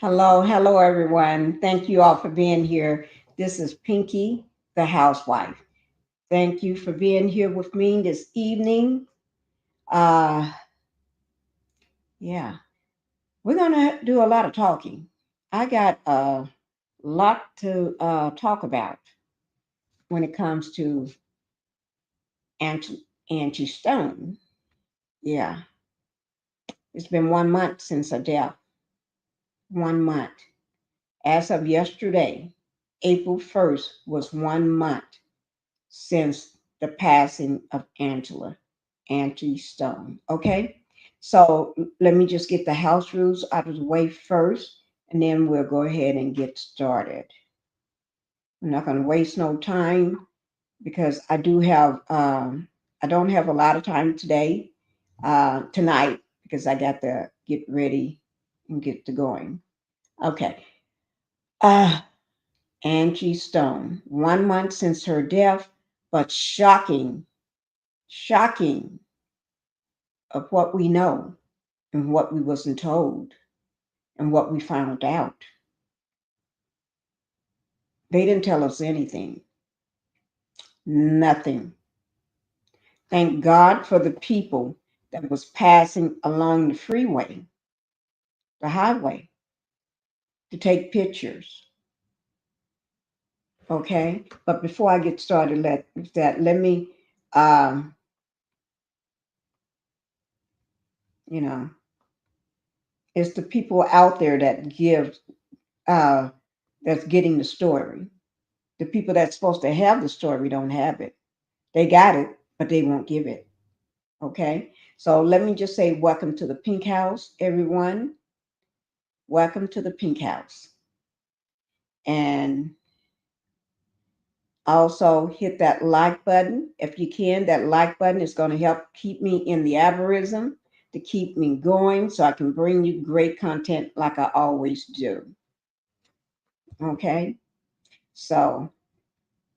Hello, everyone. Thank you all for being here. This is Pinkie, the housewife. Thank you for being here with me this evening. Uh, yeah, we're gonna do a lot of talking. I got a lot to talk about when it comes to Angie Stone. Yeah, it's been 1 month since her death. 1 month. As of yesterday, April 1st was 1 month since the passing of Angie Stone. Okay, so let me just get the house rules out of the way first, and then we'll go ahead and get started. I'm not going to waste no time because I don't have a lot of time today, tonight, because I got to get ready and get to going. Okay. Uh, Angie Stone, 1 month since her death, but shocking of what we know and what we wasn't told and what we found out. They didn't tell us anything, nothing. Thank God for the people that was passing along the freeway, the highway, to take pictures. Okay, but before I get started, let me, um, you know, it's the people out there that give, uh, that's getting the story. The people that's supposed to have the story don't have it. They got it, but they won't give it. Okay. So let me just say welcome to the Pink House, everyone. Welcome to the Pink House. And also hit that like button if you can. That like button is going to help keep me in the algorithm, to keep me going so I can bring you great content like I always do. Okay. So,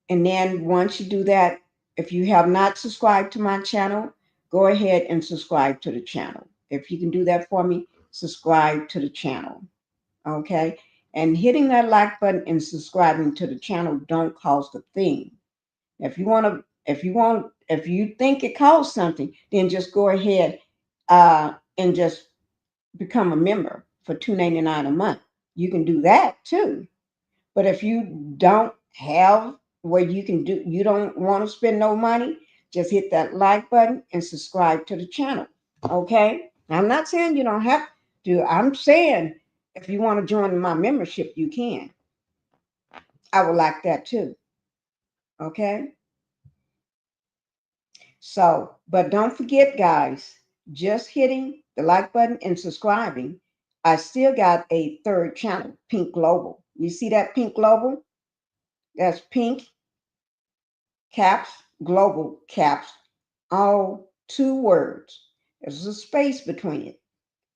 and then once you do that, if you have not subscribed to my channel, go ahead and subscribe to the channel. If you can do that for me, subscribe to the channel. Okay. And hitting that like button and subscribing to the channel don't cost a thing. If you think it costs something, then just go ahead and just become a member for $2.99 a month. You can do that too. But if you don't have where you can do, you don't want to spend no money, just hit that like button and subscribe to the channel. Okay. I'm not saying you don't have to. I'm saying if you want to join my membership, you can. I would like that too. Okay. So, but don't forget, guys, just hitting the like button and subscribing. I still got a third channel, Pink Global. You see that Pink Global? That's Pink Caps Global Caps, all two words. There's a space between it.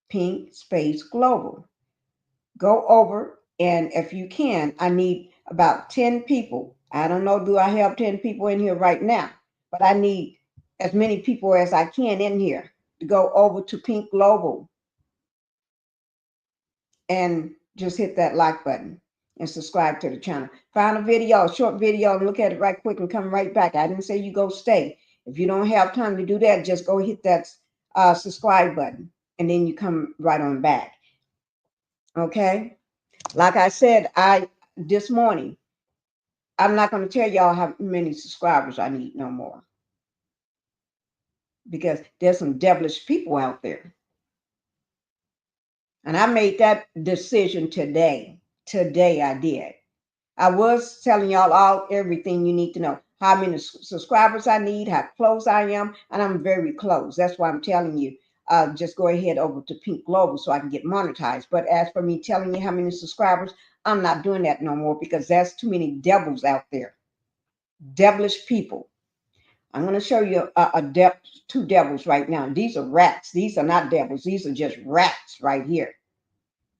Pink space global. Go over, and if you can, I need about 10 people. I don't know, do I have 10 people in here right now? But I need as many people as I can in here to go over to Pink Global and just hit that like button and subscribe to the channel. Find a video, a short video, and look at it right quick and come right back. I didn't say you go stay. If you don't have time to do that, just go hit that subscribe button and then you come right on back. Okay? Like I said, I this morning, I'm not going to tell y'all how many subscribers I need no more because there's some devilish people out there. And I made that decision today. Today I did. I was telling y'all all everything you need to know. How many subscribers I need, how close I am, and I'm very close. That's why I'm telling you. Just go ahead over to Pink Global so I can get monetized. But as for me telling you how many subscribers, I'm not doing that no more because there's too many devils out there. Devilish people. I'm going to show you two devils right now. These are rats. These are not devils. These are just rats right here.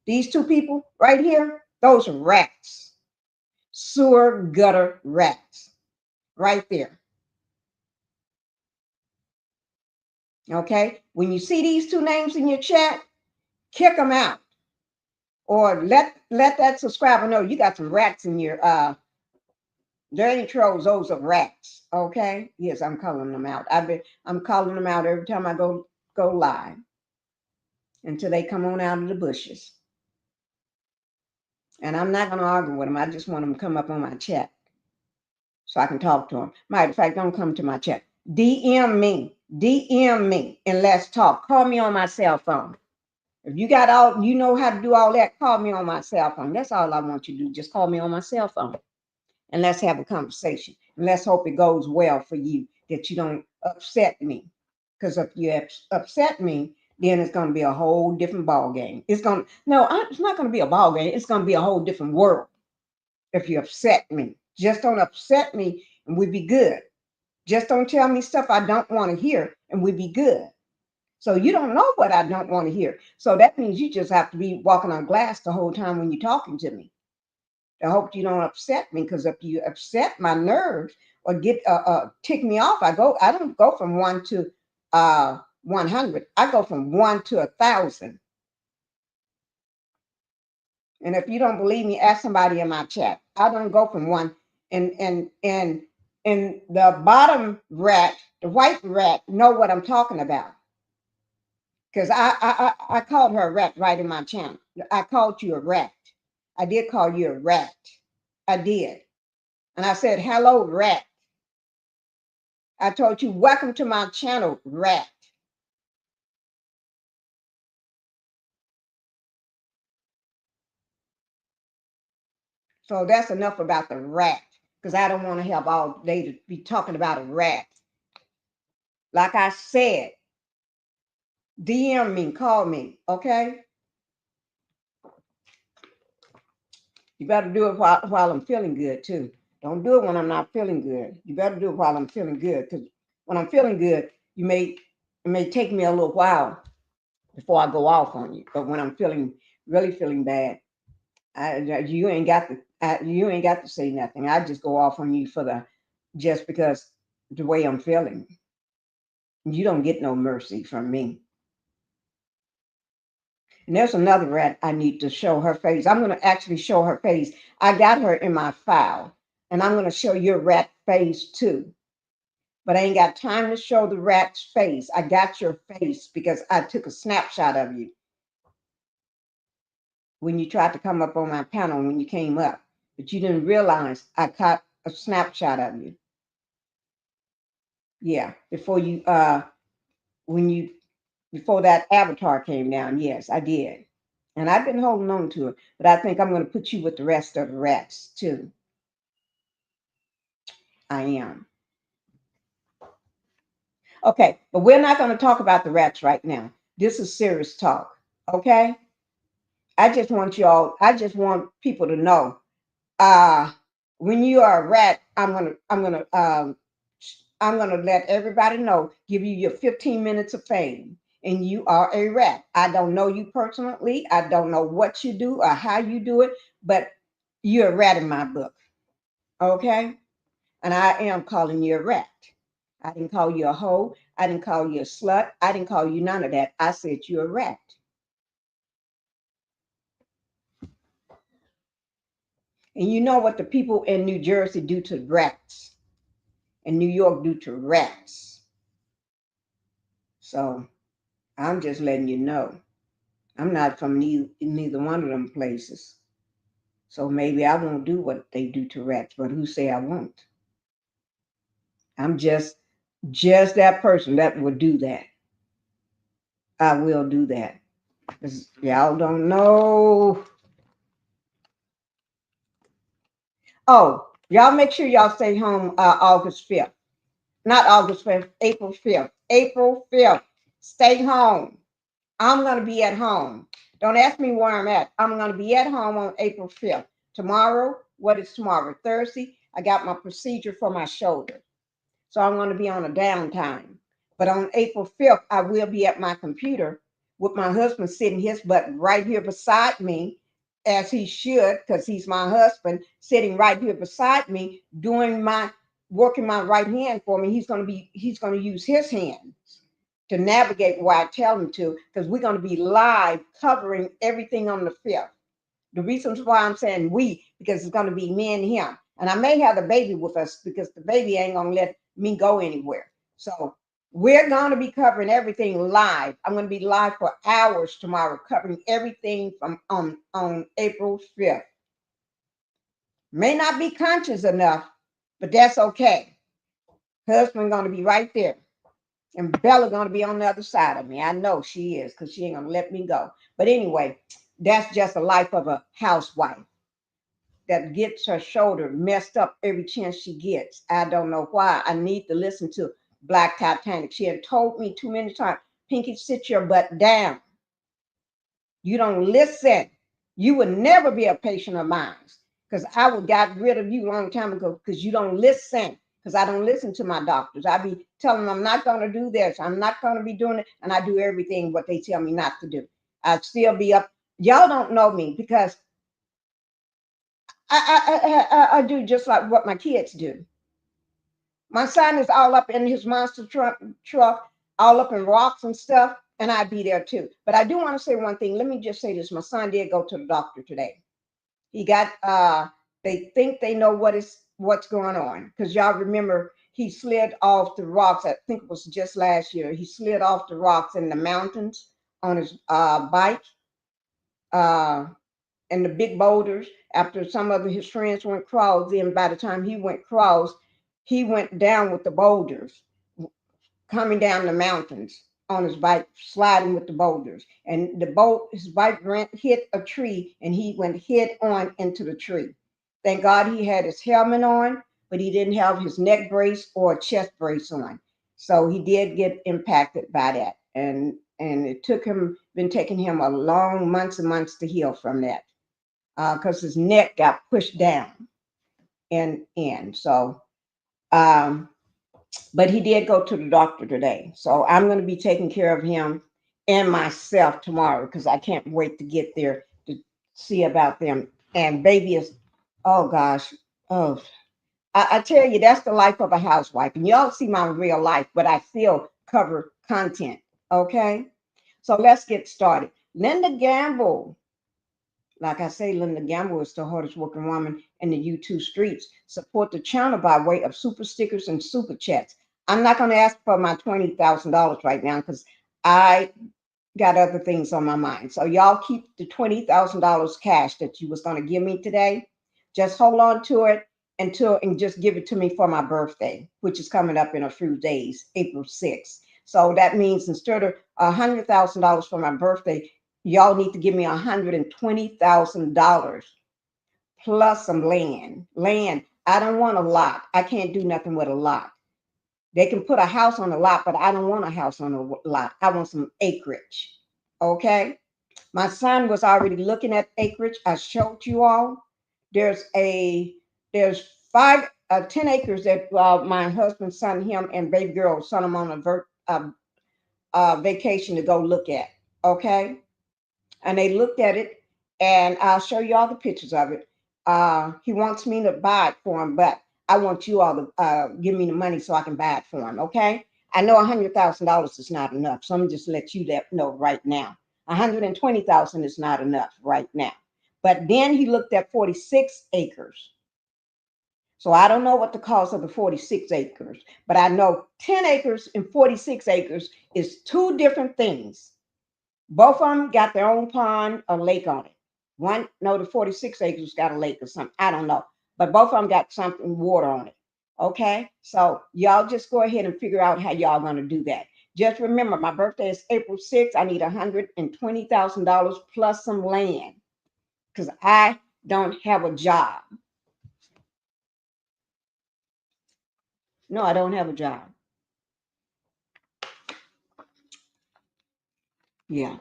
These two people right here, those are rats. Sewer gutter rats right there. Okay. When you see these two names in your chat, kick them out. Or let that subscriber know you got some rats in your there ain't trolls, those are rats. Okay. Yes, I'm calling them out. I'm calling them out every time I go live until they come on out of the bushes. And I'm not gonna argue with them. I just want them to come up on my chat so I can talk to them. Matter of fact, don't come to my chat. DM me, and let's talk. Call me on my cell phone. If you got all, you know how to do all that, call me on my cell phone. That's all I want you to do. Just call me on my cell phone and let's have a conversation. And let's hope it goes well for you, that you don't upset me. Because if you upset me, then it's going to be a whole different ball game. It's not going to be a ball game. It's going to be a whole different world if you upset me. Just don't upset me and we'd be good. Just don't tell me stuff I don't want to hear and we'd be good. So you don't know what I don't want to hear. So that means you just have to be walking on glass the whole time when you're talking to me. I hope you don't upset me, because if you upset my nerves or get tick me off, I don't go from 1 to 100. I go from 1 to 1,000. And if you don't believe me, ask somebody in my chat. I don't go from 1. And the bottom rat, the white rat, know what I'm talking about. Because I called her a rat right in my channel. I called you a rat. I did call you a rat. I did. And I said, hello, rat. I told you, welcome to my channel, rat. So that's enough about the rat, because I don't want to have all day to be talking about a rat. Like I said, DM me, call me, okay? You better do it while I'm feeling good, too. Don't do it when I'm not feeling good. You better do it while I'm feeling good, because when I'm feeling good, it may take me a little while before I go off on you. But when I'm really feeling bad, you ain't got to say nothing. I just go off on you just because the way I'm feeling. You don't get no mercy from me. And there's another rat I need to show her face. I'm going to actually show her face. I got her in my file, and I'm going to show your rat face too. But I ain't got time to show the rat's face. I got your face because I took a snapshot of you when you tried to come up on my panel when you came up. But you didn't realize I caught a snapshot of you. Yeah, before that avatar came down. Yes, I did. And I've been holding on to it, but I think I'm going to put you with the rest of the rats too. I am. Okay, but we're not going to talk about the rats right now. This is serious talk. Okay? I just want people to know. When you are a rat, I'm gonna let everybody know, give you your 15 minutes of fame. And you are a rat. I don't know you personally. I don't know what you do or how you do it, but you're a rat in my book. Okay? And I am calling you a rat. I didn't call you a hoe. I didn't call you a slut. I didn't call you none of that. I said you're a rat. And you know what the people in New Jersey do to rats, and New York do to rats. So I'm just letting you know. I'm not from neither one of them places. So maybe I won't do what they do to rats, but who say I won't? I'm just that person that would do that. I will do that. 'Cause y'all don't know. Oh, y'all make sure y'all stay home August 5th. Not August 5th, April 5th. April 5th. Stay home. I'm going to be at home. Don't ask me where I'm at. I'm going to be at home on April 5th. Tomorrow, what is tomorrow? Thursday, I got my procedure for my shoulder. So I'm going to be on a downtime. But on April 5th, I will be at my computer with my husband sitting his butt right here beside me, as he should, because he's my husband, sitting right here beside me, working my right hand for me. He's going to use his hands to navigate where I tell him to, because we're going to be live covering everything on the 5th. The reasons why I'm saying we, because it's going to be me and him. And I may have the baby with us because the baby ain't going to let me go anywhere. So we're going to be covering everything live. I'm going to be live for hours tomorrow, covering everything from on April 5th. May not be conscious enough, but that's okay. Husband going to be right there. And Bella going to be on the other side of me. I know she is because she ain't going to let me go. But anyway, that's just the life of a housewife that gets her shoulder messed up every chance she gets. I don't know why. I need to listen to Black Titanic. She had told me too many times, Pinkie, sit your butt down. You don't listen. You would never be a patient of mine because I would got rid of you a long time ago because you don't listen. Because I don't listen to my doctors. I be telling them I'm not going to do this. I'm not going to be doing it. And I do everything what they tell me not to do. I still be up. Y'all don't know me because I do just like what my kids do. My son is all up in his monster truck, all up in rocks and stuff, and I'd be there too. But I do want to say one thing. Let me just say this. My son did go to the doctor today. He got they think they know what's going on. Because y'all remember he slid off the rocks. I think it was just last year. He slid off the rocks in the mountains on his bike. And the big boulders after some of his friends went cross. Then by the time he went cross, he went down with the boulders, coming down the mountains on his bike, sliding with the boulders. And his bike hit a tree and he went head on into the tree. Thank God he had his helmet on, but he didn't have his neck brace or chest brace on. So he did get impacted by that. And it been taking him a long months and months to heal from that because his neck got pushed down and in. So, but he did go to the doctor today. So I'm going to be taking care of him and myself tomorrow because I can't wait to get there to see about them. And baby is, oh gosh, oh, I tell you, that's the life of a housewife. And y'all see my real life, but I still cover content. Okay. So let's get started. Linda Gamble. Like I say, Linda Gamble is the hardest working woman in the YouTube streets. Support the channel by way of super stickers and super chats. I'm not going to ask for my $20,000 right now because I got other things on my mind. So y'all keep the $20,000 cash that you was going to give me today. Just hold on to it and just give it to me for my birthday, which is coming up in a few days, April 6th. So that means instead of $100,000 for my birthday, y'all need to give me $120,000 plus some land. Land. I don't want a lot. I can't do nothing with a lot. They can put a house on a lot, but I don't want a house on a lot. I want some acreage. Okay. My son was already looking at acreage. I showed you all. There's there's 10 acres that my husband, son, him, and baby girl sent him on a vacation to go look at. Okay. And they looked at it, and I'll show you all the pictures of it. He wants me to buy it for him, but I want you all to give me the money so I can buy it for him. Okay. I know $100,000 is not enough, so I'm just let you know right now. 120,000 is not enough right now. But then he looked at 46 acres. So I don't know what the cost of the 46 acres, but I know 10 acres and 46 acres is two different things. Both of them got their own pond or lake on it. One, no, the 46 acres got a lake or something. I don't know. But both of them got something water on it. Okay. So y'all just go ahead and figure out how y'all going to do that. Just remember, my birthday is April 6th. I need $120,000 plus some land because I don't have a job. No, I don't have a job. Yeah.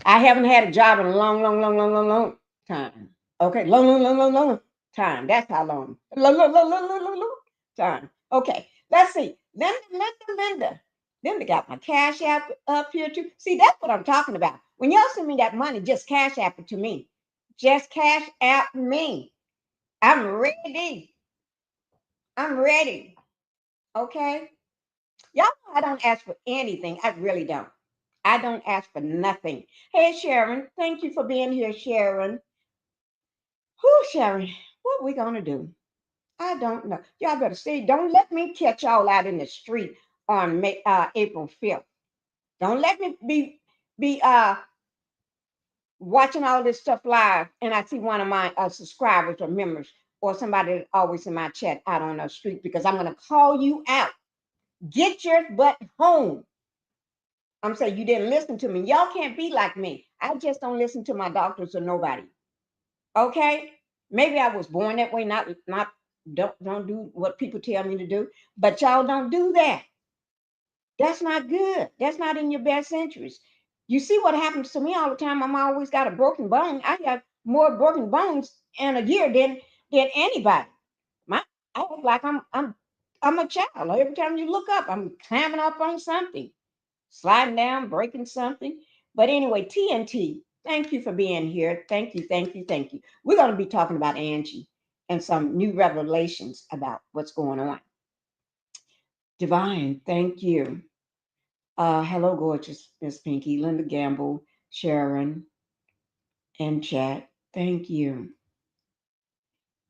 I haven't had a job in a long time. Okay. Long time. That's how long. Long time. Okay. Let's see. Linda. Linda got my cash app up here too. See, that's what I'm talking about. When y'all send me that money, just cash app it to me. Just cash app me. I'm ready. I'm ready. Okay. Y'all know I don't ask for anything. I really don't. I don't ask for nothing. Hey, Sharon. Thank you for being here, Sharon. Who, Sherry? What we gonna do? I don't know. Y'all better see. Don't let me catch y'all out in the street on April 5th. Don't let me be watching all this stuff live and I see one of my subscribers or members or somebody that's always in my chat out on the street because I'm gonna call you out. Get your butt home. I'm saying you didn't listen to me. Y'all can't be like me. I just don't listen to my doctors or nobody. Okay? Maybe I was born that way, not don't do what people tell me to do, but y'all don't do that. That's not good. That's not in your best interest. You see what happens to me all the time. I'm always got a broken bone. I got more broken bones in a year than anybody. My I look like I'm a child. Every time you look up, I'm climbing up on something, sliding down, breaking something. But anyway, TNT, thank you for being here. Thank you, thank you, thank you. We're going to be talking about Angie and some new revelations about what's going on. Divine, thank you. Hello, gorgeous Miss Pinkie, Linda Gamble, Sharon, and chat. Thank you.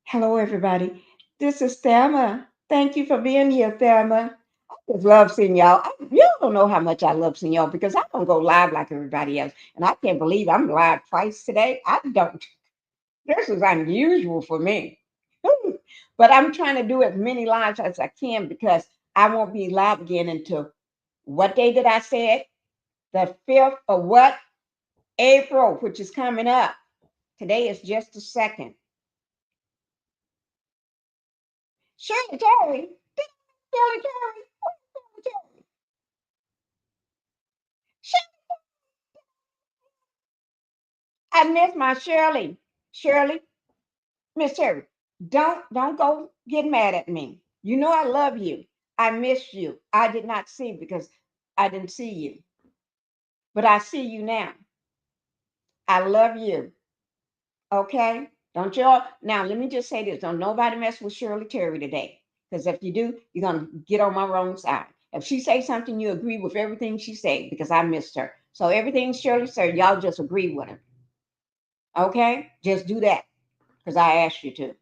Hello, everybody. This is Thelma. Thank you for being here, Thelma. I just love seeing y'all. You don't know how much I love seeing y'all because I don't go live like everybody else. And I can't believe I'm live twice today. I don't. This is unusual for me. But I'm trying to do as many lives as I can because I won't be live again until what day did I say it? The 5th of what? April, which is coming up. Today is just the 2nd. Shirley Terry. Shirley Terry. Shirley Terry. I miss my Shirley. Shirley, Miss Terry, don't go get mad at me. You know I love you. I miss you. I did not see because I didn't see you. But I see you now. I love you. Okay? Don't y'all now let me just say this. Don't nobody mess with Shirley Terry today. Because if you do, you're gonna get on my wrong side. If she say something, you agree with everything she said because I missed her. So everything Shirley said, y'all just agree with her. Okay? Just do that because I asked you to.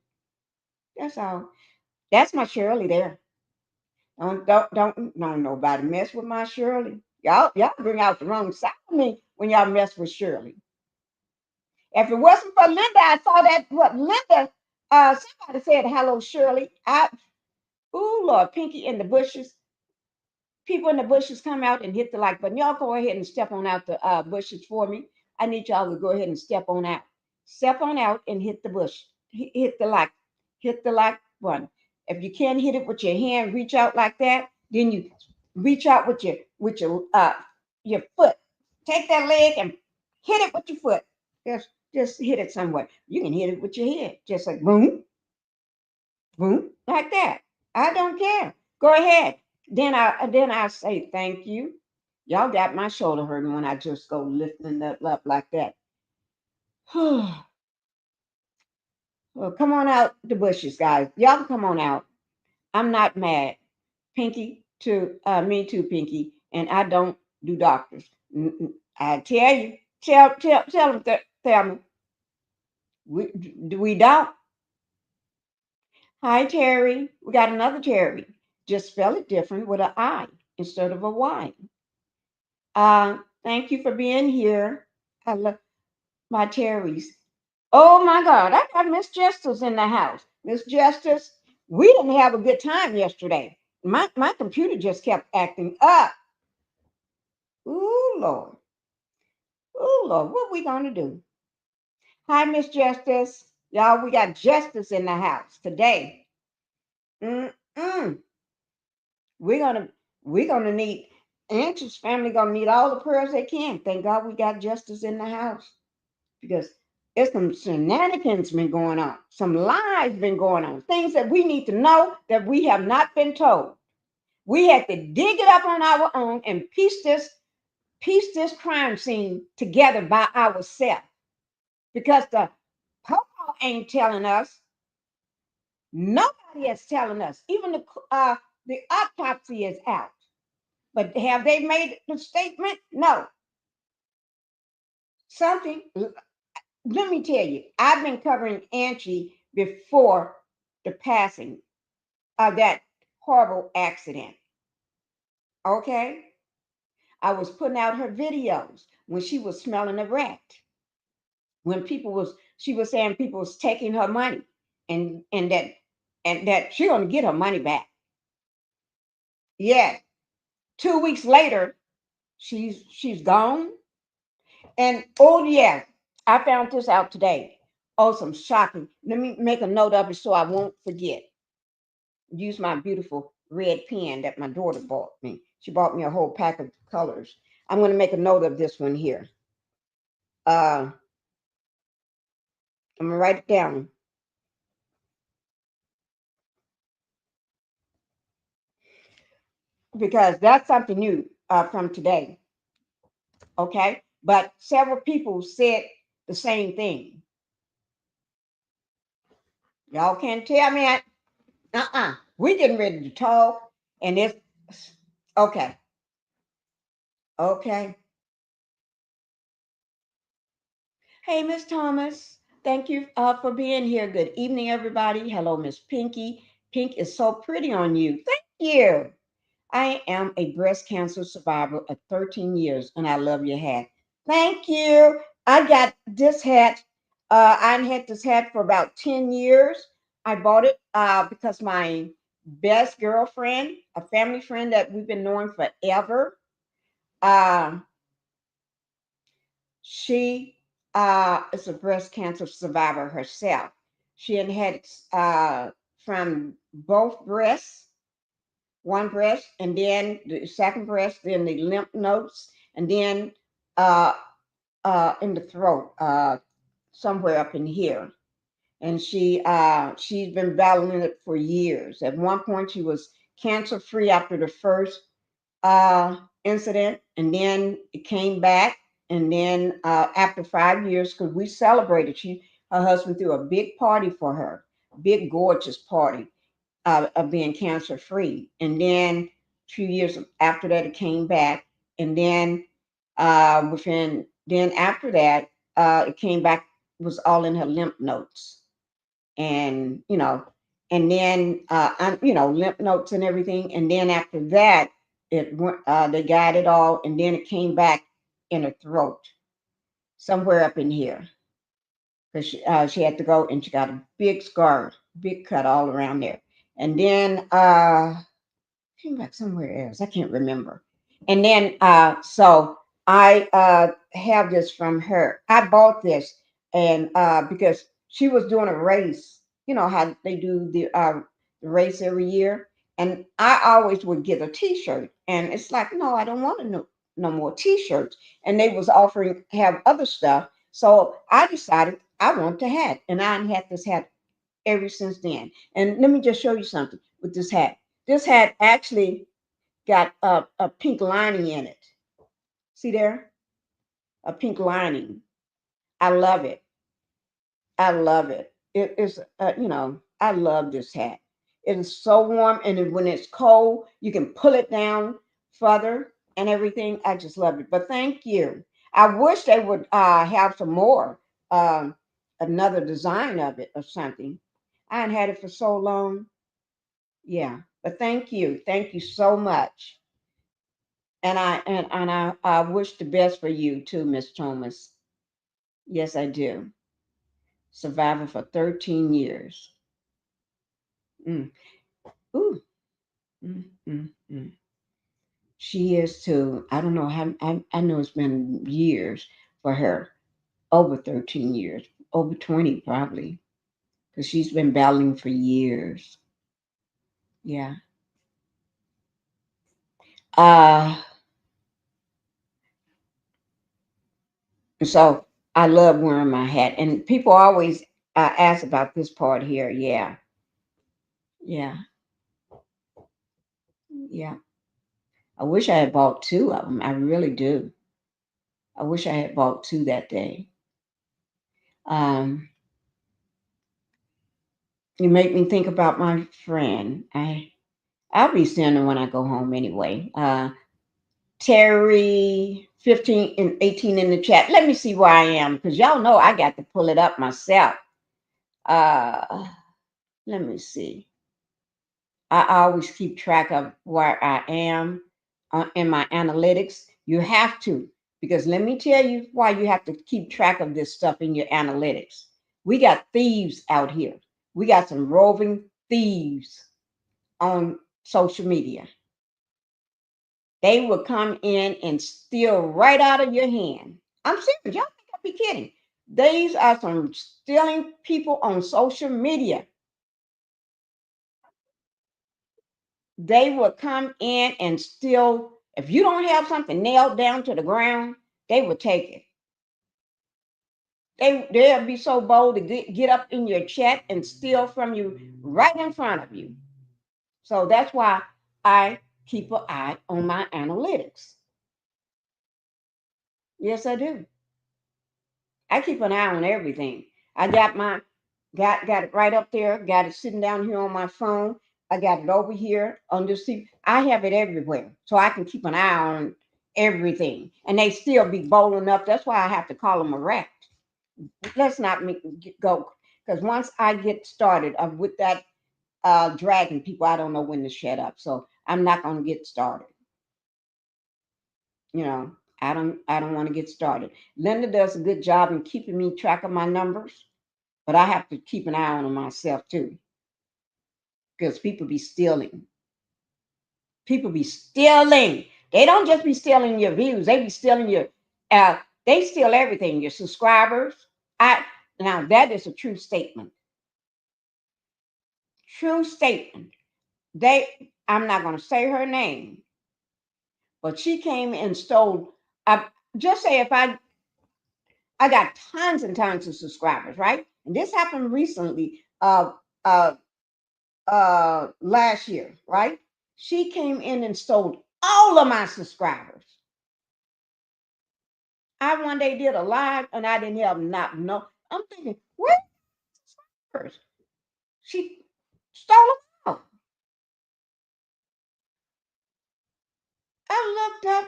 That's all. That's my Shirley there. Don't no nobody mess with my Shirley. Y'all bring out the wrong side of me when y'all mess with Shirley. If it wasn't for Linda, I saw that what Linda somebody said hello Shirley. Oh Lord, Pinkie in the bushes. People in the bushes come out and hit the like button. Y'all go ahead and step on out the bushes for me. I need y'all to go ahead and step on out. Step on out and hit the bush. Hit the like. Hit the like button. If you can't hit it with your hand, reach out like that. Then you reach out with your foot. Take that leg and hit it with your foot. Just hit it somewhere. You can hit it with your head. Just like boom, boom, like that. I don't care. Go ahead. Then I say thank you. Y'all got my shoulder hurting when I just go lifting that up like that. Well, come on out the bushes, guys. Y'all come on out. I'm not mad. Pinkie to me too, Pinkie. And I don't do doctors. I tell you, tell them, tell me. We don't. Hi, Terry. We got another Terry. Just spell it different with an I instead of a Y. Thank you for being here. I love my Terrys. Oh my God, I got Miss Justice in the house. Miss Justice, we didn't have a good time yesterday. My computer just kept acting up. Ooh Lord, ooh Lord, what we gonna do? Hi, Miss Justice. Y'all, we got Justice in the house today. Mm-mm. We're gonna we're gonna need Angie's family gonna need all the prayers they can. Thank God we got Justice in the house because there's some shenanigans been going on, some lies been going on, things that we need to know that we have not been told. We had to dig it up on our own and piece this crime scene together by ourselves because the Popo ain't telling us. Nobody is telling us. Even the autopsy is out. But have they made the statement? No. Something. let me tell you, I've been covering Angie before the passing of that horrible accident. Okay? I was putting out her videos when she was smelling a rat. When she was saying people was taking her money and that she's gonna get her money back. Yeah. 2 weeks later, she's gone. And oh yeah, I found this out today. Oh, some shocking. Let me make a note of it so I won't forget. Use my beautiful red pen that my daughter bought me. She bought me a whole pack of colors. I'm going to make a note of this one here. I'm going to write it down because that's something new from today. Okay. But several people said the same thing. Y'all can't tell me. We getting ready to talk. And it's okay. Okay. Hey, Miss Thomas. Thank you for being here. Good evening, everybody. Hello, Miss Pinkie. Pink is so pretty on you. Thank you. I am a breast cancer survivor of 13 years, and I love your hat. Thank you. I got this hat. I had this hat for about 10 years. I bought it because my best girlfriend, a family friend that we've been knowing forever, uh, she is a breast cancer survivor herself. She had from both breasts, one breast, and then the second breast, then the lymph nodes, and then uh, in the throat, somewhere up in here. And she's been battling it for years. At one point, she was cancer free after the first incident, and then it came back. And then after 5 years, because we celebrated, her husband threw a big party for her, big gorgeous party of being cancer free. And then 2 years after that, it came back. And then within then after that, it came back, was all in her lymph nodes, and and then lymph nodes and everything. And then after that, it went. They got it all, and then it came back in her throat, somewhere up in here, because she had to go and she got a big scar, big cut all around there, and then came back somewhere else. I can't remember. And then so I have this from her. I bought this and because she was doing a race. You know how they do the race every year. And I always would get a t-shirt. And it's like, no, I don't want to no more t-shirts. And they was offering have other stuff. So I decided I want the hat. And I had this hat ever since then. And let me just show you something with this hat. This hat actually got a pink lining in it. See there? A pink lining. I love it. I love it. It is, I love this hat. It is so warm, and when it's cold, you can pull it down further and everything. I just love it. But thank you. I wish they would have some more, another design of it or something. I hadn't had it for so long. Yeah, but thank you. Thank you so much. And I wish the best for you too, Miss Thomas. Yes, I do. Survivor for 13 years. Mm. Ooh. Mm, mm, mm. She is too. I don't know how. I know it's been years for her. Over 13 years. Over 20 probably. Because she's been battling for years. Yeah. Uh so I love wearing my hat. And people always ask about this part here. Yeah. Yeah. Yeah. I wish I had bought two of them. I really do. I wish I had bought two that day. Um, you make me think about my friend. I'll be seeing her when I go home anyway. Terry 15 and 18 in the chat. Let me see where I am because y'all know I got to pull it up myself. Let me see. I always keep track of where I am in my analytics. You have to, because let me tell you why you have to keep track of this stuff in your analytics. We got thieves out here. We got some roving thieves on social media. They will come in and steal right out of your hand. I'm serious. Y'all think I'd be kidding. These are some stealing people on social media. They will come in and steal. If you don't have something nailed down to the ground, they will take it. They'll be so bold to get up in your chat and steal from you right in front of you. So that's why I keep an eye on my analytics. Yes, I do. I keep an eye on everything. I got it right up there. Got it sitting down here on my phone. I got it over here on this TV. I have it everywhere, so I can keep an eye on everything. And they still be bold enough. That's why I have to call them a rat. Let's not go, because once I get started with that dragging people, I don't know when to shut up. So I'm not going to get started. You know, I don't want to get started. Linda does a good job in keeping me track of my numbers, but I have to keep an eye on them myself too, because people be stealing. People be stealing. They don't just be stealing your views. They be stealing your. They steal everything. Your subscribers. Now that is a true statement. True statement. I'm not going to say her name, but she came and stole. Just say if I got tons and tons of subscribers, right? And this happened recently, uh, last year, right? She came in and stole all of my subscribers. I one day did a live and I didn't have not no. I'm thinking, where subscribers? She stole them all. I looked up,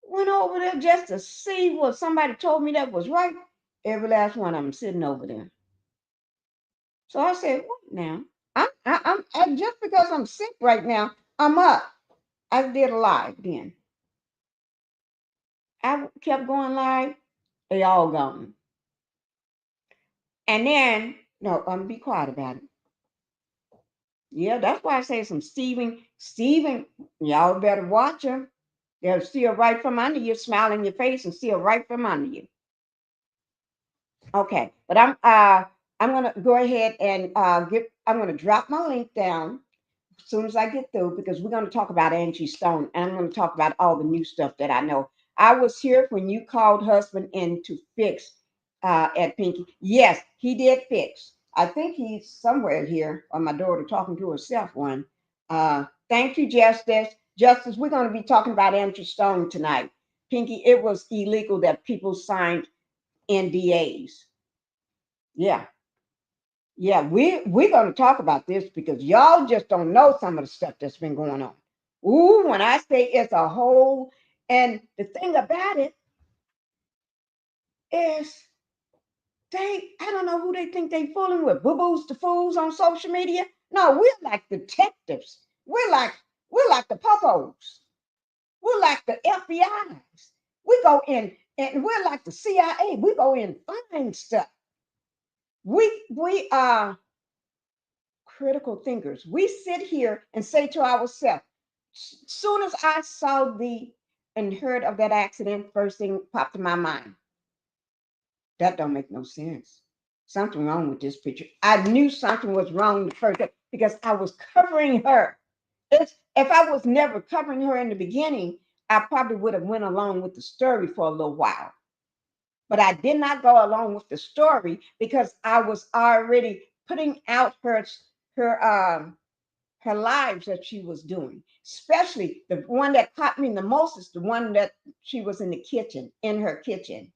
went over there just to see what somebody told me that was right. Every last one of them sitting over there. So I said, what now? I'm just because I'm sick right now, I'm up. I did a live then. I kept going live. They all gone. And then, no, be quiet about it. Yeah, that's why I say some Steven, y'all better watch him. They'll steal right from under you, smile in your face and steal right from under you. Okay, but I'm gonna go ahead and I'm gonna drop my link down as soon as I get through, because we're going to talk about Angie Stone and I'm going to talk about all the new stuff that I know. I was here when you called husband in to fix at Pinkie. Yes, he did fix. I think he's somewhere here, or my daughter talking to herself one. Thank you, Justice. Justice, we're going to be talking about Angie Stone tonight. Pinkie, it was illegal that people signed NDAs. Yeah, yeah, we're going to talk about this because y'all just don't know some of the stuff that's been going on. Ooh, when I say it's a whole, and the thing about it is I don't know who they think they fooling with, boo-boos the fools on social media. No, we're like detectives. We're like the popos. We're like the FBI's. We go in and we're like the CIA. We go in find stuff. We are critical thinkers. We sit here and say to ourselves, soon as I saw and heard of that accident, first thing popped in my mind. That don't make no sense. Something wrong with this picture. I knew something was wrong the first day because I was covering her. If I was never covering her in the beginning, I probably would have went along with the story for a little while. But I did not go along with the story because I was already putting out her lives that she was doing. Especially the one that caught me the most is the one that she was in her kitchen.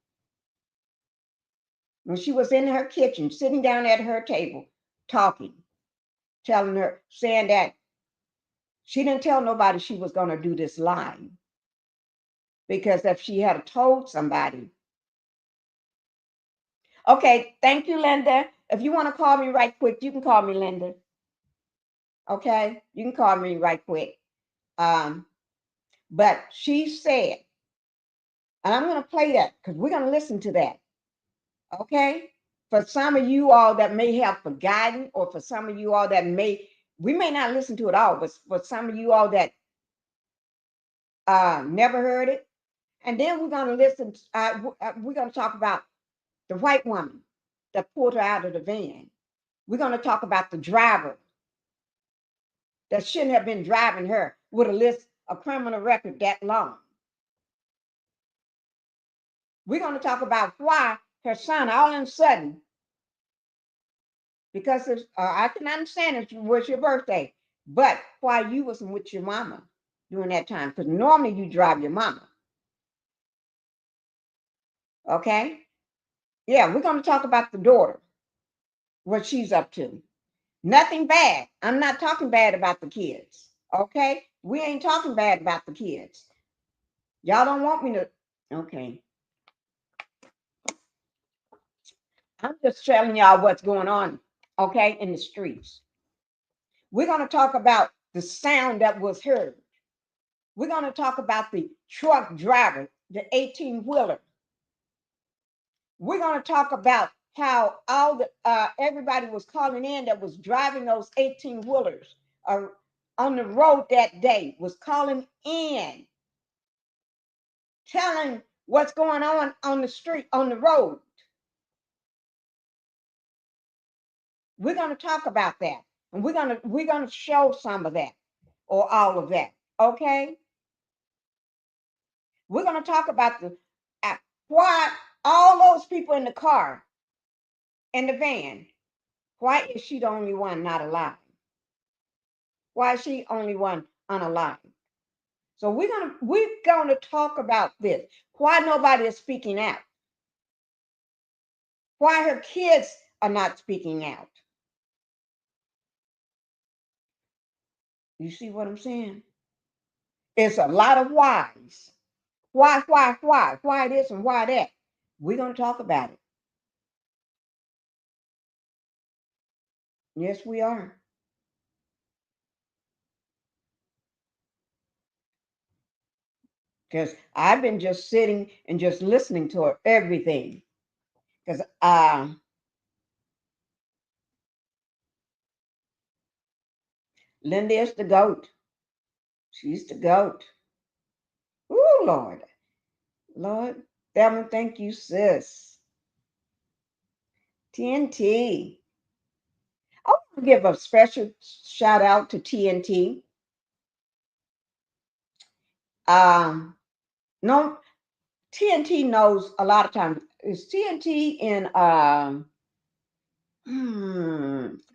When she was in her kitchen, sitting down at her table, talking, saying that she didn't tell nobody she was going to do this live. because if she had told somebody. Okay, thank you, Linda. If you want to call me right quick, you can call me Linda. Okay, you can call me right quick. Um, but she said, and I'm going to play that because we're going to listen to that. Okay, for some of you all that may have forgotten, or for some of you all that we may not listen to it all, but for some of you all that never heard it, and then we're going to listen. We're going to talk about the white woman that pulled her out of the van. We're going to talk about the driver that shouldn't have been driving her with a criminal record that long. We're going to talk about why her son, all of a sudden, because I can understand it was your birthday, but why you wasn't with your mama during that time, because normally you drive your mama. Okay? Yeah, we're going to talk about the daughter, what she's up to. Nothing bad. I'm not talking bad about the kids. Okay? We ain't talking bad about the kids. Y'all don't want me to. Okay. I'm just telling y'all what's going on, okay, in the streets. We're going to talk about the sound that was heard. We're going to talk about the truck driver, the 18-wheeler. We're going to talk about how everybody was calling in that was driving those 18-wheelers on the road that day, was calling in, telling what's going on the street, on the road. We're going to talk about that, and we're going to show some of that or all of that. Okay, we're going to talk about why all those people in the car, in the van, why is she the only one not alive? Why is she only one unalive? So we're gonna talk about this. Why nobody is speaking out? Why her kids are not speaking out? You see what I'm saying? It's a lot of whys. Why this and why that? We're gonna talk about it. Yes, we are. Because I've been just sitting and just listening to her, everything. Because Linda is the goat. She's the goat. Oh, Lord. Lord, Thelma, thank you, sis. TNT. I want to give a special shout out to TNT. No, TNT knows a lot of times. Is TNT in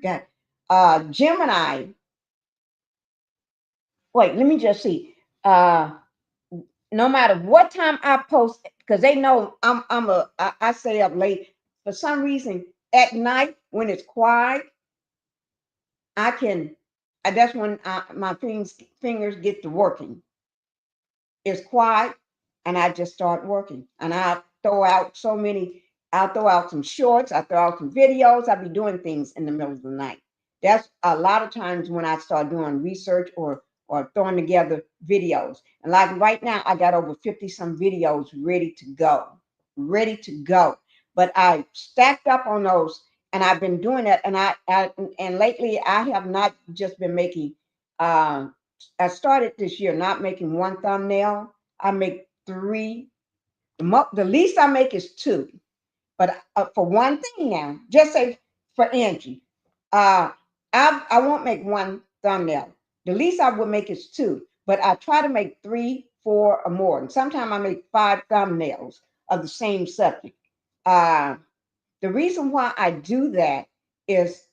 got Gemini. Wait, let me just see. No matter what time I post, because they know I stay up late. For some reason, at night when it's quiet, I can. That's when my fingers get to working. It's quiet, and I just start working. And I'll throw out some shorts, I throw out some videos, I'll be doing things in the middle of the night. That's a lot of times when I start doing research or throwing together videos. And like right now, I got over 50 some videos ready to go. Ready to go. But I stacked up on those, and I've been doing that. And lately I have not just been making I started this year not making one thumbnail. I make three. The least I make is two. But for one thing now, just say for Angie, I won't make one thumbnail. The least I would make is two. But I try to make three, four, or more. And sometimes I make 5 thumbnails of the same subject. Uh, the reason why I do that is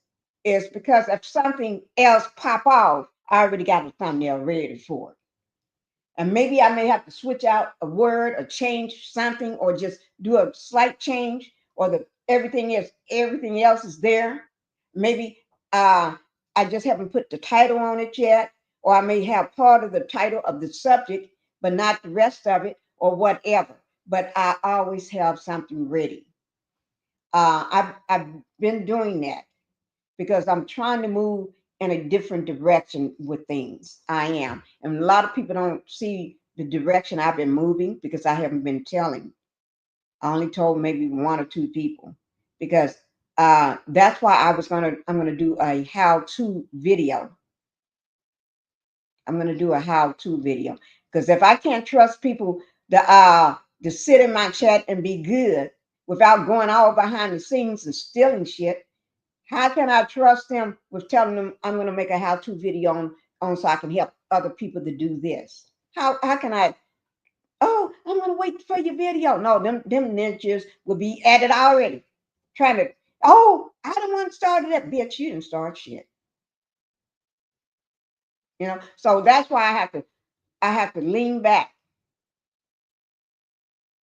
because if something else pop off, I already got the thumbnail ready for it. And maybe I may have to switch out a word or change something or just do a slight change, or everything else is there. Maybe I just haven't put the title on it yet, or I may have part of the title of the subject but not the rest of it. or whatever. But I always have something ready. I've been doing that because I'm trying to move in a different direction with things. I am. And a lot of people don't see the direction I've been moving because I haven't been telling. I only told maybe one or two people because that's why I'm gonna do a how-to video. I'm gonna do a how-to video because if I can't trust people to sit in my chat and be good without going all behind the scenes and stealing shit, how can I trust them with telling them I'm going to make a how-to video on so I can help other people to do this? How can I? Oh, I'm going to wait for your video. No, them ninjas will be at it already, trying to. Oh, I the one started that bitch. You didn't start shit. So that's why I have to lean back.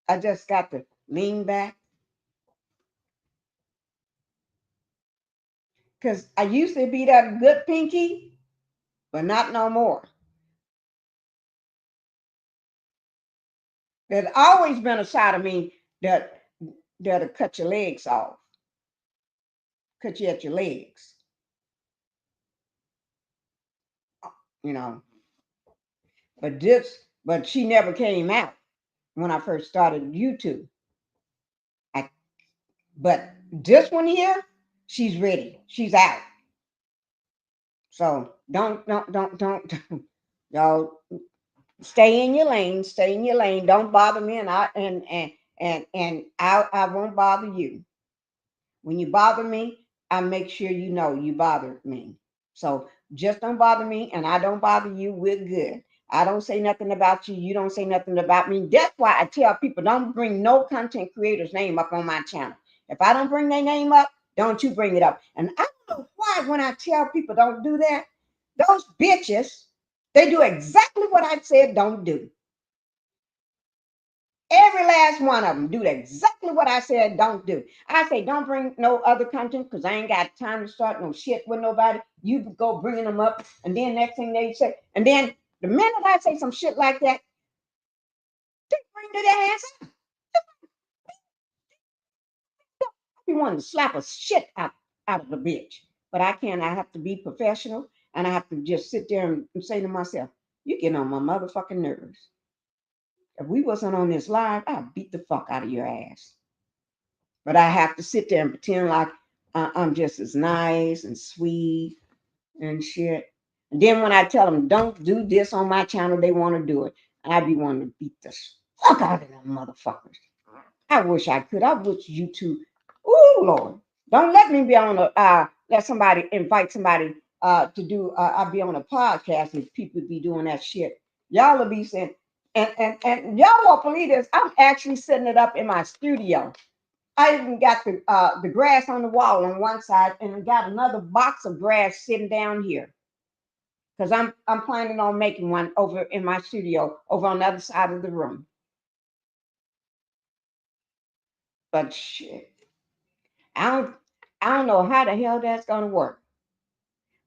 I just got to lean back because I used to be that good Pinkie, but not no more. There's always been a side of me that'll cut your legs off, cut you at your legs, you know. But she never came out when I first started YouTube. I, but this one here, she's ready. She's out. So don't, y'all stay in your lane. Stay in your lane. Don't bother me, and I won't bother you. When you bother me, I make sure you know you bothered me. So just don't bother me, and I don't bother you. We're good. I don't say nothing about you. You don't say nothing about me. That's why I tell people don't bring no content creator's name up on my channel. If I don't bring their name up, don't you bring it up. And I don't know why when I tell people don't do that, those bitches, they do exactly what I said don't do. Every last one of them do exactly what I said don't do. I say don't bring no other content because I ain't got time to start no shit with nobody. You go bringing them up, and then next thing they say, and then the minute I say some shit like that, they bring their ass up. I be wanting to slap a shit out of the bitch, but I can't. I have to be professional, and I have to just sit there and say to myself, "You getting on my motherfucking nerves." If we wasn't on this live, I'd beat the fuck out of your ass. But I have to sit there and pretend like I'm just as nice and sweet and shit. And then when I tell them don't do this on my channel, they want to do it. I be wanting to beat the fuck out of them motherfuckers. I wish I could. I wish you two. Oh Lord, don't let me be on a. Let somebody invite somebody to do. I'll be on a podcast if people be doing that shit. Y'all will be saying, and y'all won't believe this. I'm actually setting it up in my studio. I even got the grass on the wall on one side, and I got another box of grass sitting down here because I'm planning on making one over in my studio over on the other side of the room. But shit, I don't I don't know how the hell that's gonna work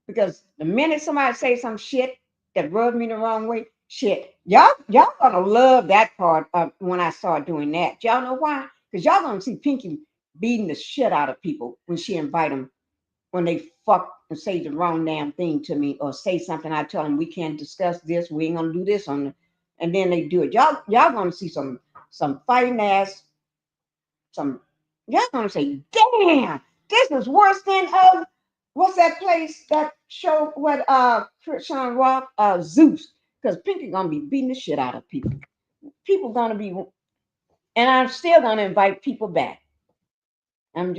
because the minute somebody say some shit that rubs me the wrong way, shit, y'all gonna love that part of when I start doing that. Y'all know why? Because y'all gonna see Pinkie beating the shit out of people when she invite them when they fuck and say the wrong damn thing to me or say something. I tell them we can't discuss this, we ain't gonna do this on the, and then they do it. Y'all gonna see some fighting ass, some y'all gonna say, damn, this is worse than what's that place that show what Sean Rock Zeus. Because Pinkie gonna be beating the shit out of people. People gonna be, and I'm still gonna invite people back. I'm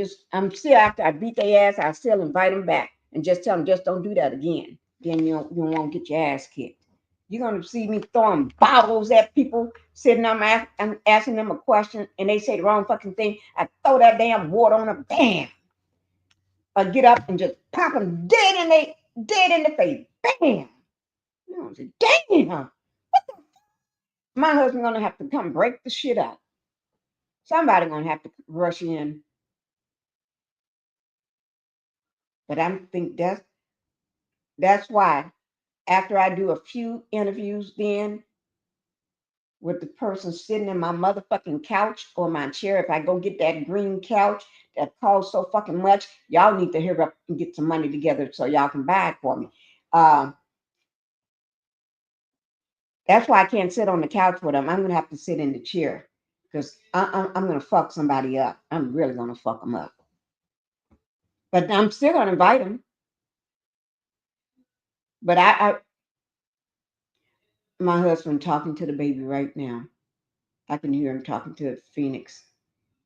still after I beat their ass, I still invite them back and just tell them just don't do that again. Then you won't get your ass kicked. You're gonna see me throwing bottles at people, sitting there, I'm asking them a question, and they say the wrong fucking thing. I throw that damn water on them, bam! I get up and just pop them dead in the face, bam! You know, I say, damn! My husband gonna have to come break the shit up. Somebody gonna have to rush in, but I think that's why after I do a few interviews, then with the person sitting in my motherfucking couch or my chair. If I go get that green couch that costs so fucking much, y'all need to hurry up and get some money together so y'all can buy it for me. Um, that's why I can't sit on the couch with them. I'm gonna have to sit in the chair because I'm gonna fuck somebody up. I'm really gonna fuck them up. But I'm still gonna invite them. But my husband talking to the baby right now. I can hear him talking to Phoenix.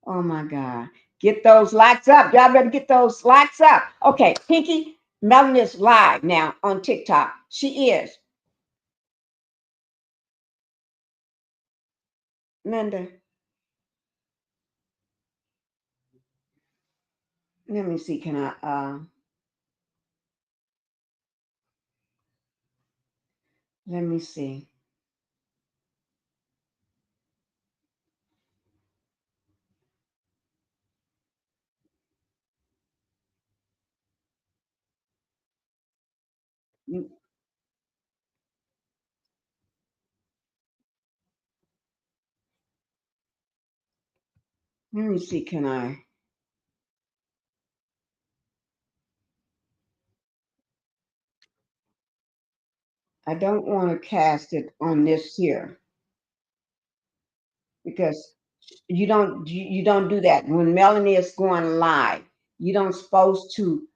Oh my God. Get those likes up. Y'all better get those likes up. Okay, Pinkie, Melanie is live now on TikTok. She is. Linda, let me see. Can I let me see. Let me see. Can I don't want to cast it on this here because you don't do that. When Melanie is going live, you don't supposed to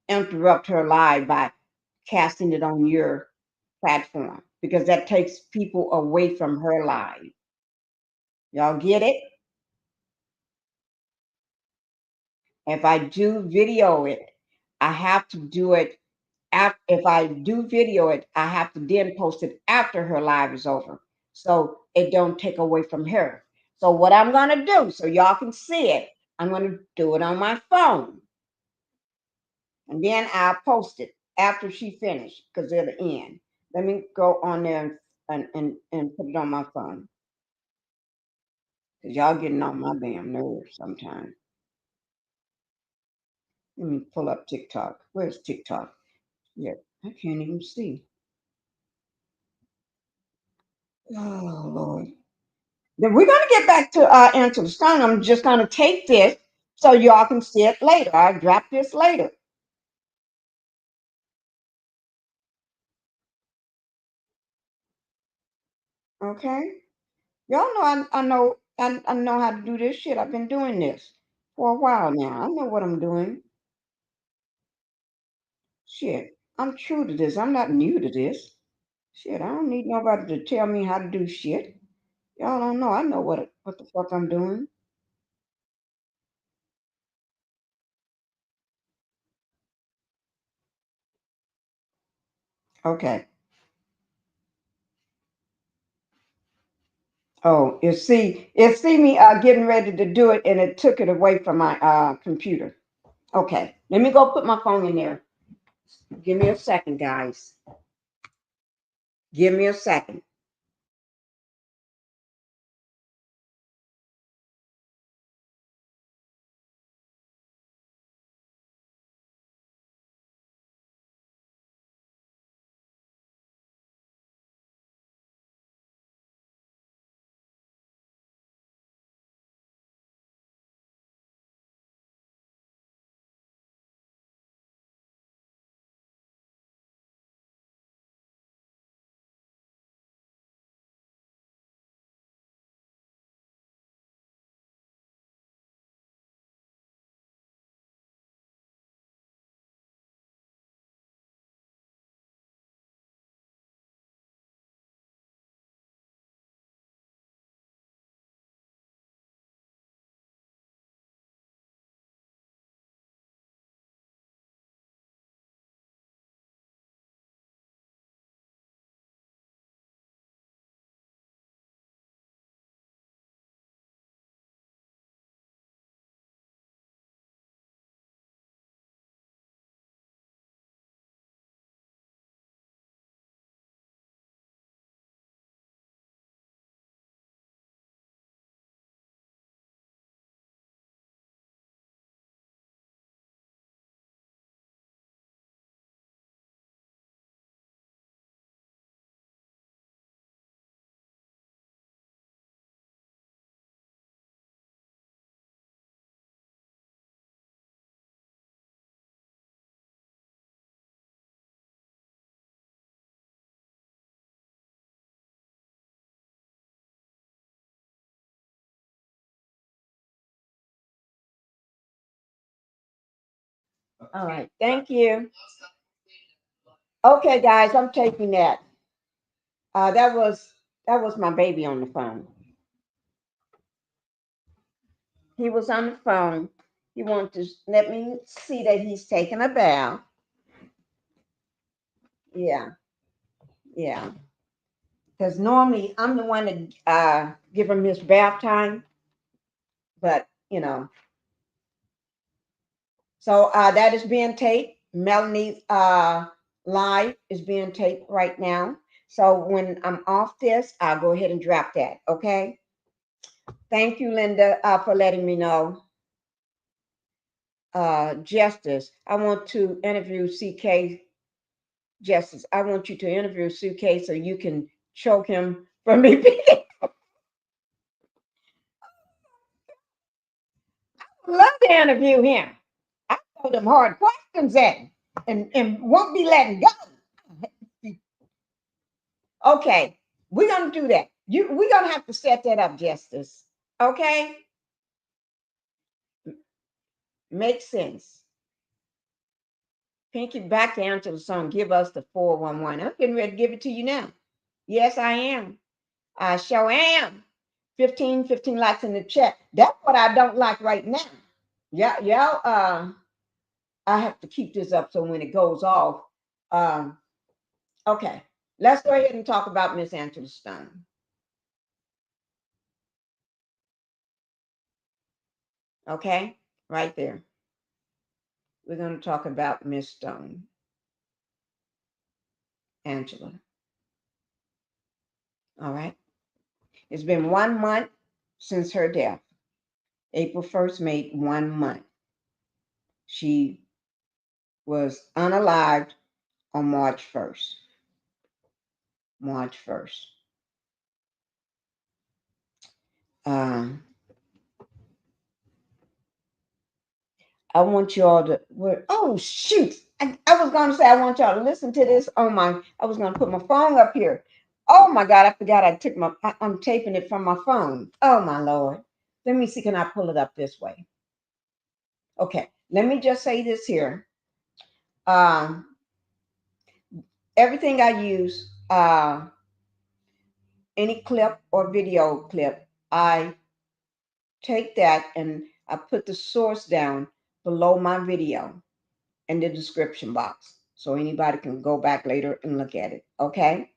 interrupt her live by casting it on your platform because that takes people away from her live. Y'all get it? If I do video it, I have to do it after. If I do video it, I have to then post it after her live is over, so it don't take away from her. So what I'm gonna do, so y'all can see it, I'm gonna do it on my phone, and then I'll post it after she finished because they're the end. Let me go on there and put it on my phone because y'all getting on my damn nerves sometimes. Let me pull up TikTok. Where's TikTok? Yeah, I can't even see. Oh Lord. Then we're gonna get back to Answer the Stone. I'm just gonna take this so y'all can see it later. I'll drop this later. Okay. Y'all know I know how to do this shit. I've been doing this for a while now. I know what I'm doing. Shit. I'm true to this. I'm not new to this. Shit, I don't need nobody to tell me how to do shit. Y'all don't know. I know what the fuck I'm doing. Okay. Oh, it see me getting ready to do it, and it took it away from my computer. Okay, let me go put my phone in there. Give me a second, guys. Give me a second. All right. Thank you. Okay, guys, I'm taking that. That was my baby on the phone. He was on the phone. He wanted to let me see that he's taking a bath. Yeah, yeah. Because normally I'm the one to give him his bath time, but so that is being taped. Melanie's live is being taped right now. So when I'm off this, I'll go ahead and drop that. Okay. Thank you, Linda, for letting me know. Justice, I want to interview CK. Justice, I want you to interview CK so you can choke him from me. Love to interview him. I throw them hard questions at him and won't be letting go. Okay, we're gonna do that. We're gonna have to set that up, Justice. Okay, makes sense. Pinkie, back down to the song. Give us the 411. I'm getting ready to give it to you now. Yes, I am. I sure am. 15 likes in the chat. That's what I don't like right now. Yeah, yeah. I have to keep this up so when it goes off. Um, okay, let's go ahead and talk about Miss Angela Stone. Okay, right there. We're going to talk about Miss Stone, Angela. All right. It's been 1 month since her death. April 1st made 1 month. She was unalived on March 1st. March 1st. Um, I want y'all to. Oh shoot! I was going to say I want y'all to listen to this on my. I was going to put my phone up here. Oh my God! I forgot I took my. I'm taping it from my phone. Oh my Lord! Let me see. Can I pull it up this way? Okay. Let me just say this here. Um, Everything I use, any clip or video clip, I take that and I put the source down below my video in the description box so anybody can go back later and look at it. Okay.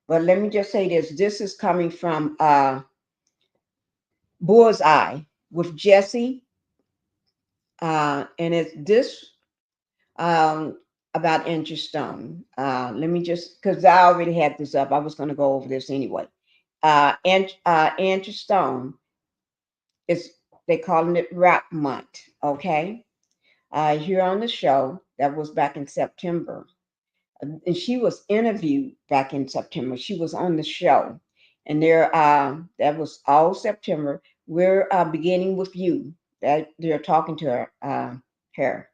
But let me just say this. This is coming from Bullseye with Jesse. And it's this about Angie Stone. Let me just, because I already had this up. I was going to go over this anyway. Angie Stone is, they calling it Rap Month. Okay. Here on the show, that was back in September. And she was interviewed back in September. She was on the show, and there, that was all September. We're beginning with you. That they're talking to her,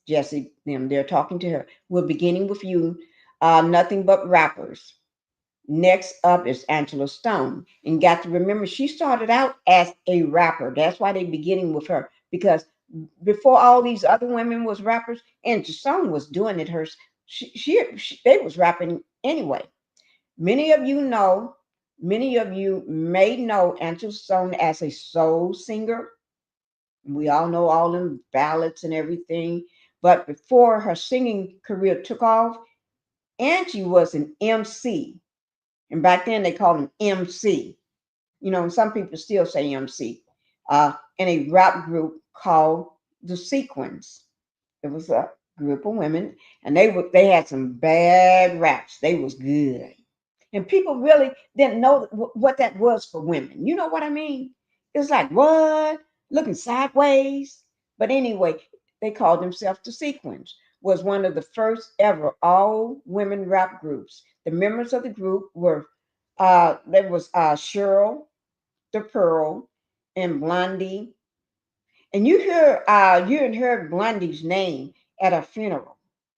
Jesse. Them. They're talking to her. We're beginning with you. Nothing but rappers. Next up is Angela Stone. And got to remember, she started out as a rapper. That's why they're beginning with her. Because before all these other women was rappers, Angela Stone was doing it her. They was rapping anyway. Many of you know, many of you may know Angela Stone as a soul singer. We all know all them ballads and everything. But before her singing career took off, Angie was an MC. And back then they called him MC. And some people still say MC. In a rap group called The Sequence. It was a group of women, and they had some bad raps. They was good, and people really didn't know what that was for women. You know what I mean? It's like what looking sideways. But anyway, they called themselves The Sequence. Was one of the first ever all women rap groups. The members of the group were there was Cheryl, the Pearl, and Blondie. And you had heard Blondie's name at a funeral.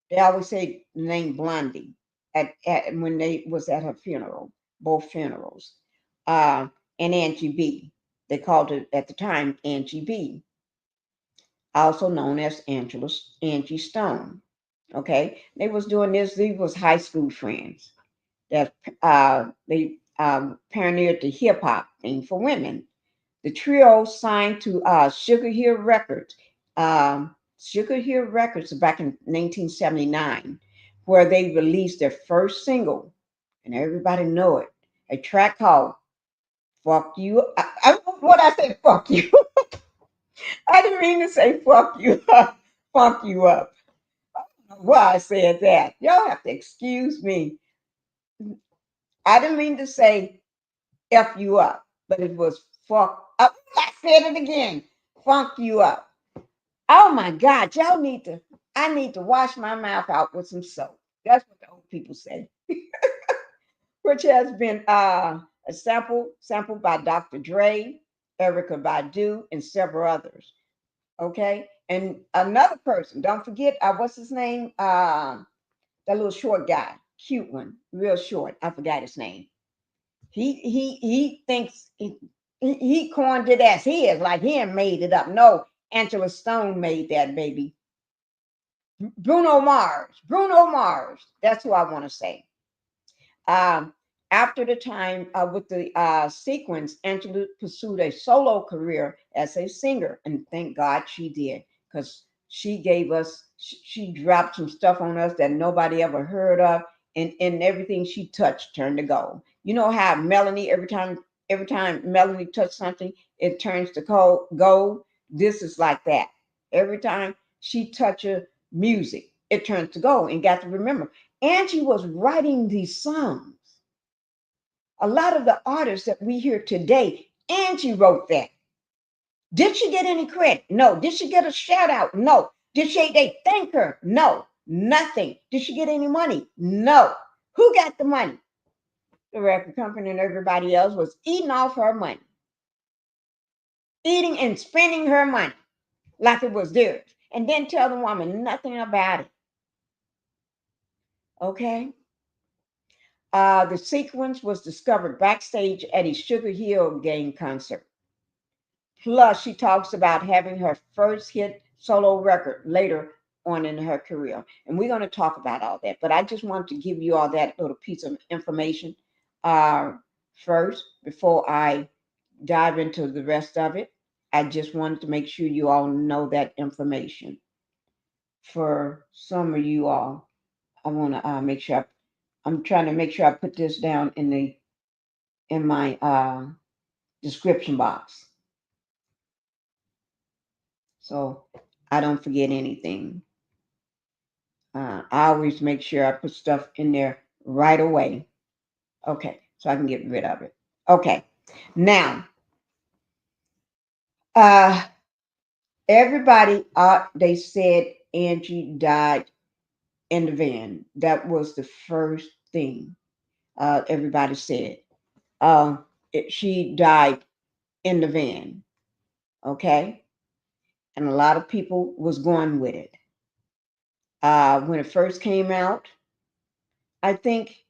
They always say the name Blondie at when they was at her funeral, both funerals. Uh, and Angie B. They called it at the time Angie B. also known as Angie Stone. Okay, they was doing this. These was high school friends that they pioneered the hip hop thing for women. The trio signed to Sugar Hill Records. Sugar Hill Records back in 1979, where they released their first single, and everybody know it. A track called "Fuck You." What I say? Fuck you. I didn't mean to say "fuck you." Fuck you up. Why I said that? Y'all have to excuse me. I didn't mean to say "f you up," but it was "fuck up." I said it again. Funk you up. Oh my God, y'all need to. I need to wash my mouth out with some soap. That's what the old people say. Which has been a sampled by Dr. Dre, Erica Badu, and several others. Okay, and another person. Don't forget, what's his name? That little short guy, cute one, real short. I forgot his name. He thinks he coined it as his, like he ain't made it up. No, Angela Stone made that baby. Bruno Mars. Bruno Mars. That's who I want to say. Um, After the time with the sequence, Angela pursued a solo career as a singer, and thank God she did, because she gave us, she dropped some stuff on us that nobody ever heard of, and everything she touched turned to gold. You know how Melanie, every time Melanie touched something, it turns to gold. This is like that. Every time she touches music, it turns to gold. And got to remember, Angie was writing these songs. A lot of the artists that we hear today, Angie wrote that. Did she get any credit? No. Did she get a shout out? No. Did they thank her? No. Nothing. Did she get any money? No. Who got the money? The record company and everybody else was eating off her money, eating and spending her money like it was theirs, and then tell the woman nothing about it. Okay. The sequence was discovered backstage at a Sugar Hill Gang concert. Plus, she talks about having her first hit solo record later on in her career. And we're going to talk about all that. But I just wanted to give you all that little piece of information uh, first before I dive into the rest of it. I just wanted to make sure you all know that information. For some of you all, I want to make sure I'm trying to make sure I put this down in my description box, so I don't forget anything. I always make sure I put stuff in there right away. Okay, so I can get rid of it. Okay, now, uh, everybody, they said Angie died in the van. That was the first thing everybody said. Uh, she died in the van. Okay, and a lot of people was going with it. When it first came out, I think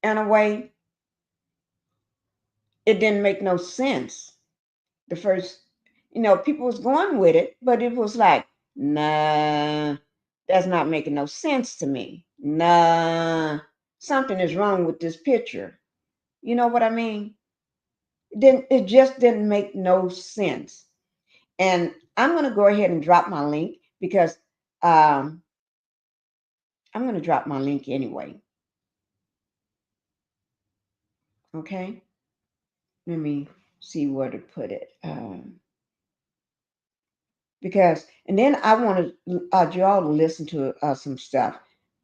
in a way it didn't make no sense. The first, people was going with it, but it was like, nah, that's not making no sense to me. Nah, something is wrong with this picture. You know what I mean? It just didn't make no sense. And I'm going to go ahead and drop my link because um, I'm going to drop my link anyway. Okay, let me see where to put it. Because and then I want to you all to listen to some stuff.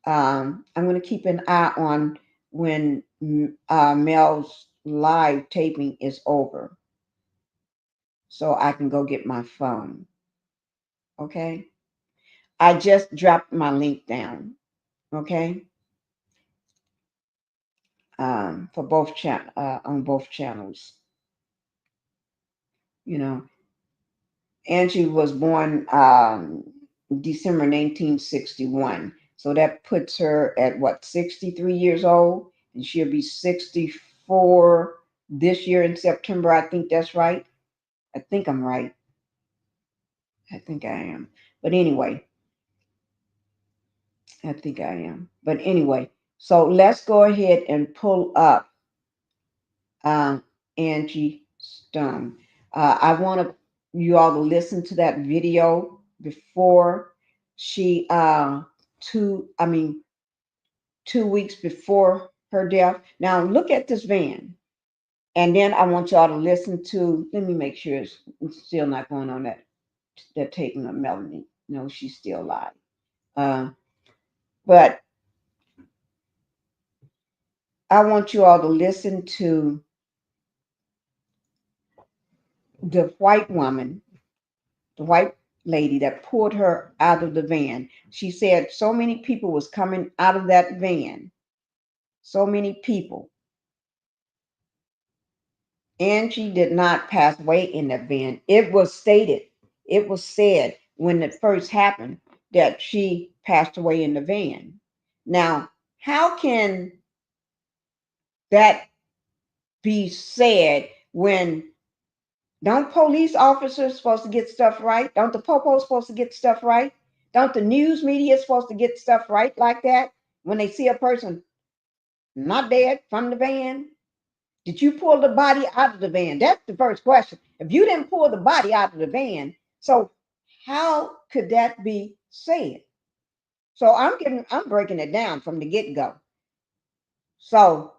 I'm going to keep an eye on when Mel's live taping is over, so I can go get my phone. Okay, I just dropped my link down. Okay, for both on both channels. You know, Angie was born December 1961. So that puts her at what, 63 years old? And she'll be 64 this year in September. I think that's right. I think I'm right. I think I am. But anyway, I think I am. But anyway, so let's go ahead and pull up um, Angie Stone. I want you all to listen to that video before she two. I mean 2 weeks before her death. Now look at this van. And then I want y'all to listen to, let me make sure it's still not going on that taking of Melanie. No, she's still alive. But I want you all to listen to the white woman, the white lady that pulled her out of the van. She said so many people was coming out of that van. So many people. And she did not pass away in that van. It was stated, it was said when it first happened that she passed away in the van. Now, how can that be said when don't police officers supposed to get stuff right? Don't the popo supposed to get stuff right? Don't the news media supposed to get stuff right like that when they see a person not dead from the van? Did you pull the body out of the van? That's the first question. If you didn't pull the body out of the van, so how could that be said? So I'm breaking it down from the get-go. So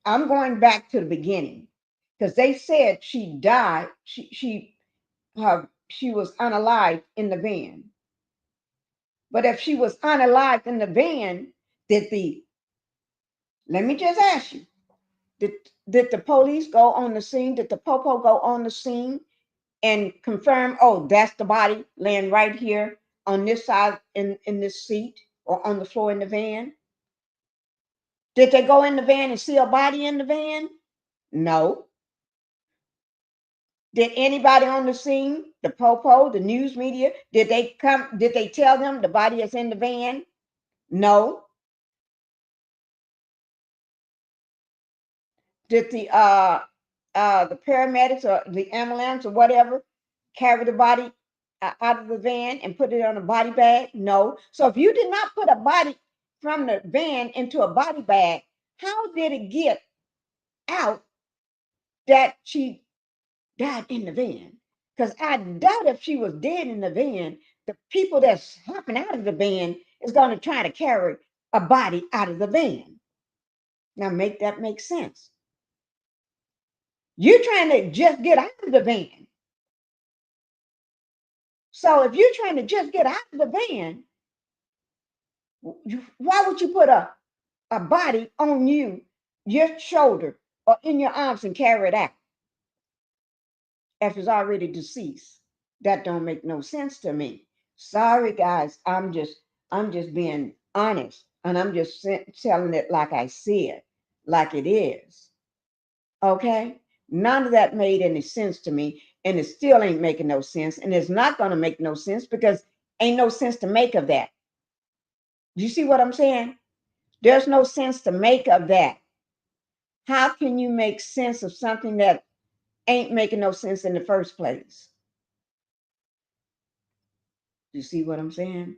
I'm going back to the beginning because they said she died. She was unalive in the van. But if she was unalive in the van, did the let me just ask you, did did the police go on the scene? Did the popo go on the scene and confirm, oh, that's the body laying right here on this side in this seat or on the floor in the van? Did they go in the van and see a body in the van? No. Did anybody on the scene, the popo, the news media, did they tell them the body is in the van? No. Did the paramedics or the ambulance or whatever carry the body out of the van and put it on a body bag? No. So if you did not put a body from the van into a body bag, how did it get out that she died in the van? Because I doubt if she was dead in the van, the people that's hopping out of the van is going to try to carry a body out of the van. Now make that make sense. You're trying to just get out of the van. So if you're trying to just get out of the van, why would you put a body on you, your shoulder, or in your arms and carry it out if it's already deceased? That don't make no sense to me. Sorry, guys. I'm just being honest, and I'm just telling it like I see it, like it is. Okay. None of that made any sense to me, and it still ain't making no sense, and it's not going to make no sense because ain't no sense to make of that. You see what I'm saying? There's no sense to make of that. How can you make sense of something that ain't making no sense in the first place? You see what I'm saying?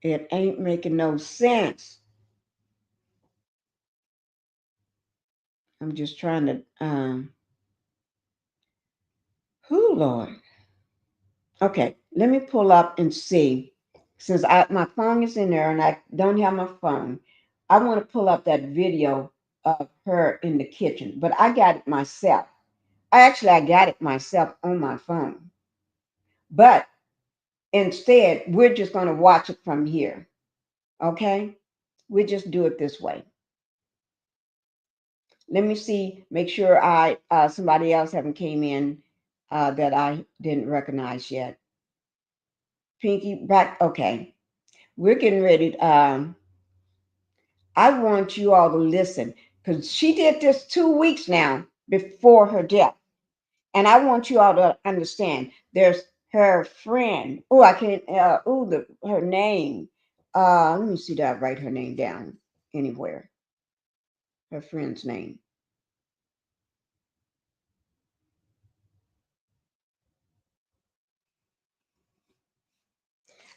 It ain't making no sense. I'm just trying to who Lord. Okay, let me pull up and see. Since my phone is in there and I don't have my phone, I want to pull up that video of her in the kitchen. But I got it myself. I got it myself on my phone. But instead, we're just going to watch it from here. Okay? We just do it this way. Let me see, make sure I somebody else haven't came in that I didn't recognize yet. Pinkie, back. Okay, we're getting ready. I want you all to listen because she did this 2 weeks now before her death, and I want you all to understand. There's her friend. Oh, I can't. Her name. Let me see that. I write her name down anywhere. Her friend's name.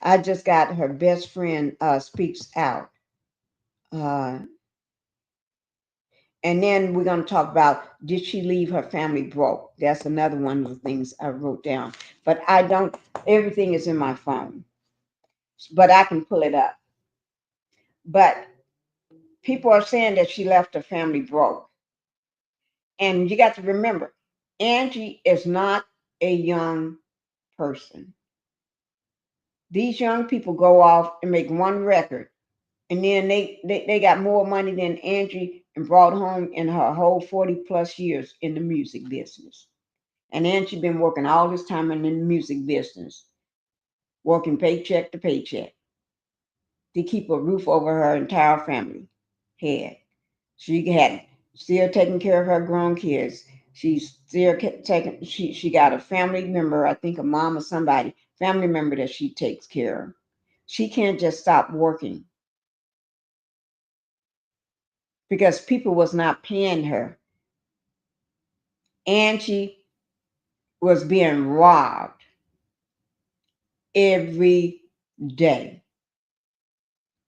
I just got her best friend speaks out. Uh, and then we're going to talk about, did she leave her family broke? That's another one of the things I wrote down. But I don't, everything is in my phone, but I can pull it up. But people are saying that she left her family broke. And you got to remember, Angie is not a young person. These young people go off and make one record, and then they got more money than Angie and brought home in her whole 40 plus years in the music business. And Angie been working all this time in the music business, working paycheck to paycheck to keep a roof over her entire family head. She had still taking care of her grown kids. She's still taking. She got a family member, I think a mom or somebody, family member that she takes care of. She can't just stop working because people was not paying her. Angie was being robbed every day.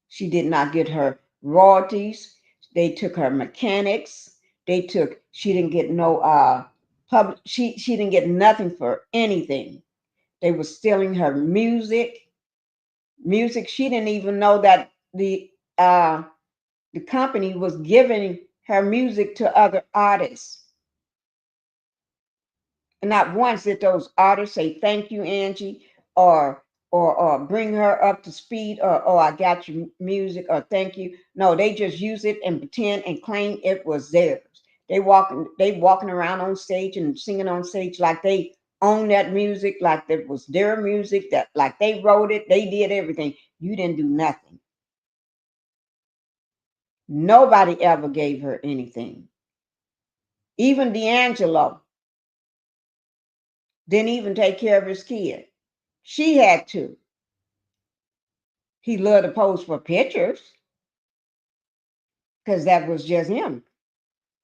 She did not get her royalties. They took her mechanics. She didn't get no public, she didn't get nothing for anything. They were stealing her music. Music, she didn't even know that uh the company was giving her music to other artists. And not once did those artists say thank you, Angie, or or bring her up to speed, or oh, I got your music, or thank you. No, they just use it and pretend and claim it was theirs. They walking around on stage and singing on stage like they own that music, like that was their music, that like they wrote it, they did everything. You didn't do nothing. Nobody ever gave her anything. Even D'Angelo didn't even take care of his kid. She had to. He loved to pose for pictures because that was just him.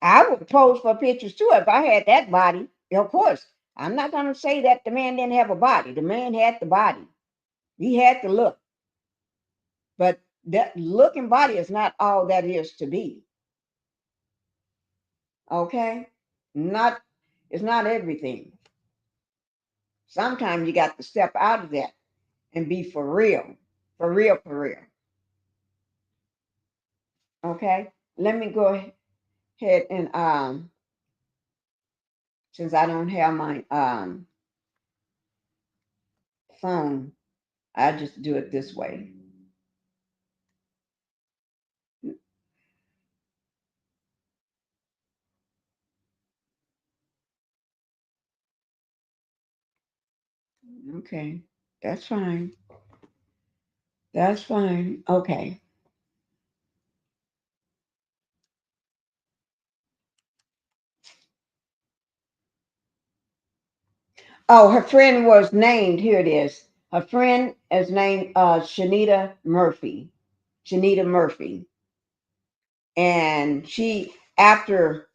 I would pose for pictures too if I had that body. Of course, I'm not going to say that the man didn't have a body. The man had the body. He had the look. But that look and body is not all that is to be. Okay? Not it's not everything. Sometimes you got to step out of that and be for real. For real, for real. Okay? Let me go ahead and since I don't have my phone, I just do it this way. Okay, that's fine. That's fine. Okay. Oh, her friend was named. Here it is. Her friend is named Shanita Murphy. Shanita Murphy, and she, after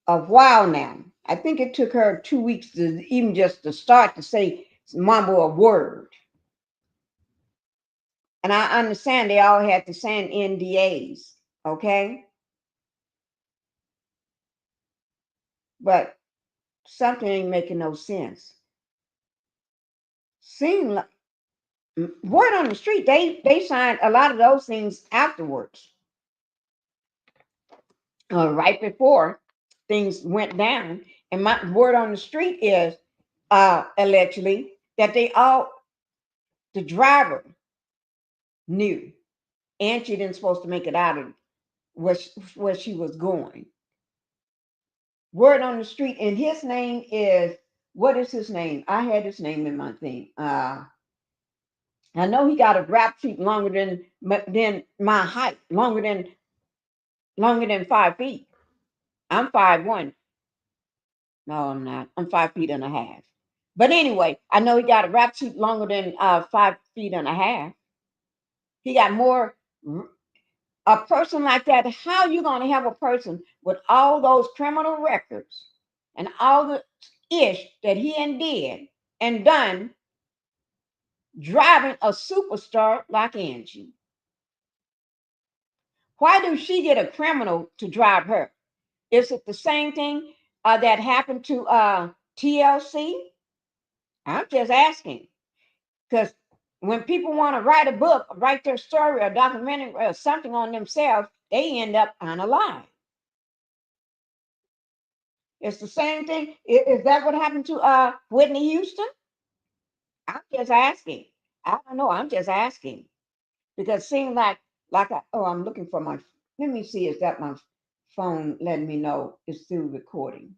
a while now, I think it took her 2 weeks to even just to start to say mumble a word. And I understand they all had to sign NDAs. Okay, but something ain't making no sense. Seem like word on the street, they signed a lot of those things afterwards, right before things went down. And my word on the street is allegedly that they all the driver knew, and she didn't supposed to make it out of where she was going. Word on the street, and his name is, what is his name? I had his name in my thing. I know he got a rap sheet longer than my height, longer than 5 feet. I'm 5'1". No, I'm not. I'm 5 feet and a half. But anyway, I know he got a rap sheet longer than 5 feet and a half. He got more. A person like that, how you gonna have a person with all those criminal records and all the ish that he and did and done? driving a superstar like Angie? Why does she get a criminal to drive her? Is it the same thing that happened to TLC? I'm just asking. Because when people want to write a book, write their story or documentary or something on themselves, they end up unalive. It's the same thing. Is that what happened to Whitney Houston? I'm just asking. I don't know. I'm just asking because it seems like I'm looking for my. Let me see. Is that my phone letting me know it's still recording?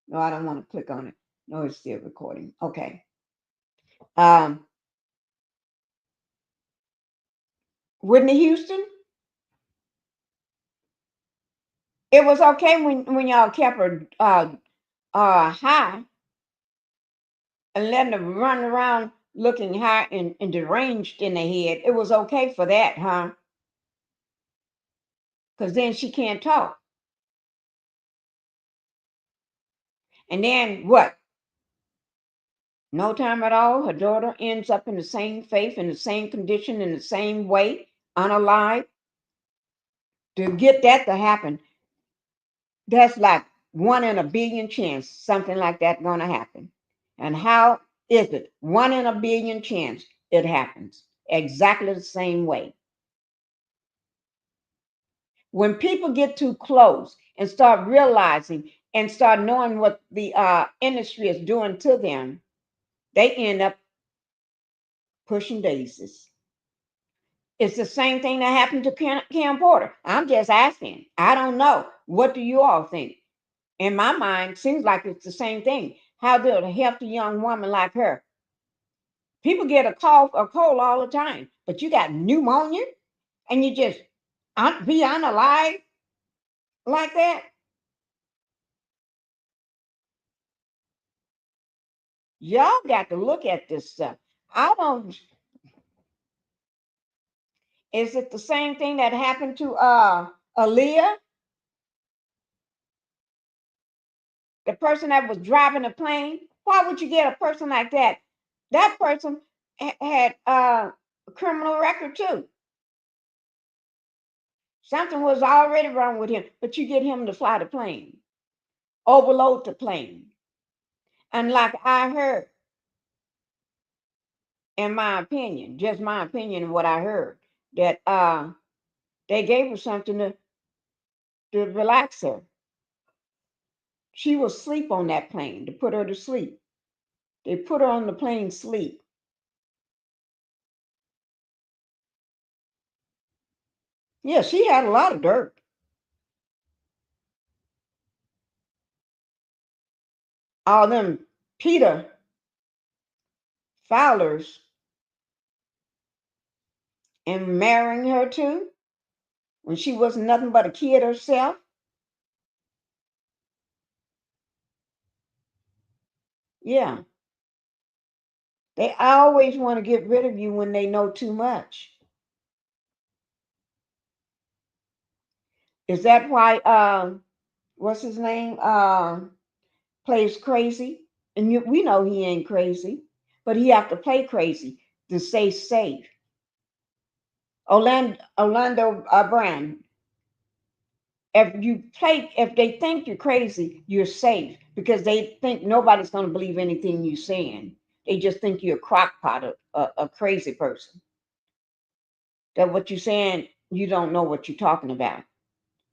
No, I don't want to click on it. No, it's still recording. Okay. Um, Whitney Houston. It was okay when y'all kept her high and letting her run around looking high and deranged in the head. It was okay for that, huh? Because then she can't talk. And then what? No time at all. Her daughter ends up in the same faith, in the same condition, in the same way, unalive. To get that to happen, that's like 1 in a billion chance something like that gonna happen. And how is it 1 in a billion chance it happens exactly the same way? When people get too close and start realizing and start knowing what the industry is doing to them, they end up pushing daisies. It's the same thing that happened to Cam Porter. I'm just asking. I don't know. What do you all think? In my mind, seems like it's the same thing. How did a healthy young woman like her? People get a cough or cold all the time, but you got pneumonia and you just be unalive like that? Y'all got to look at this stuff. I don't. Is it the same thing that happened to Aaliyah, the person that was driving a plane? Why would you get a person like that? That person had a criminal record too. Something was already wrong with him, but you get him to fly the plane, overload the plane. And like I heard, in my opinion, just my opinion of what I heard, that they gave her something to relax her. She was asleep on that plane to put her to sleep. They put her on the plane sleep. Yeah, she had a lot of dirt. All them Peter Fowlers and marrying her too when she wasn't nothing but a kid herself. Yeah, they always want to get rid of you when they know too much. Is that why what's his name plays crazy? And we know he ain't crazy, but he have to play crazy to stay safe. Orlando Brown. If they think you're crazy, you're safe because they think nobody's going to believe anything you're saying. They just think you're a crockpot, a crazy person. That what you're saying, you don't know what you're talking about.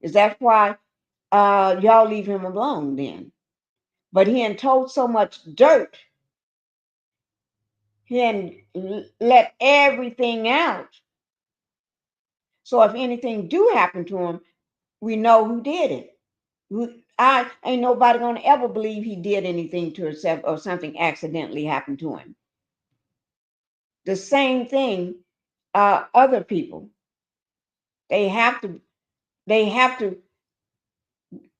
Is that why y'all leave him alone then? But he had told so much dirt. He had let everything out. So if anything do happen to him, we know who did it. I ain't nobody gonna ever believe he did anything to himself or something accidentally happened to him. The same thing, other people. They have to they have to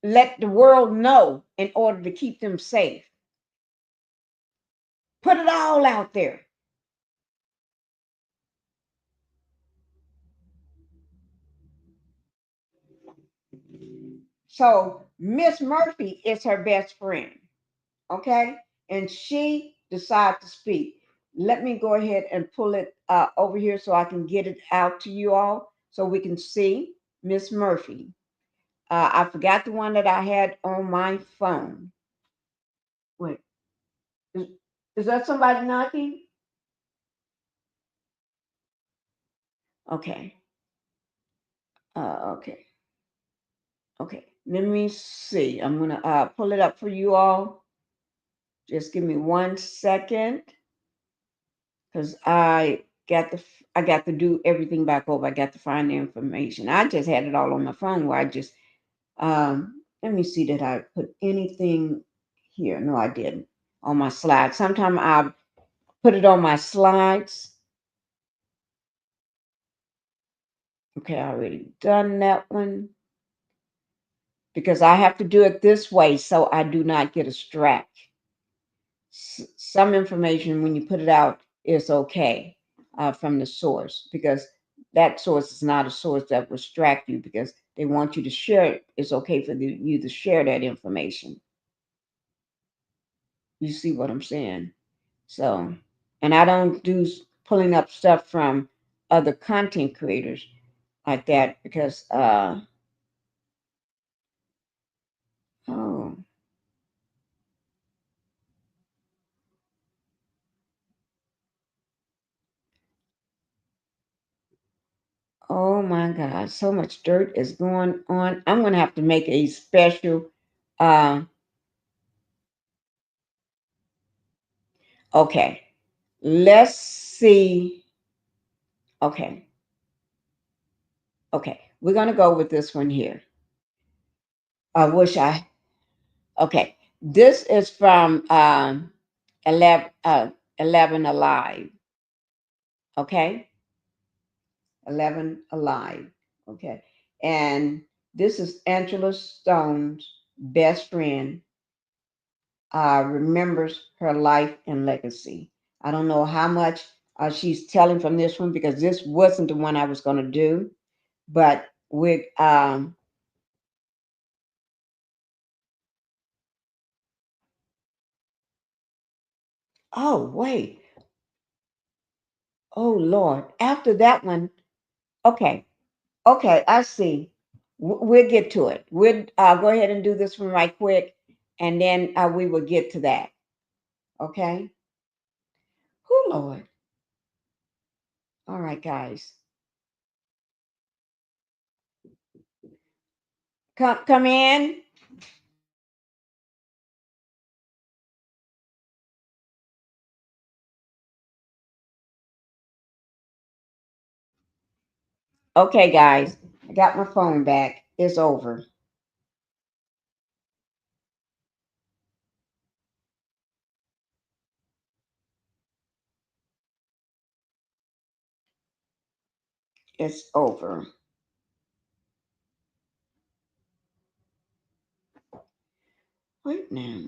let the world know in order to keep them safe. Put it all out there. So Miss Murphy is her best friend, okay? And she decided to speak. let me go ahead and pull it over here so I can get it out to you all so we can see. Miss Murphy. I forgot the one that I had on my phone. Wait, is, is that somebody knocking? Okay. Okay. Okay. Let me see. I'm gonna pull it up for you all. Just give me 1 second, because I got to do everything back over. I got to find the information. I just had it all on my phone where I just let me see, did I put anything here? No, I didn't. On my slides. Sometimes I put it on my slides. Okay, I already done that one because I have to do it this way so I do not get a strap. Some information when you put it out is okay from the source, because that source is not a source that will distract you, because they want you to share it. It's okay for you to share that information. You see what I'm saying? So, and I don't do pulling up stuff from other content creators like that because, oh, oh my God, so much dirt is going on. I'm going to have to make a special, uh, okay, let's see. Okay, okay, we're going to go with this one here. I wish I, okay, this is from 11, 11 Alive, okay? 11 Alive. Okay. And this is Angela Stone's best friend, remembers her life and legacy. I don't know how much she's telling from this one, because this wasn't the one I was going to do. But with, oh, wait. Oh, Lord. After that one, okay. Okay, I see. We'll get to it. We'll go ahead and do this one right quick, and then we will get to that. Okay. Oh, Lord. All right, guys. Come in. Okay, guys. I got my phone back. It's over. It's over. Wait now.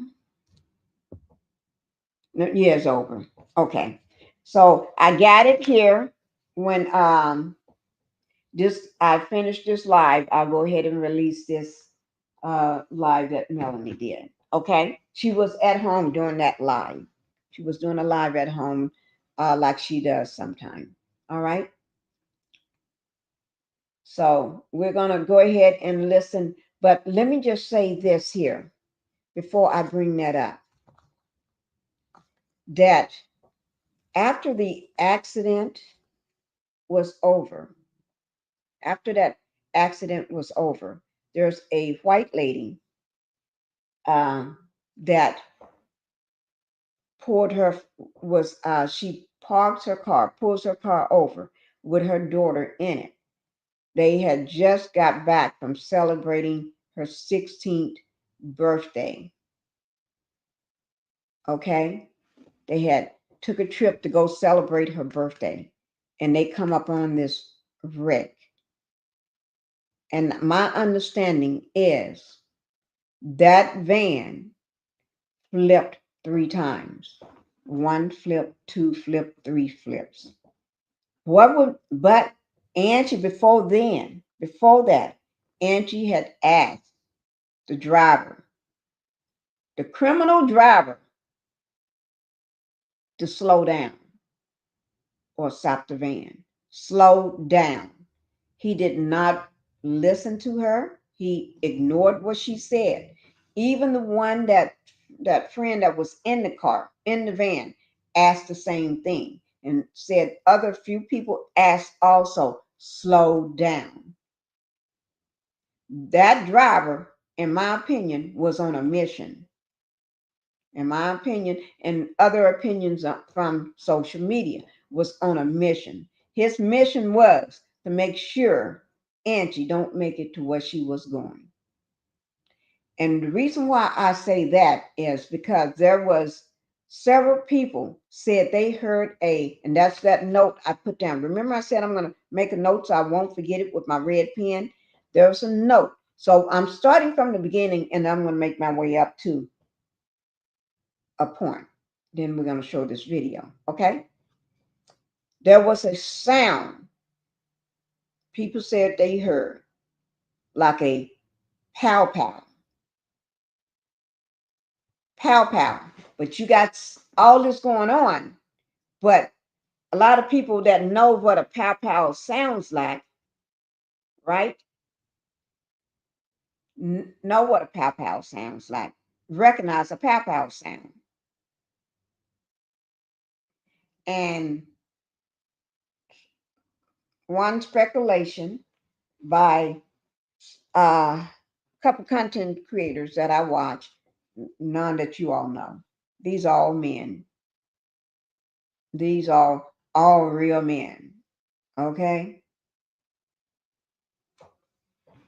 No, yeah, it's over. Okay. So I got it here. When this I finish this live, I'll go ahead and release this live that Melanie did. Okay. She was at home doing that live. She was doing a live at home, like she does sometime. All right. So we're going to go ahead and listen. But let me just say this here before I bring that up, that after the accident was over, after that accident was over, there's a white lady uh, that pulled her, she parks her car, pulls her car over with her daughter in it. They had just got back from celebrating her 16th birthday. Okay. They had took a trip to go celebrate her birthday, and they come up on this wreck. And my understanding is that van flipped 3 times. One flip, two flip, three flips. What would but Angie before that, Angie had asked the driver, the criminal driver, to slow down. or stop the van. Slow down. He did not listen to her. He ignored what she said. Even the one that friend that was in the car, in the van, asked the same thing and said other few people asked also, slow down. That driver, in my opinion, was on a mission. In my opinion, and other opinions from social media, was on a mission. His mission was to make sure Angie don't make it to where she was going. And the reason why I say that is because there was several people said they heard and that's that note I put down. Remember I said I'm going to make a note so I won't forget it with my red pen. There was a note. So I'm starting from the beginning and I'm going to make my way up to a point. Then we're going to show this video. Okay. There was a sound people said they heard like a pow pow, pow pow. But you got all this going on. But a lot of people that know what a pow pow sounds like, right? Know what a pow pow sounds like. Recognize a pow pow sound. And one speculation by a couple content creators that I watch, none that you all know. These are all men. These are all real men. Okay?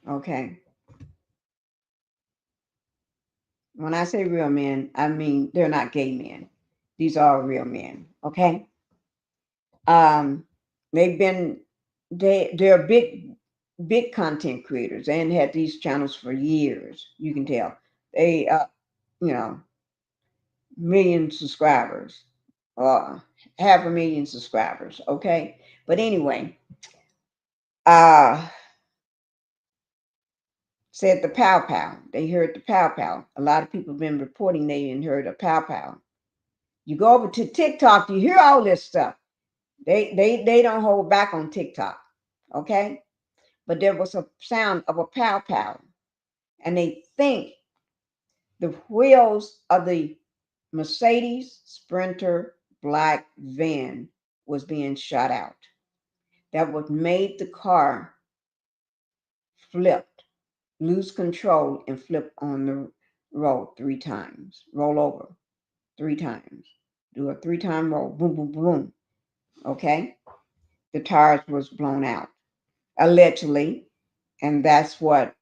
Okay. When I say real men, I mean they're not gay men. These are real men. Okay? Um, they've been they're big content creators and had these channels for years. You can tell they you know, million subscribers, uh, half a million subscribers. Okay, but anyway, uh, said the pow pow. They heard the pow pow. A lot of people have been reporting they didn't heard a pow pow. You go over to TikTok, you hear all this stuff. They don't hold back on TikTok. Okay, but there was a sound of a pow pow, and they think the wheels of the Mercedes Sprinter black van was being shot out. That what made the car flip, lose control, and flip on the road 3 times. Roll over 3 times. Do a 3-time roll. Boom, boom, boom. Okay? The tires was blown out. Allegedly. And that's what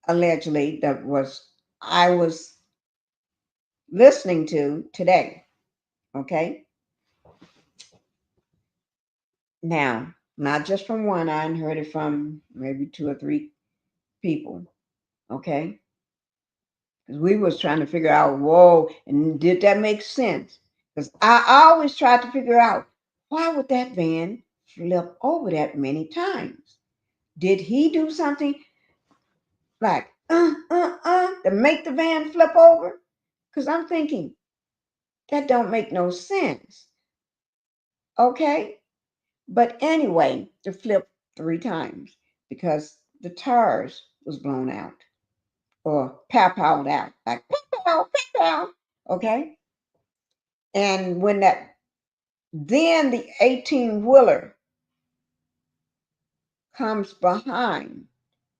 allegedly that was I was listening to today. Okay? Now, not just from one, I heard it from maybe 2 or 3 people. Okay? Because we was trying to figure out, whoa, and did that make sense? Because I always tried to figure out why would that van flip over that many times? Did he do something like to make the van flip over? Because I'm thinking that don't make no sense. Okay, but anyway, to flip 3 times because the tires was blown out or pow out like pow pow. Okay, and when that then the 18-wheeler comes behind,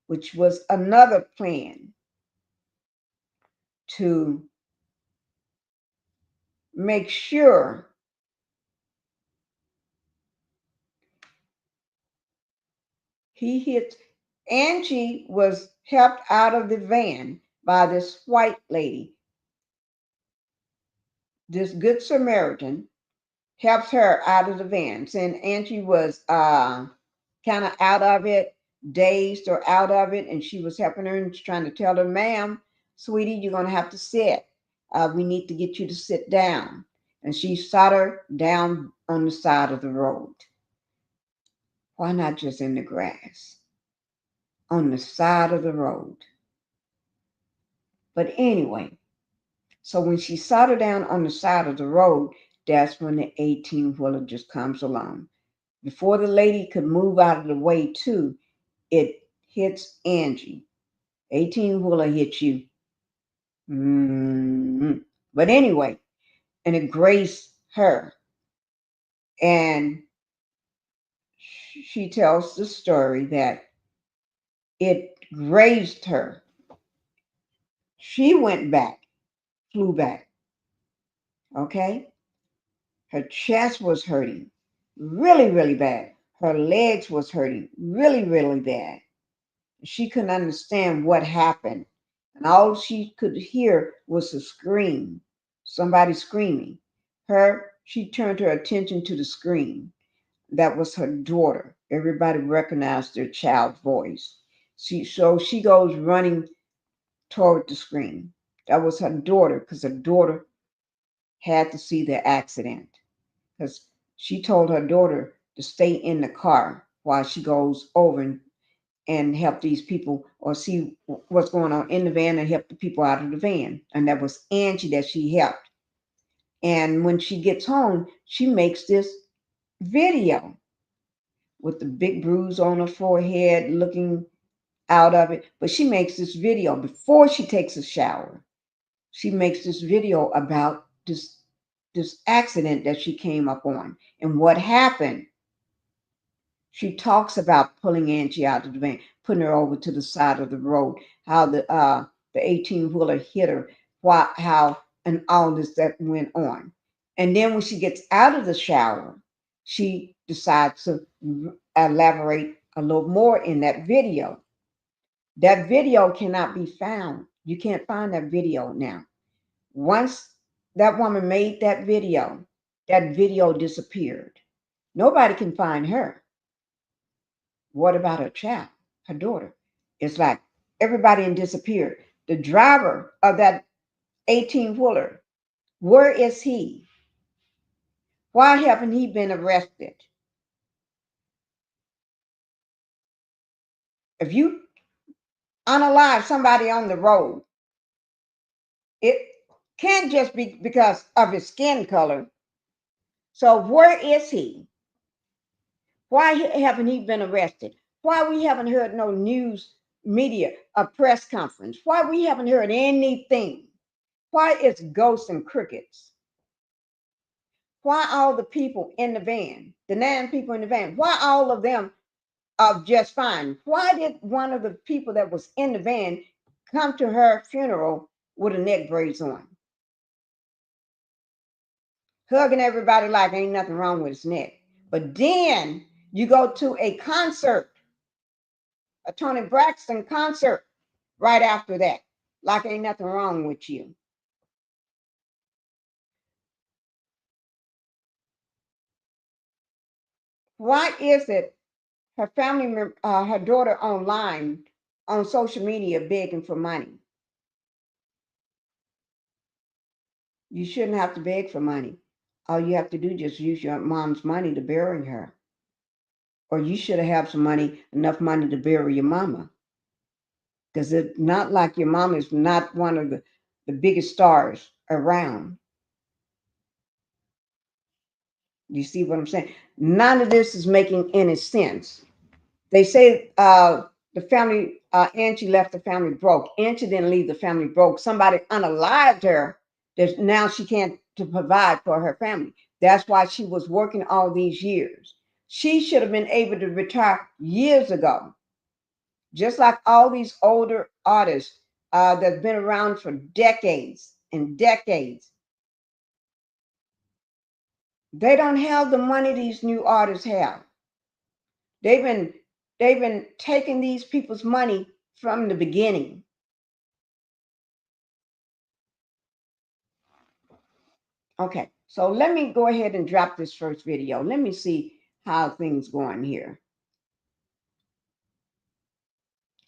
which was another plan to make sure he hit. Angie was helped out of the van by this white lady. This good Samaritan helps her out of the van. And Angie was kind of out of it, dazed or out of it, and she was helping her and trying to tell her, ma'am, sweetie, you're going to have to sit. We need to get you to sit down. And she sat her down on the side of the road. Why not just in the grass? On the side of the road. But anyway, so when she sat her down on the side of the road, That's when the 18-wheeler just comes along. Before the lady could move out of the way, too, it hits Angie. 18-wheeler hits you. But anyway, and it grazed her. And she tells the story that it grazed her. She went back, flew back. Okay? Her chest was hurting really, really bad. Her legs was hurting really, really bad. She couldn't understand what happened. And all she could hear was a scream, somebody screaming. She turned her attention to the scream. That was her daughter. Everybody recognized their child's voice. So she goes running toward the screen. That was her daughter, because her daughter had to see the accident. Because she told her daughter to stay in the car while she goes over and help these people or see what's going on in the van and help the people out of the van. And that was Angie that she helped. And when she gets home, she makes this video with the big bruise on her forehead looking out of it. But she makes this video before she takes a shower. She makes this video about this accident that she came up on and what happened. She talks about pulling Angie out of the van, putting her over to the side of the road, how the 18-wheeler hit her, how and all this that went on. And then when she gets out of the shower, she decides to elaborate a little more in that video. That video cannot be found. You can't find that video now. Once that woman made that video disappeared. Nobody can find her. What about her child, her daughter? It's like everybody disappeared. The driver of that 18-wheeler, where is he? Why haven't he been arrested? If you unalive somebody on the road, it can't just be because of his skin color. So where is he? Why haven't he been arrested? Why we haven't heard no news media, a press conference? Why we haven't heard anything? Why it's ghosts and crickets? Why all the people in the van, the 9 people in the van, why all of them are just fine? Why did one of the people that was in the van come to her funeral with a neck brace on? Hugging everybody like ain't nothing wrong with his neck. But then you go to a concert, a Tony Braxton concert right after that, like ain't nothing wrong with you. Why is it her her daughter online on social media begging for money? You shouldn't have to beg for money. All you have to do is just use your mom's money to bury her. Or you should have some money, enough money to bury your mama. Because it's not like your mama is not one of the biggest stars around. You see what I'm saying? None of this is making any sense. They say the family, Angie left the family broke. Angie didn't leave the family broke. Somebody unalived her that now she can't to provide for her family. That's why she was working all these years. She should have been able to retire years ago, just like all these older artists that's been around for decades and decades. They don't have the money these new artists have. They've been taking these people's money from the beginning. Okay, so let me go ahead and drop this first video. Let me see how things going here.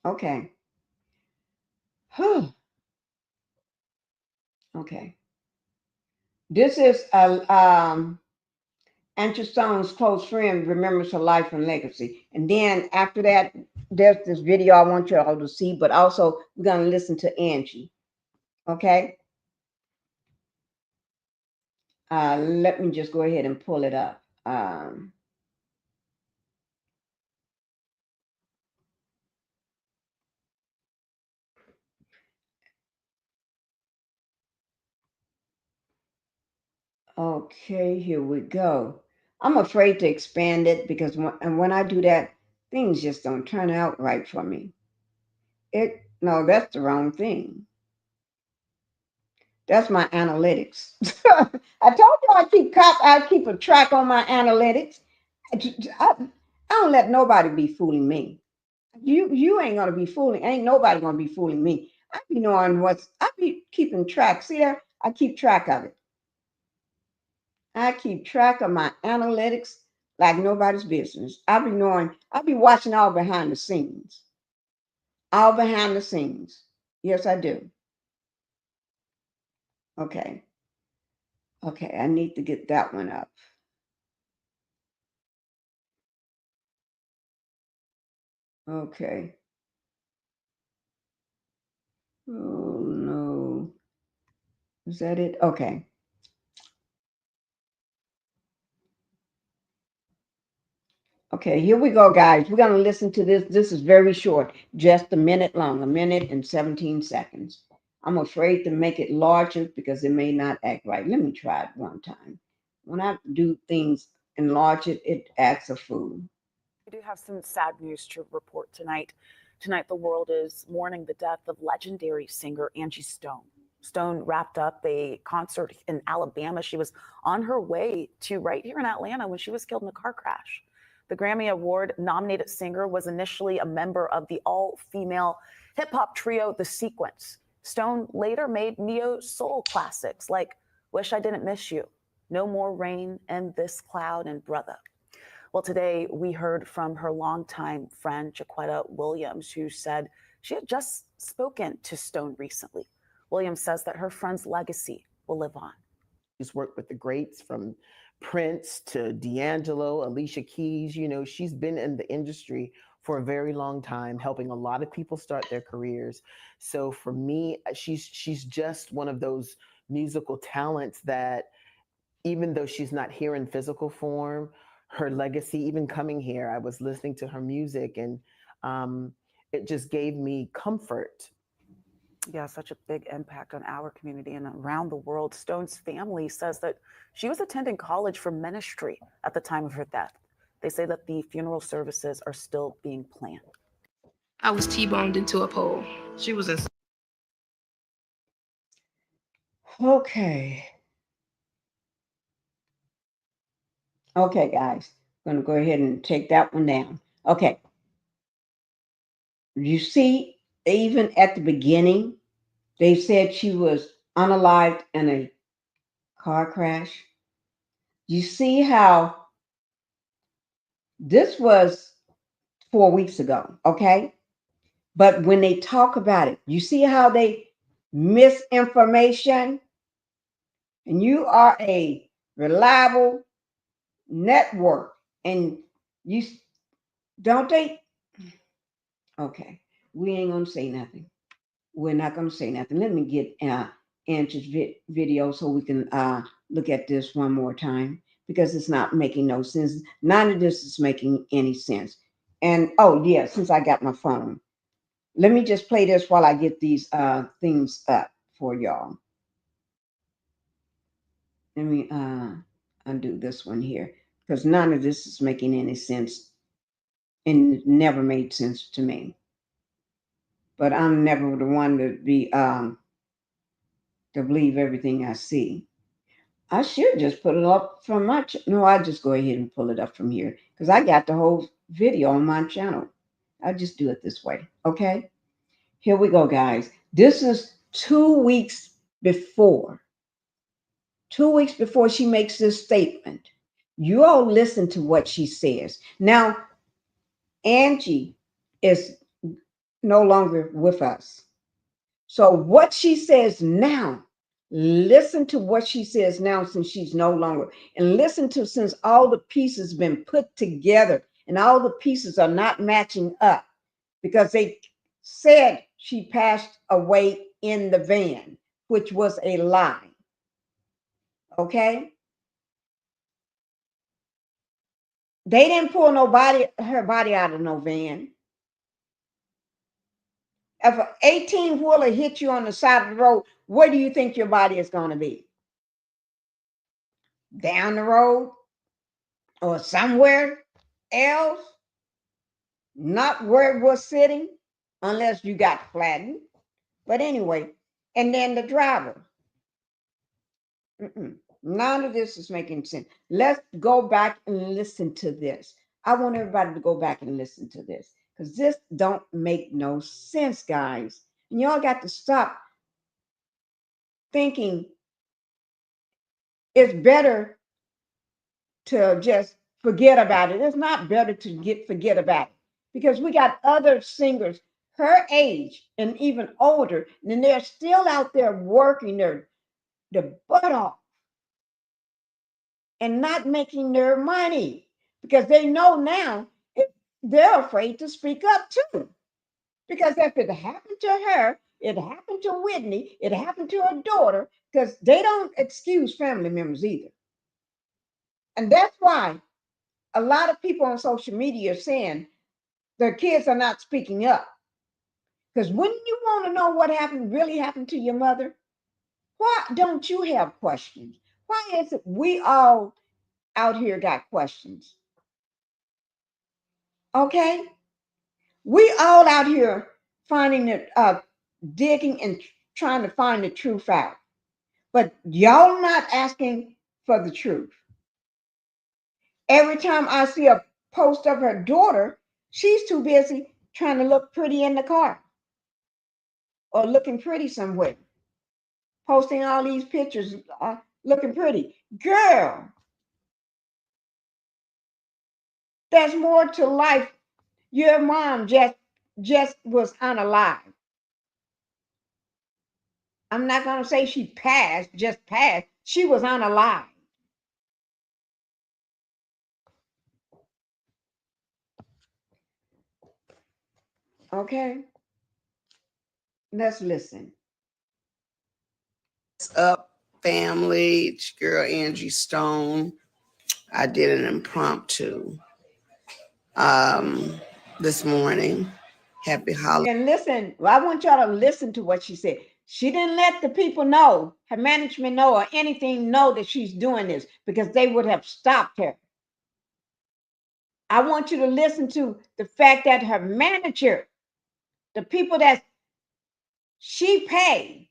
Okay. Okay. This is Angie Stone's close friend remembers her life and legacy. And then after that, there's this video I want you all to see, but also we're going to listen to Angie. Okay. Let me just go ahead and pull it up. Okay, here we go. I'm afraid to expand it because when I do that, things just don't turn out right for me. No, that's the wrong thing. That's my analytics. I told you I keep a track on my analytics. I don't let nobody be fooling me. You ain't gonna be fooling. Ain't nobody gonna be fooling me. I be knowing I be keeping track. See there? I keep track of it. I keep track of my analytics like nobody's business. I be watching all behind the scenes. All behind the scenes. Yes, I do. Okay. Okay, I need to get that one up. Okay. Oh no. Is that it? Okay. Okay, here we go, guys. We're going to listen to this. This is very short, just a minute long, a minute and 17 seconds. I'm afraid to make it larger because it may not act right. Let me try it one time. When I do things, enlarge it, it acts a fool. We do have some sad news to report tonight. Tonight, the world is mourning the death of legendary singer Angie Stone. Stone wrapped up a concert in Alabama. She was on her way to right here in Atlanta when she was killed in a car crash. The Grammy Award nominated singer was initially a member of the all female hip hop trio The Sequence. Stone later made neo soul classics like Wish I Didn't Miss You, No More Rain, and This Cloud and Brother. Well, today we heard from her longtime friend, Jaquetta Williams, who said she had just spoken to Stone recently. Williams says that her friend's legacy will live on. She's worked with the greats from Prince to D'Angelo, Alicia Keys. You know, she's been in the industry for a very long time, helping a lot of people start their careers. So for me, she's just one of those musical talents that even though she's not here in physical form, her legacy, even coming here, I was listening to her music and it just gave me comfort. Yeah, such a big impact on our community and around the world. Stone's family says that she was attending college for ministry at the time of her death. They say that the funeral services are still being planned. I was T-boned into a pole. She was in. Okay. Okay, guys. I'm going to go ahead and take that one down. Okay. You see, even at the beginning, they said she was unalived in a car crash. You see how this was 4 weeks ago, okay? But when they talk about it, you see how they misinformation, and you are a reliable network, and you don't they? Okay, we ain't gonna say nothing. We're not gonna say nothing. Let me get Angie's video so we can look at this one more time because it's not making no sense. None of this is making any sense. And oh yeah, since I got my phone, let me just play this while I get these things up for y'all. Let me undo this one here because none of this is making any sense and it never made sense to me. But I'm never the one to believe everything I see. I should just put it up from my no, I just go ahead and pull it up from here because I got the whole video on my channel. I just do it this way. Okay. Here we go, guys. This is 2 weeks before. 2 weeks before she makes this statement. You all listen to what she says. Now, Angie is no longer with us. So, what she says now, listen to what she says now since she's no longer, and listen to since all the pieces been put together and all the pieces are not matching up because they said she passed away in the van, which was a lie. Okay? They didn't pull her body out of no van. If an 18-wheeler hit you on the side of the road, where do you think your body is going to be? Down the road or somewhere else? Not where it was sitting, unless you got flattened. But anyway, and then the driver. None of this is making sense. Let's go back and listen to this. I want everybody to go back and listen to this because this don't make no sense, guys. And y'all got to stop thinking it's better to just forget about it. It's not better to forget about it because we got other singers her age and even older, and they're still out there working their butt off and not making their money because they know now they're afraid to speak up too. Because if it happened to her, it happened to Whitney, it happened to her daughter, because they don't excuse family members either. And that's why a lot of people on social media are saying their kids are not speaking up. Because when you want to know what really happened to your mother, why don't you have questions? Why is it we all out here got questions? Okay? We all out here finding it, digging and trying to find the truth out. But y'all not asking for the truth. Every time I see a post of her daughter, she's too busy trying to look pretty in the car or looking pretty somewhere, posting all these pictures, looking pretty. Girl, there's more to life. Your mom just was unalive. I'm not going to say she just passed. She was unalive. Okay? Let's listen. What's up, family? It's your girl Angie Stone. I did an impromptu this morning. Happy holiday. And listen, I want y'all to listen to what she said. She didn't let the people know, her management know, or anything know that she's doing this because they would have stopped her. I want you to listen to the fact that her manager, the people that she paid,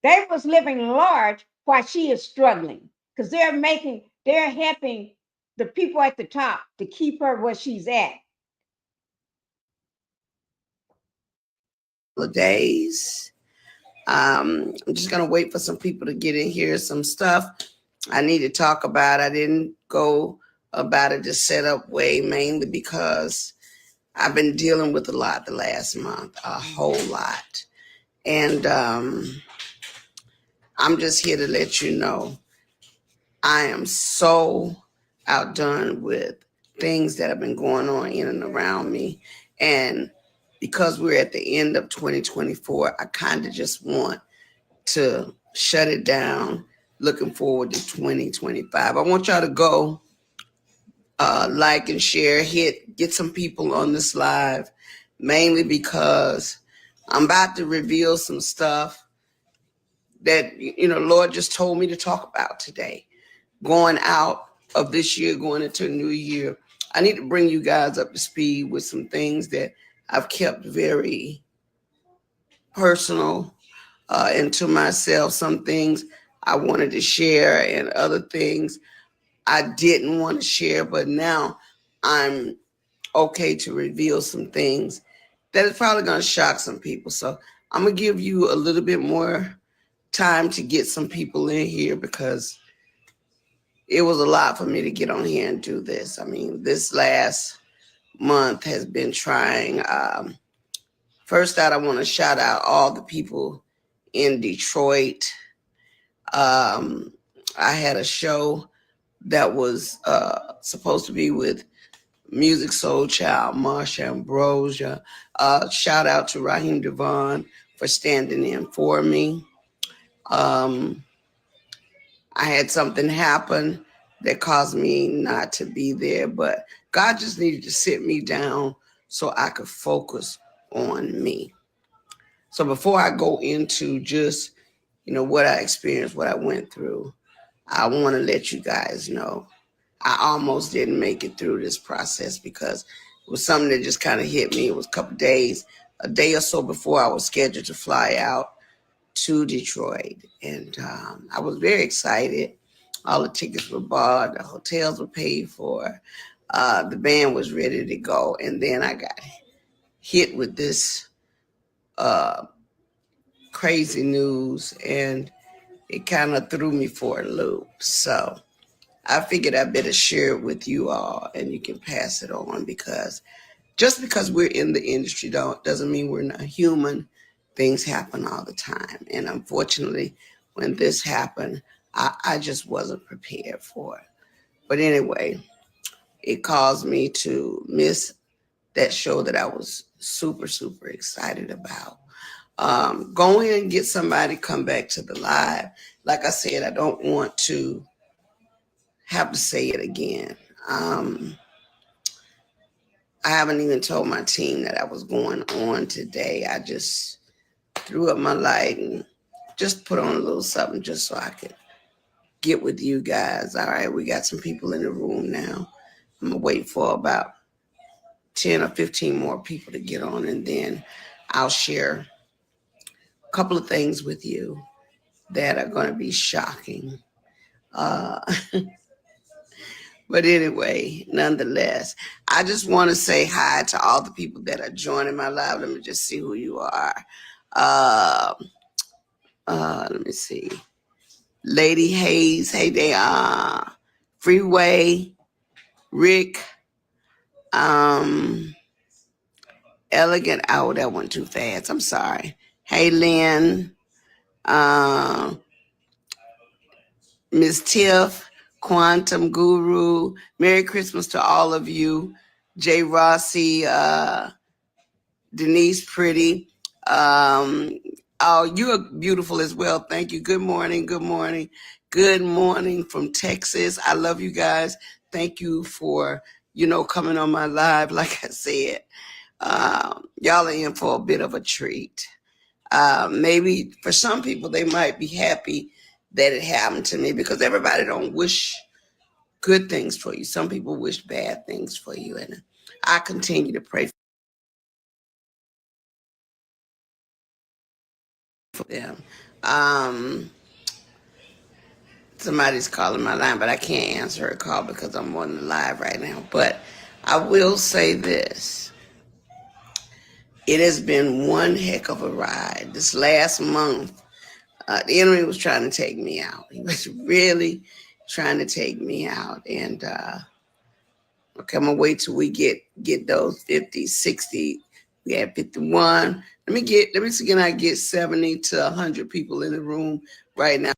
they was living large while she is struggling because they're helping the people at the top to keep her where she's at. Days. I'm just gonna wait for some people to get in here. Some stuff I need to talk about. I didn't go about it the setup way, mainly because I've been dealing with a lot the last month, a whole lot. And I'm just here to let you know I am so outdone with things that have been going on in and around me. And because we're at the end of 2024, I kind of just want to shut it down, looking forward to 2025. I want y'all to go like and share, get some people on this live, mainly because I'm about to reveal some stuff that, Lord just told me to talk about today. Going out of this year, going into a new year, I need to bring you guys up to speed with some things that I've kept very personal and to myself. Some things I wanted to share and other things I didn't want to share, but now I'm okay to reveal some things that is probably going to shock some people. So I'm going to give you a little bit more time to get some people in here because it was a lot for me to get on here and do this. I mean, this last month has been trying. First out, I want to shout out all the people in Detroit. I had a show that was supposed to be with Music Soul Child, Marsha Ambrosia. Shout out to Raheem Devon for standing in for me. I had something happen that caused me not to be there. But God just needed to sit me down so I could focus on me. So before I go into just, what I experienced, what I went through, I want to let you guys know I almost didn't make it through this process because it was something that just kind of hit me. It was a couple days, a day or so before I was scheduled to fly out to Detroit. And I was very excited. All the tickets were bought, the hotels were paid for, the band was ready to go. And then I got hit with this uh, crazy news, and it kind of threw me for a loop. So I figured I better share it with you all, and you can pass it on, because just because we're in the industry doesn't mean we're not human. Things happen all the time. And unfortunately, when this happened, I just wasn't prepared for it. But anyway, it caused me to miss that show that I was super, super excited about. Go in and get somebody, come back to the live. Like I said, I don't want to have to say it again. I haven't even told my team that I was going on today. I just threw up my light and just put on a little something just so I could get with you guys. All right, we got some people in the room now. I'm gonna wait for about 10 or 15 more people to get on, and then I'll share a couple of things with you that are going to be shocking. Uh, but anyway, nonetheless, I just want to say hi to all the people that are joining my live. Let me just see who you are. Uh, let me see. Lady Hayes, hey there. Freeway, Rick, Elegant. Oh, that went too fast. I'm sorry. Hey, Lynn, uh, Miss Tiff, Quantum Guru. Merry Christmas to all of you. Jay Rossi, Denise Pretty. Oh, you are beautiful as well. Thank you. Good morning. Good morning. Good morning from Texas. I love you guys. Thank you for, coming on my live. Like I said, y'all are in for a bit of a treat. Maybe for some people, they might be happy that it happened to me, because everybody don't wish good things for you. Some people wish bad things for you. And I continue to pray for them. Somebody's calling my line, but I can't answer her call because I'm on the live right now. But I will say this. It has been one heck of a ride. This last month, the enemy was trying to take me out. He was really trying to take me out. And okay, I'm gonna wait till we get those 50, 60. We had 51. Let me see, can I get 70 to 100 people in the room right now?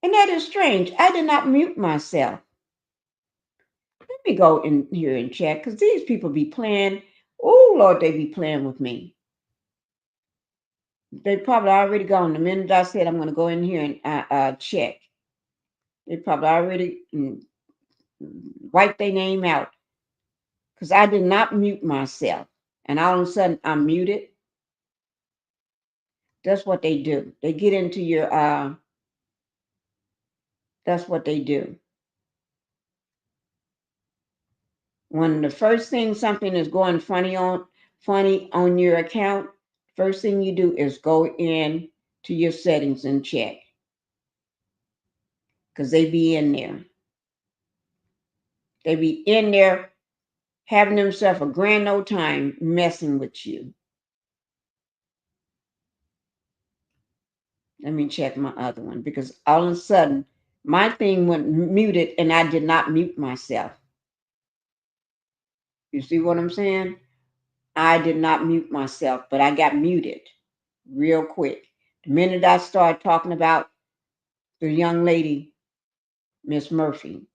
And that is strange. I did not mute myself. Let me go in here and check because these people be playing. Oh, Lord, they be playing with me. They probably already gone. The minute I said I'm going to go in here and check, they probably already wiped their name out because I did not mute myself. And all of a sudden, I'm muted. That's what they do. They get into your, that's what they do. When the first thing something is going funny on your account, first thing you do is go in to your settings and check. Because they be in there. They be in there having themselves a grand old time messing with you. Let me check my other one because all of a sudden my thing went muted and I did not mute myself. You see what I'm saying? I did not mute myself, but I got muted real quick. The minute I started talking about the young lady, Miss Murphy,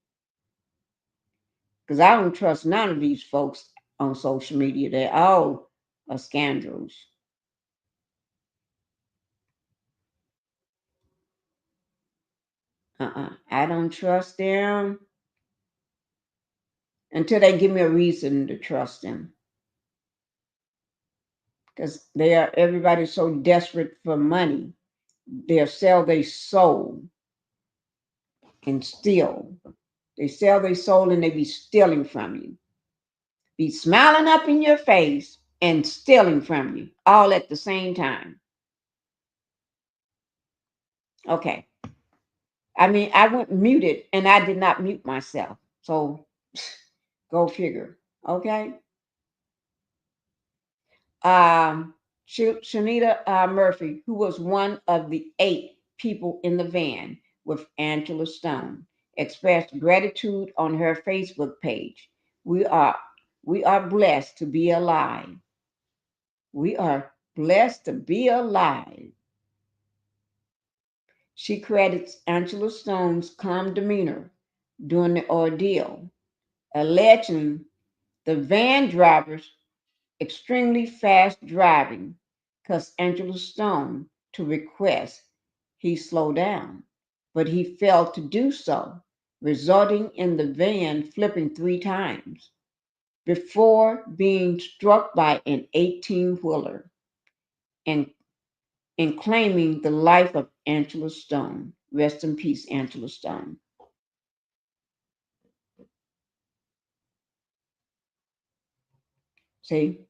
because I don't trust none of these folks on social media. They're all scoundrels. I don't trust them until they give me a reason to trust them. Because everybody's so desperate for money. They'll sell their soul and steal. They sell their soul and they be stealing from you. Be smiling up in your face and stealing from you all at the same time. Okay. I mean, I went muted and I did not mute myself. So go figure. Okay. Shanita Murphy, who was one of the 8 people in the van with Angela Stone, expressed gratitude on her Facebook page. We are blessed to be alive. We are blessed to be alive. She credits Angela Stone's calm demeanor during the ordeal, alleging the van driver's extremely fast driving caused Angela Stone to request he slow down, but he failed to do so, resulting in the van flipping 3 times before being struck by an 18-wheeler and claiming the life of Angela Stone. Rest in peace, Angela Stone. See,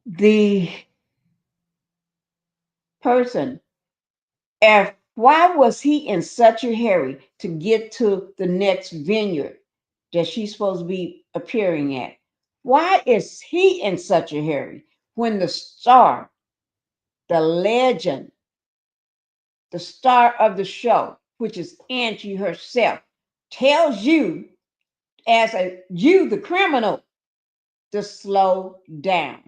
the person, why was he in such a hurry to get to the next vineyard that she's supposed to be appearing at? Why is he in such a hurry when the star, the legend, the star of the show, which is Angie herself, tells you you, the criminal, to slow down?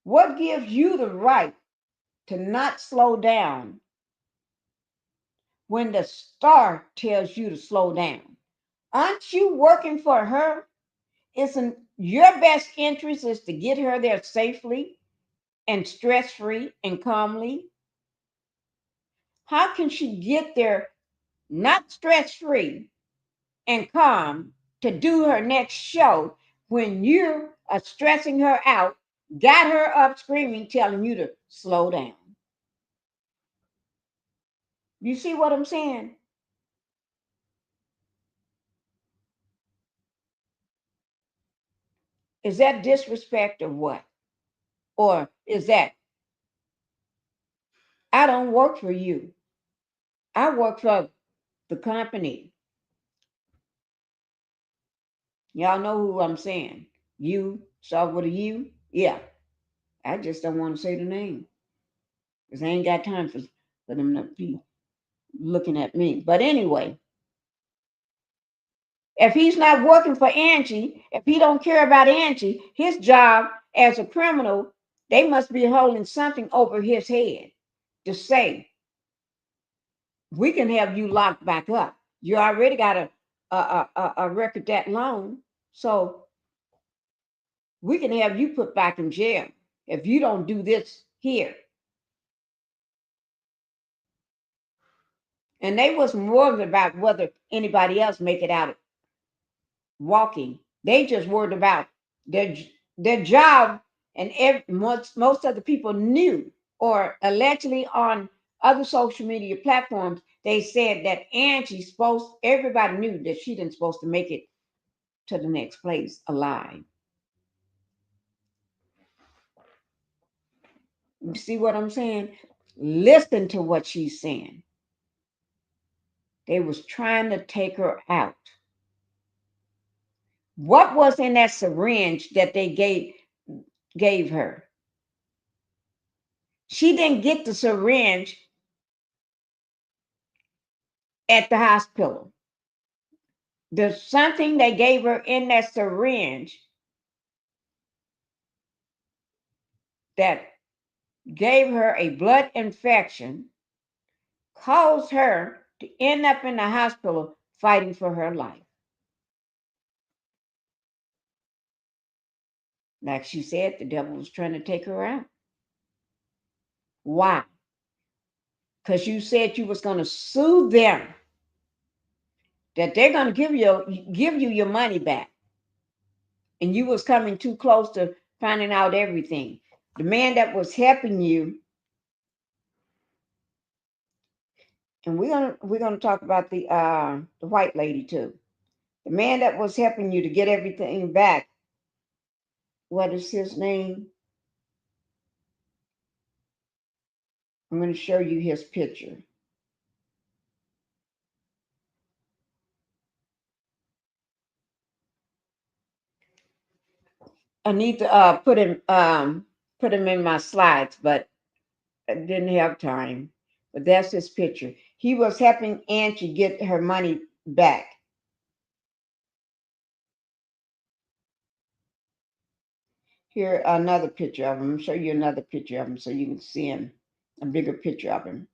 What gives you the right to not slow down when the star tells you to slow down? Aren't you working for her? Isn't your best interest is to get her there safely and stress-free and calmly? How can she get there not stress-free and calm to do her next show when you are stressing her out, got her up screaming, telling you to slow down? You see what I'm saying? Is that disrespect or what? Or is that, I don't work for you, I work for the company? Y'all know who I'm saying. You, start with a U? Yeah. I just don't want to say the name because I ain't got time for them to be looking at me. But anyway, if he's not working for Angie, if he don't care about Angie, his job as a criminal, they must be holding something over his head. to say, we can have you locked back up. You already got a record that long, so we can have you put back in jail if you don't do this here. And they wasn't worried about whether anybody else make it out walking. They just worried about their their job. And most of the people knew, or allegedly on other social media platforms, they said that everybody knew that she didn't supposed to make it to the next place alive. You see what I'm saying? Listen to what she's saying. They was trying to take her out. What was in that syringe that they gave her? She didn't get the syringe at the hospital. There's something they gave her in that syringe that gave her a blood infection, caused her to end up in the hospital fighting for her life. Like she said, the devil was trying to take her out. Why? Because you said you was going to sue them, that they're going to give you your money back, and you was coming too close to finding out everything. The man that was helping you, and we're gonna talk about the white lady too. The man that was helping you to get everything back. What is his name? I'm going to show you his picture. I need to put him in my slides, but I didn't have time. But that's his picture. He was helping Angie get her money back. Here, another picture of him. I'll show you another picture of him so you can see him, a bigger picture of him.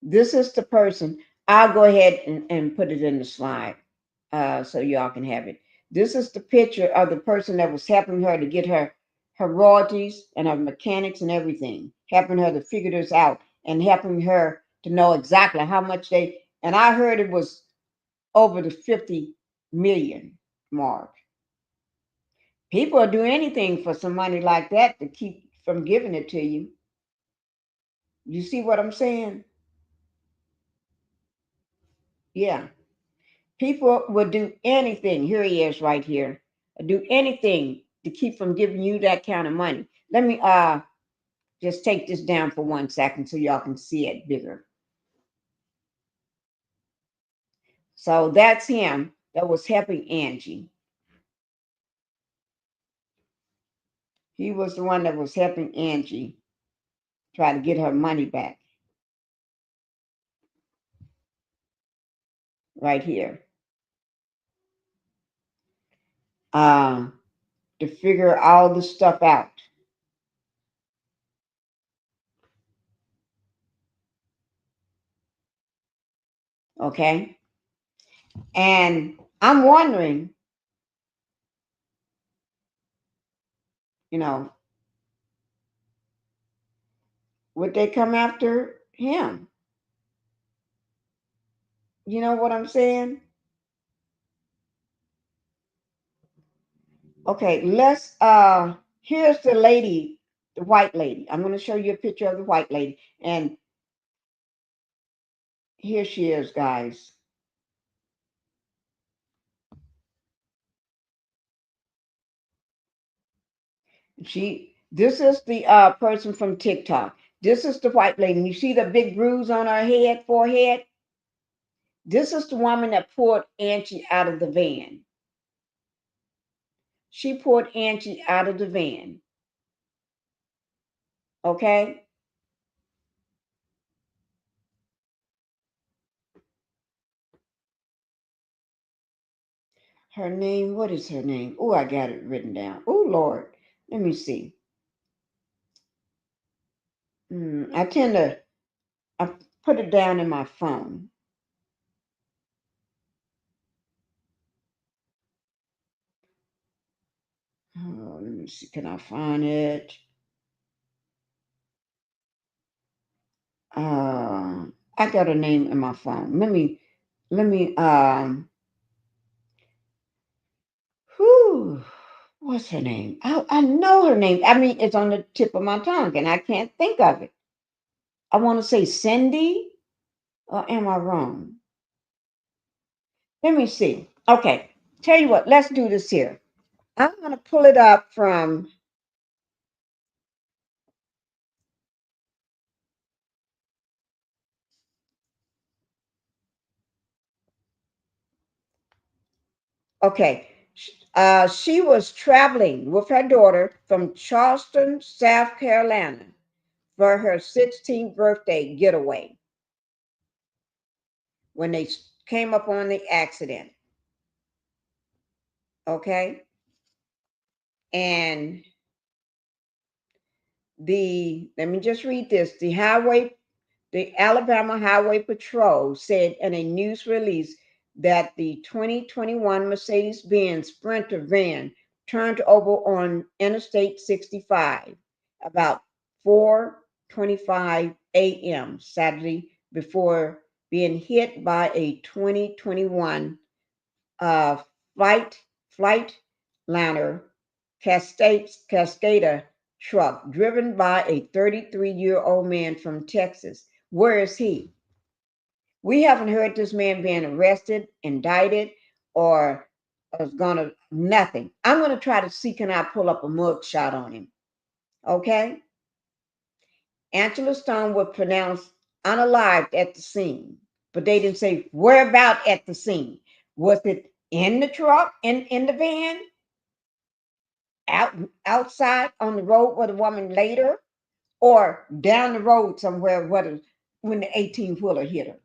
This is the person. I'll go ahead and put it in the slide so y'all can have it. This is the picture of the person that was helping her to get her royalties and her mechanics and everything, helping her to figure this out and helping her to know exactly how much and I heard it was over the 50 million mark. People will do anything for some money like that to keep from giving it to you. You see what I'm saying? Yeah. People would do anything. Here he is right here. Do anything to keep from giving you that kind of money. Let me just take this down for 1 second so y'all can see it bigger. So that's him that was helping Angie. He was the one that was helping Angie try to get her money back. Right here. To figure all the stuff out. Okay? And I'm wondering, would they come after him? You know what I'm saying? Okay, here's the lady, the white lady. I'm going to show you a picture of the white lady. And here she is, guys. This is the person from TikTok. This is the white lady. You see the big bruise on her forehead? This is the woman that pulled Angie out of the van. She pulled Angie out of the van. Okay? Her name, what is her name? Oh, I got it written down. Oh, Lord. Let me see. I tend to I put it down in my phone. Oh, let me see. Can I find it? I got a name in my phone. Let me whew, what's her name? I know her name. I mean, it's on the tip of my tongue and I can't think of it. I want to say Cindy, or am I wrong? Let me see. Okay, tell you what, let's do this here. I'm going to pull it up from, okay. She was traveling with her daughter from Charleston, South Carolina for her 16th birthday getaway when they came up on the accident. Okay. And let me just read this. The Alabama Highway Patrol said in a news release that the 2021 Mercedes-Benz Sprinter van turned over on Interstate 65 about 4:25 a.m. Saturday before being hit by a 2021 uh, flight Flightliner Cascader truck driven by a 33-year-old man from Texas. Where is he? We haven't heard this man being arrested, indicted, or is gonna nothing. I'm gonna try to see can I pull up a mug shot on him. Okay. Angela Stone was pronounced unalived at the scene, but they didn't say whereabout at the scene. Was it in the truck, in the van, outside on the road where the woman laid her, or down the road somewhere when the 18-wheeler hit her?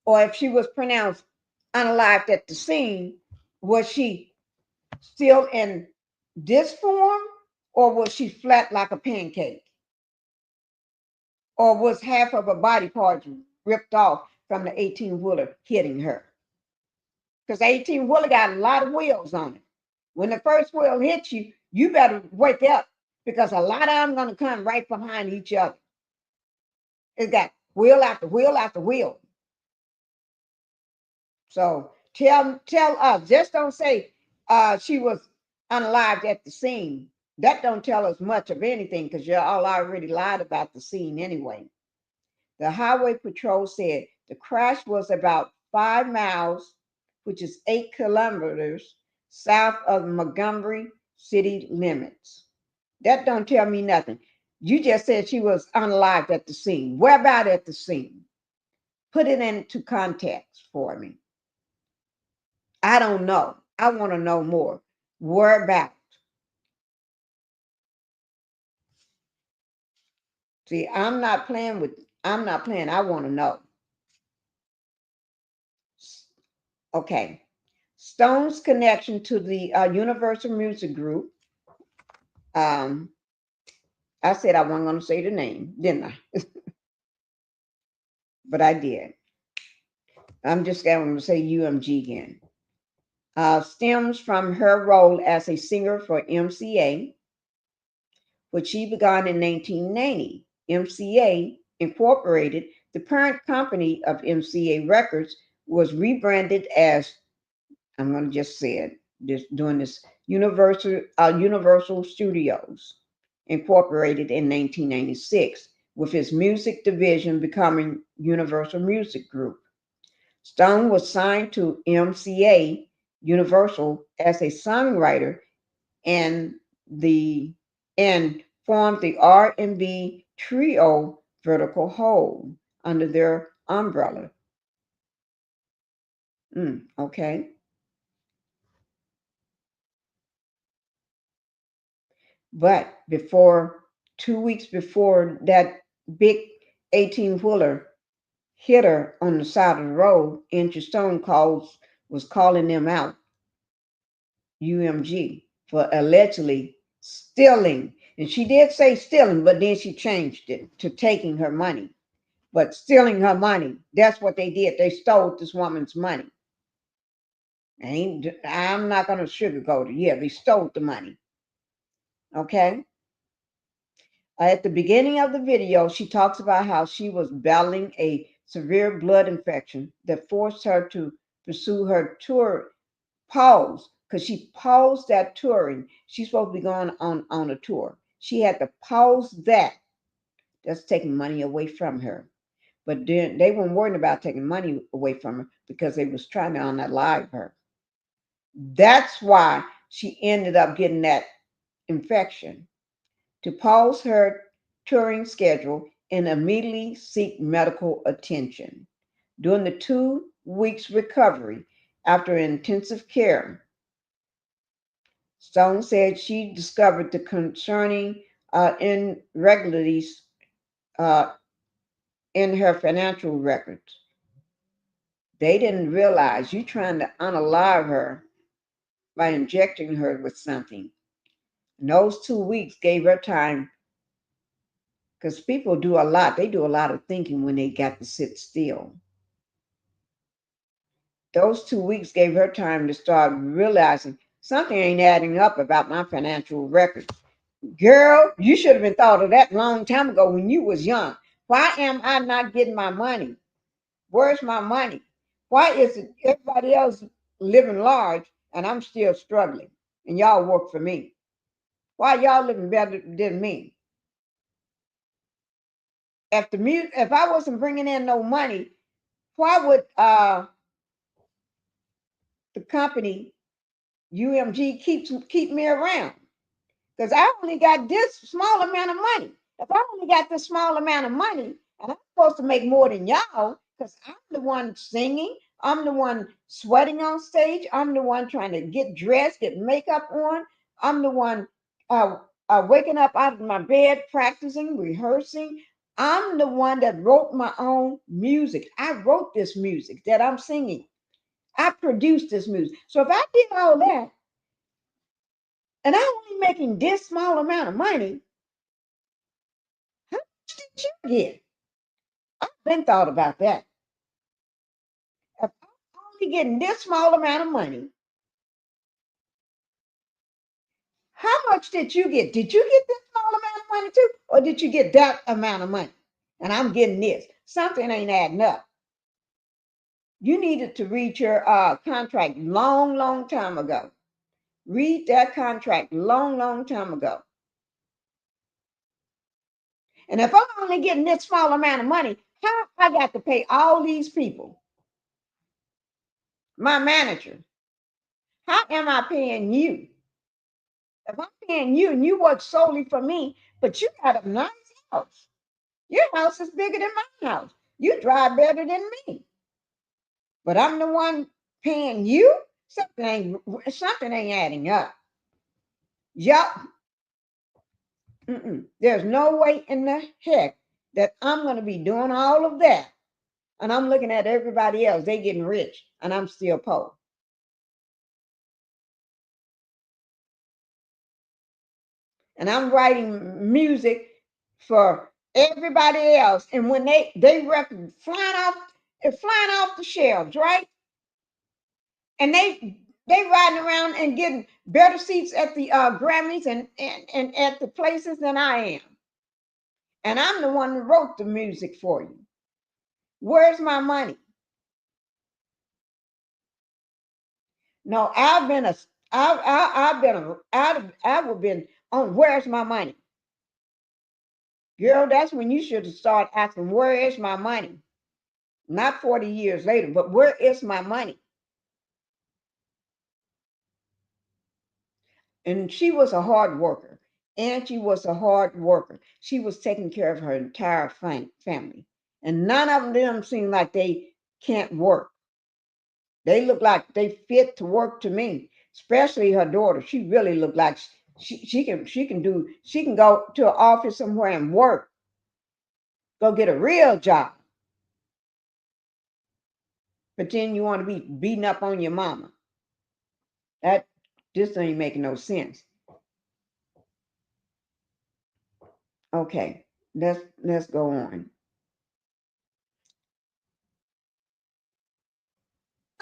Or if she was pronounced unalived at the scene, was she still in this form, or was she flat like a pancake? Or was half of her body parts ripped off from the 18-wheeler hitting her? Because the 18-wheeler got a lot of wheels on it. When the first wheel hits you, you better wake up because a lot of them going to come right behind each other. It's got wheel after wheel after wheel. So tell us, just don't say she was unalived at the scene. That don't tell us much of anything because you all already lied about the scene anyway. The Highway Patrol said the crash was about 5 miles, which is 8 kilometers south of Montgomery city limits. That don't tell me nothing. You just said she was unalived at the scene. Where about at the scene? Put it into context for me. I don't know. I want to know more. Where about? See, I'm not playing. I want to know. Okay. Stone's connection to the Universal Music Group. I said I wasn't going to say the name, didn't I? But I did. I'm just going to say UMG again. Stems from her role as a singer for MCA, which she began in 1990. MCA Incorporated, the parent company of MCA Records, was rebranded as, I'm going to just say it, doing this, Universal Studios Incorporated in 1996, with its music division becoming Universal Music Group. Stone was signed to MCA Universal as a songwriter and and formed the R&B trio Vertical Hold under their umbrella. Okay. But 2 weeks before that big 18-wheeler hit her on the side of the road, Angie Stone was calling them out, UMG, for allegedly stealing. And she did say stealing, but then she changed it to taking her money. But stealing her money, that's what they did. They stole this woman's money. I'm not going to sugarcoat it. Yeah, they stole the money. Okay. At the beginning of the video, she talks about how she was battling a severe blood infection that forced her to pursue her tour pause, because she paused that touring. She's supposed to be going on a tour. She had to pause that. That's taking money away from her. But then they weren't worried about taking money away from her because they was trying to unalive her. That's why she ended up getting that infection. To pause her touring schedule and immediately seek medical attention. During the 2 weeks recovery after intensive care, Stone said she discovered the concerning irregularities in her financial records. They didn't realize you trying to unalive her by injecting her with something. And those 2 weeks gave her time, because people do a lot. They do a lot of thinking when they got to sit still. Those 2 weeks gave her time to start realizing something ain't adding up about my financial records. Girl, you should have been thought of that long time ago when you was young. Why am I not getting my money? Where's my money? Why is it everybody else living large and I'm still struggling and y'all work for me? Why y'all living better than me? If I wasn't bringing in no money, why would the company UMG keep me around? Because I only got this small amount of money. If I only got this small amount of money, and I'm supposed to make more than y'all, because I'm the one singing, I'm the one sweating on stage, I'm the one trying to get dressed, get makeup on, I'm the one waking up out of my bed, practicing, rehearsing. I'm the one that wrote my own music. I wrote this music that I'm singing. I produced this music. So if I did all that, and I'm only making this small amount of money, how much did you get? I've been thought about that. If I'm only getting this small amount of money, how much did you get? Did you get this small amount of money too? Or did you get that amount of money? And I'm getting this. Something ain't adding up. You needed to read your contract long time ago. Read that contract long time ago. And if I'm only getting this small amount of money, how I got to pay all these people? My manager. How am I paying you? If I'm paying you and you work solely for me, but you got a nice house. Your house is bigger than my house. You drive better than me. But I'm the one paying you? Something ain't adding up. Yup. There's no way in the heck that I'm going to be doing all of that. And I'm looking at everybody else. They getting rich and I'm still poor. And I'm writing music for everybody else. And when they record flying off the shelves, right? And they riding around and getting better seats at the Grammys and at the places than I am. And I'm the one who wrote the music for you. Where's my money? No, I've been on where's my money? Girl, that's when you should have started asking, where is my money? Not 40 years later, but where is my money? And she was a hard worker. Angie was a hard worker. She was taking care of her entire family. And none of them seem like they can't work. They look like they fit to work to me, especially her daughter. She really looked like she can go to an office somewhere and work. Go get a real job. But then you want to be beating up on your mama. That just ain't making no sense. Okay, let's go on.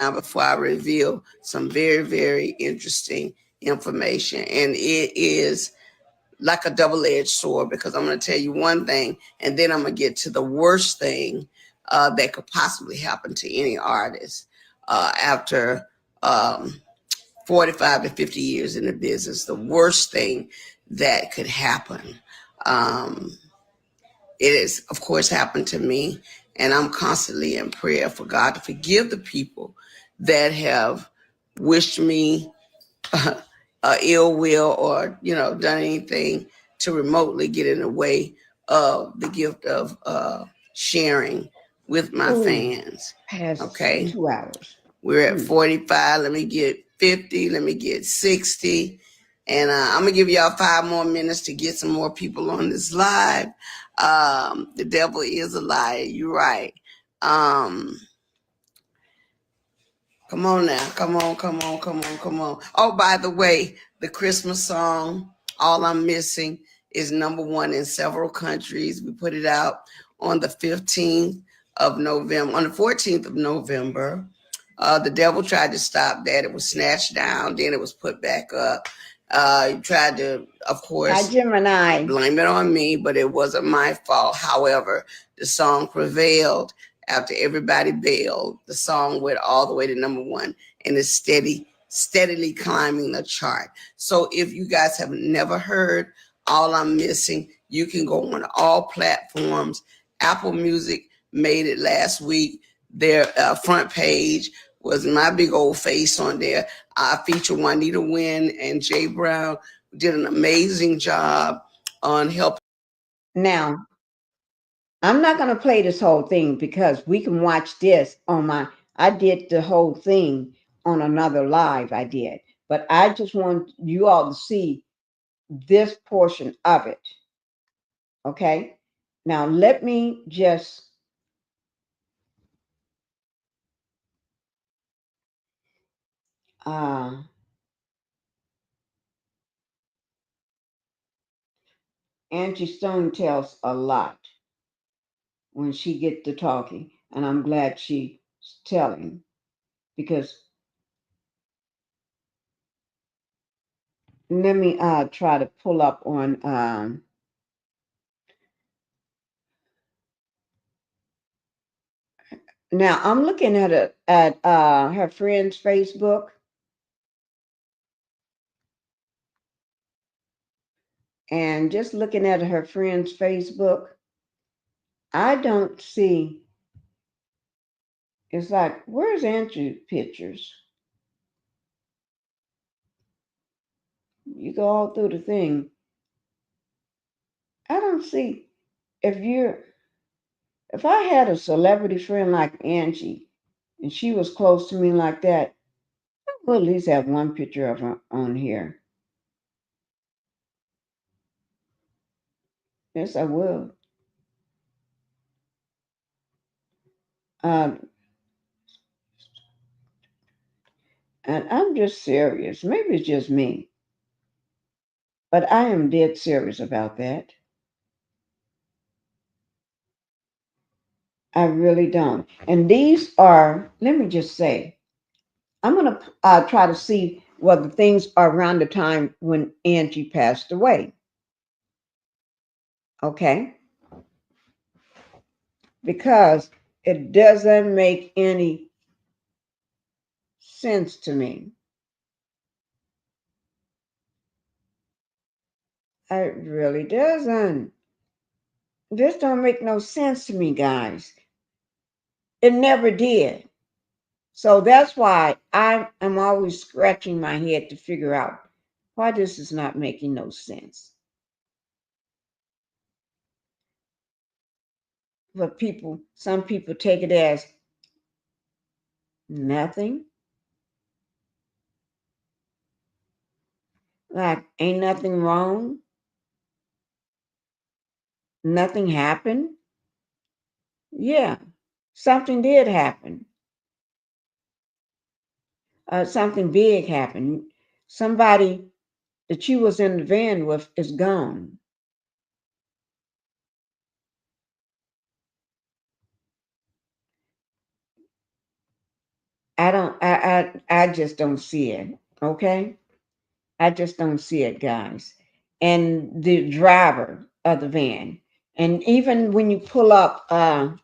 Now, before I reveal some very, very interesting information, and it is like a double-edged sword, because I'm going to tell you one thing, and then I'm going to get to the worst thing that could possibly happen to any artist after 45 to 50 years in the business. The worst thing that could happen. Um, it has, of course, happened to me, and I'm constantly in prayer for God to forgive the people that have wished me ill will, or done anything to remotely get in the way of the gift of sharing with my fans. Past Okay, 2 hours. We're at 45. Let me get 50. Let me get 60. And I'm going to give y'all 5 more minutes to get some more people on this live. The devil is a liar. You're right. Come on now. Come on. Oh, by the way, the Christmas song, All I'm Missing, is #1 in several countries. We put it out on the 15th of November, on the 14th of November. The devil tried to stop that. It was snatched down. Then it was put back up. He tried to, of course, Gemini. blame it on me, but it wasn't my fault. However, the song prevailed. After everybody bailed, the song went all the way to #1 and is steadily climbing the chart. So if you guys have never heard All I'm Missing, you can go on all platforms. Apple Music made it last week. Their front page was my big old face on there. I featured Juanita Wynn and Jay Brown, who did an amazing job on helping. Now, I'm not going to play this whole thing because we can watch this on I did the whole thing on another live I did, but I just want you all to see this portion of it. Okay? Now, let me just Angie Stone tells a lot when she gets to talking, and I'm glad she's telling, because let me try to pull up on now I'm looking at her friend's Facebook, and just looking at her friend's Facebook, I don't see. It's like, where's Andrew's pictures? You go all through the thing. I don't see. If I had a celebrity friend like Angie, and she was close to me like that, I would at least have one picture of her on here. Yes, I will. And I'm just serious. Maybe it's just me, but I am dead serious about that. I really don't. And these are, let me just say, I'm going to try to see what the things are around the time when Angie passed away. Okay? Because it doesn't make any sense to me. It really doesn't. This don't make no sense to me, guys. It never did. So that's why I am always scratching my head to figure out why this is not making no sense. But some people take it as nothing. Like, ain't nothing wrong. Nothing happened. Yeah, something did happen. Something big happened. Somebody that you was in the van with is gone. I don't. I just don't see it. Okay, I just don't see it, guys. And the driver of the van, and even when you pull up, I'm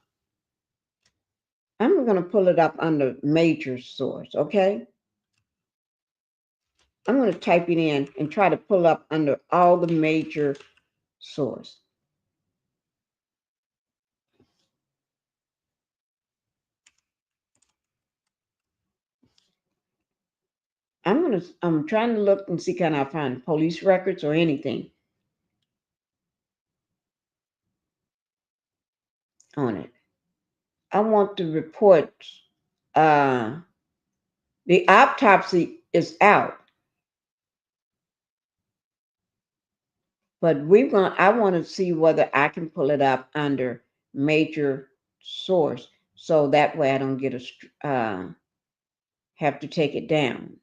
gonna pull it up under major source. Okay, I'm gonna type it in and try to pull up under all the major source. I'm trying to look and see can I find police records or anything on it. I want the reports. Uh, the autopsy is out, but I want to see whether I can pull it up under major source, so that way I don't get have to take it down.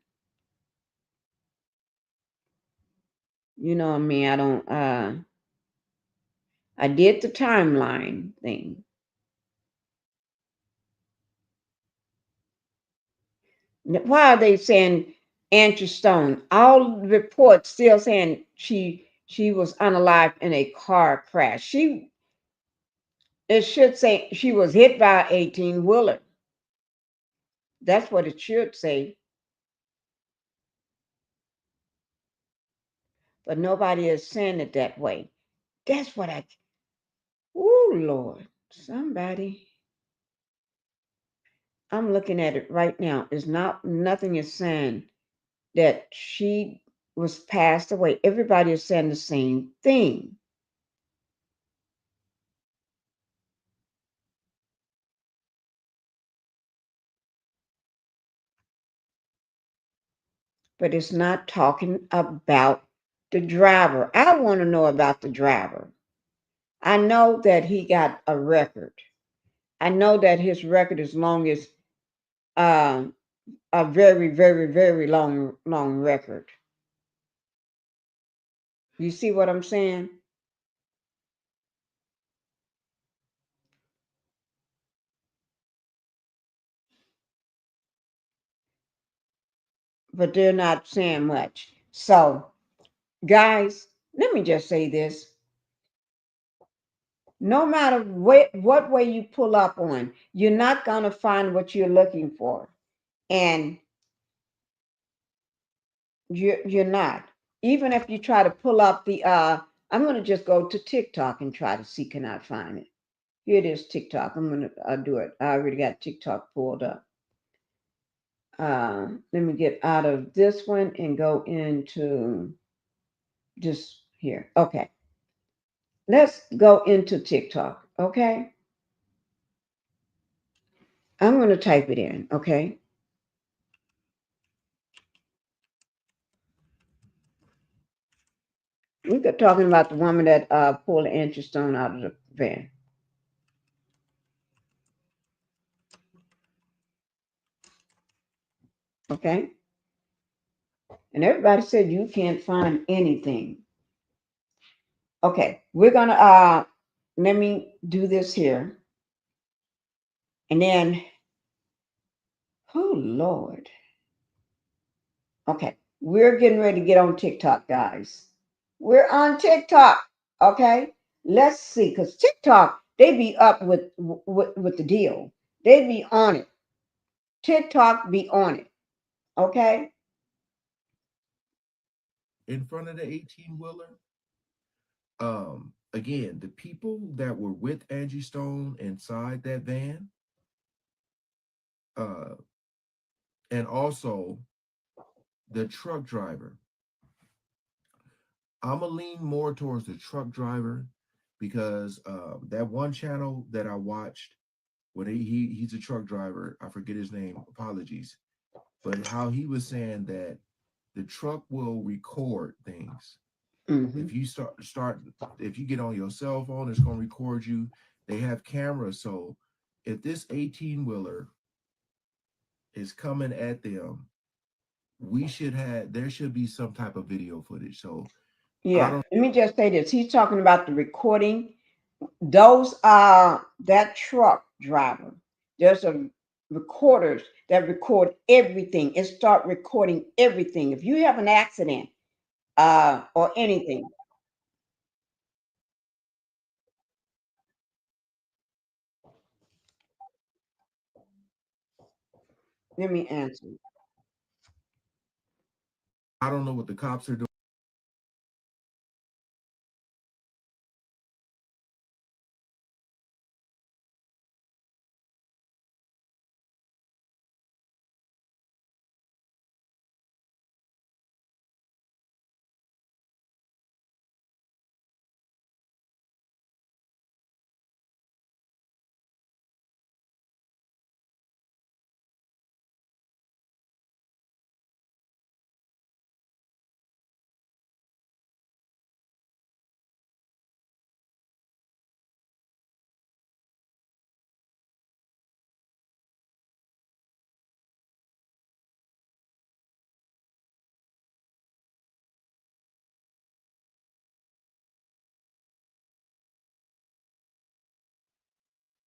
You know what I mean? I don't. I did the timeline thing. Why are they saying Angie Stone? All reports still saying she was unalive in a car crash. It should say she was hit by an 18 wheeler. That's what it should say. But nobody is saying it that way. That's what I. Oh Lord, somebody. I'm looking at it right now. It's not nothing is saying that she was passed away. Everybody is saying the same thing. But it's not talking about the driver. I want to know about the driver. I know that he got a record. I know that his record is long as uh, a very, very, very long record. You see what I'm saying? But they're not saying much. So, guys, let me just say this. No matter what way you pull up on, you're not going to find what you're looking for. And you're not. Even if you try to pull up the I'm going to just go to TikTok and try to see can I find it. Here it is, TikTok. I'm going to do it. I already got TikTok pulled up. Let me get out of this one and go into this here. Okay. Let's go into TikTok. Okay. I'm going to type it in. Okay. We're talking about the woman that pulled Angie Stone out of the van. Okay. And everybody said you can't find anything. Okay, we're gonna let me do this here. And then oh Lord. Okay, we're getting ready to get on TikTok, guys. We're on TikTok. Okay. Let's see, because TikTok, they be up with the deal. They be on it. TikTok be on it. Okay. In front of the 18 wheeler. Again, the people that were with Angie Stone inside that van, uh, and also the truck driver. I'm gonna lean more towards the truck driver because that one channel that I watched, when he's a truck driver, I forget his name. Apologies, but how he was saying that the truck will record things. Mm-hmm. If you if you get on your cell phone, it's gonna record you. They have cameras, so if this 18 wheeler is coming at them, there should be some type of video footage. So I Yeah. don't. Let me just say this. He's talking about the recording. Those are that truck driver. There's a recorders that record everything. It start recording everything. If you have an accident or anything. Let me answer. I don't know what the cops are doing.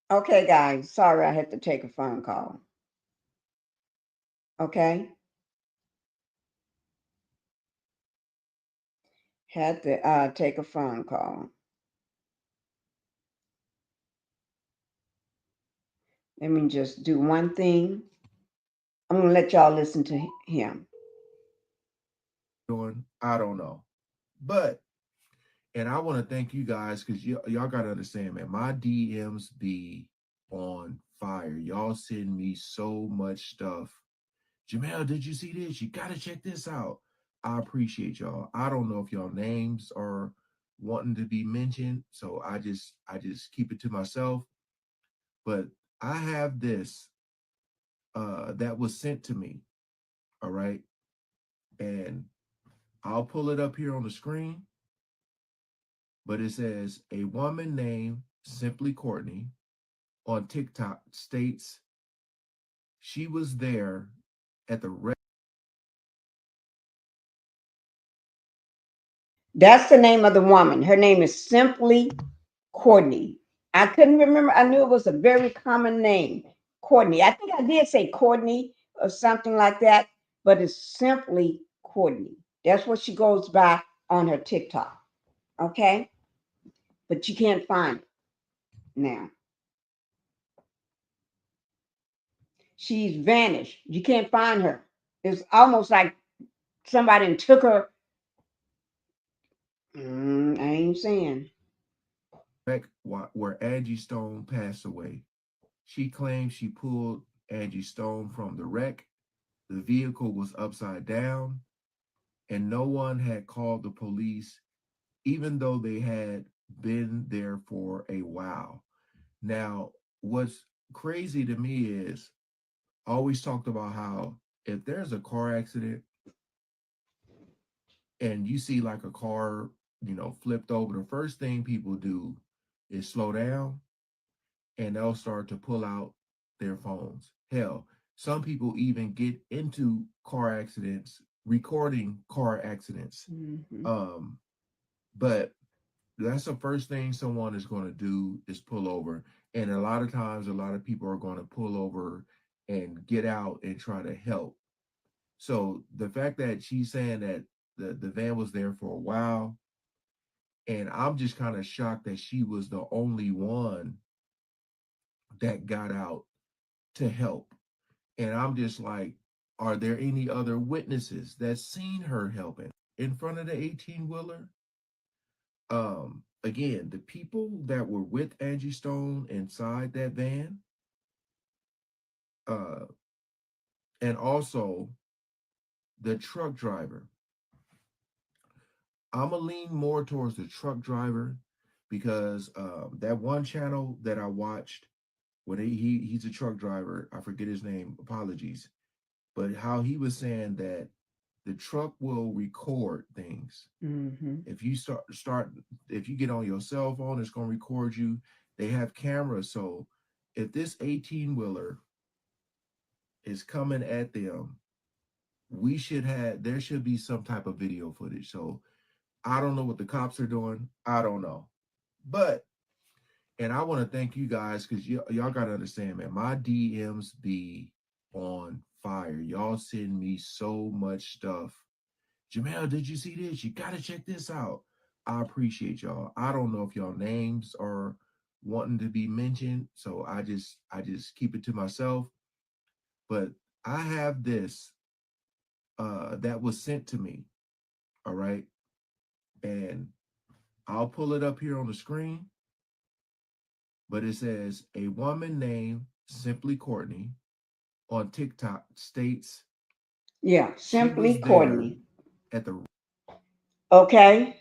Okay, guys. Sorry, I had to take a phone call. Okay, had to take a phone call. Let me just do one thing. I'm gonna let y'all listen to him. Doing, I don't know. But and I want to thank you guys because y'all gotta understand, man. My DMs be on fire. Y'all send me so much stuff. Jamel, did you see this? You gotta check this out. I appreciate y'all. I don't know if y'all names are wanting to be mentioned, so I just keep it to myself. But I have this that was sent to me. All right. And I'll pull it up here on the screen, but it says a woman named Simply Courtney on TikTok states she was there at the That's the name of the woman. Her name is Simply Courtney. I couldn't remember. I knew it was a very common name, Courtney. I think I did say Courtney or something like that, but it's Simply Courtney. That's what she goes by on her TikTok. Okay, but you can't find it now. She's vanished. You can't find her. It's almost like somebody took her. I ain't saying. wreck where Angie Stone passed away. She claims she pulled Angie Stone from the wreck. The vehicle was upside down, and no one had called the police, even though they had been there for a while. Now, what's crazy to me is I always talked about how if there's a car accident and you see like a car, flipped over, the first thing people do is slow down and they'll start to pull out their phones. Hell, some people even get into car accidents, recording car accidents. Mm-hmm. But that's the first thing someone is going to do is pull over. And a lot of times, a lot of people are going to pull over and get out and try to help. So the fact that she's saying that the van was there for a while, and I'm just kind of shocked that she was the only one that got out to help. And I'm just like, are there any other witnesses that seen her helping in front of the 18 wheeler? Again, the people that were with Angie Stone inside that van, uh, and also the truck driver. I'm gonna lean more towards the truck driver because that one channel that I watched when he's a truck driver, I forget his name, apologies, but how he was saying that the truck will record things. Mm-hmm. If you start if you get on your cell phone, it's gonna record you. They have cameras, so if this 18 wheeler is coming at them, there should be some type of video footage. So I don't know what the cops are doing. I don't know. But And I want to thank you guys because y'all got to understand, man, my DMs be on fire. Y'all send me so much stuff. Jamel, did you see this? You got to check this out. I appreciate y'all. I don't know if y'all names are wanting to be mentioned, so I just keep it to myself. But I have this that was sent to me. All right. And I'll pull it up here on the screen. But it says a woman named Simply Courtney on TikTok states Yeah, she simply was there Courtney. at the Okay.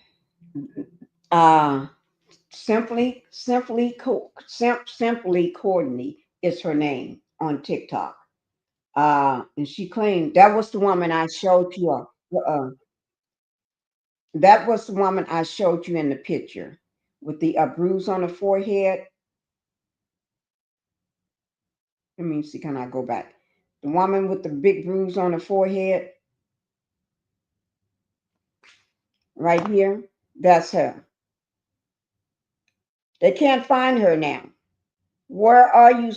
Simply Courtney is her name on TikTok. And she claimed that was the woman I showed you. That was the woman I showed you in the picture with the bruise on the forehead. Let me see. Can I go back? The woman with the big bruise on the forehead, right here. That's her. They can't find her now. Where are you,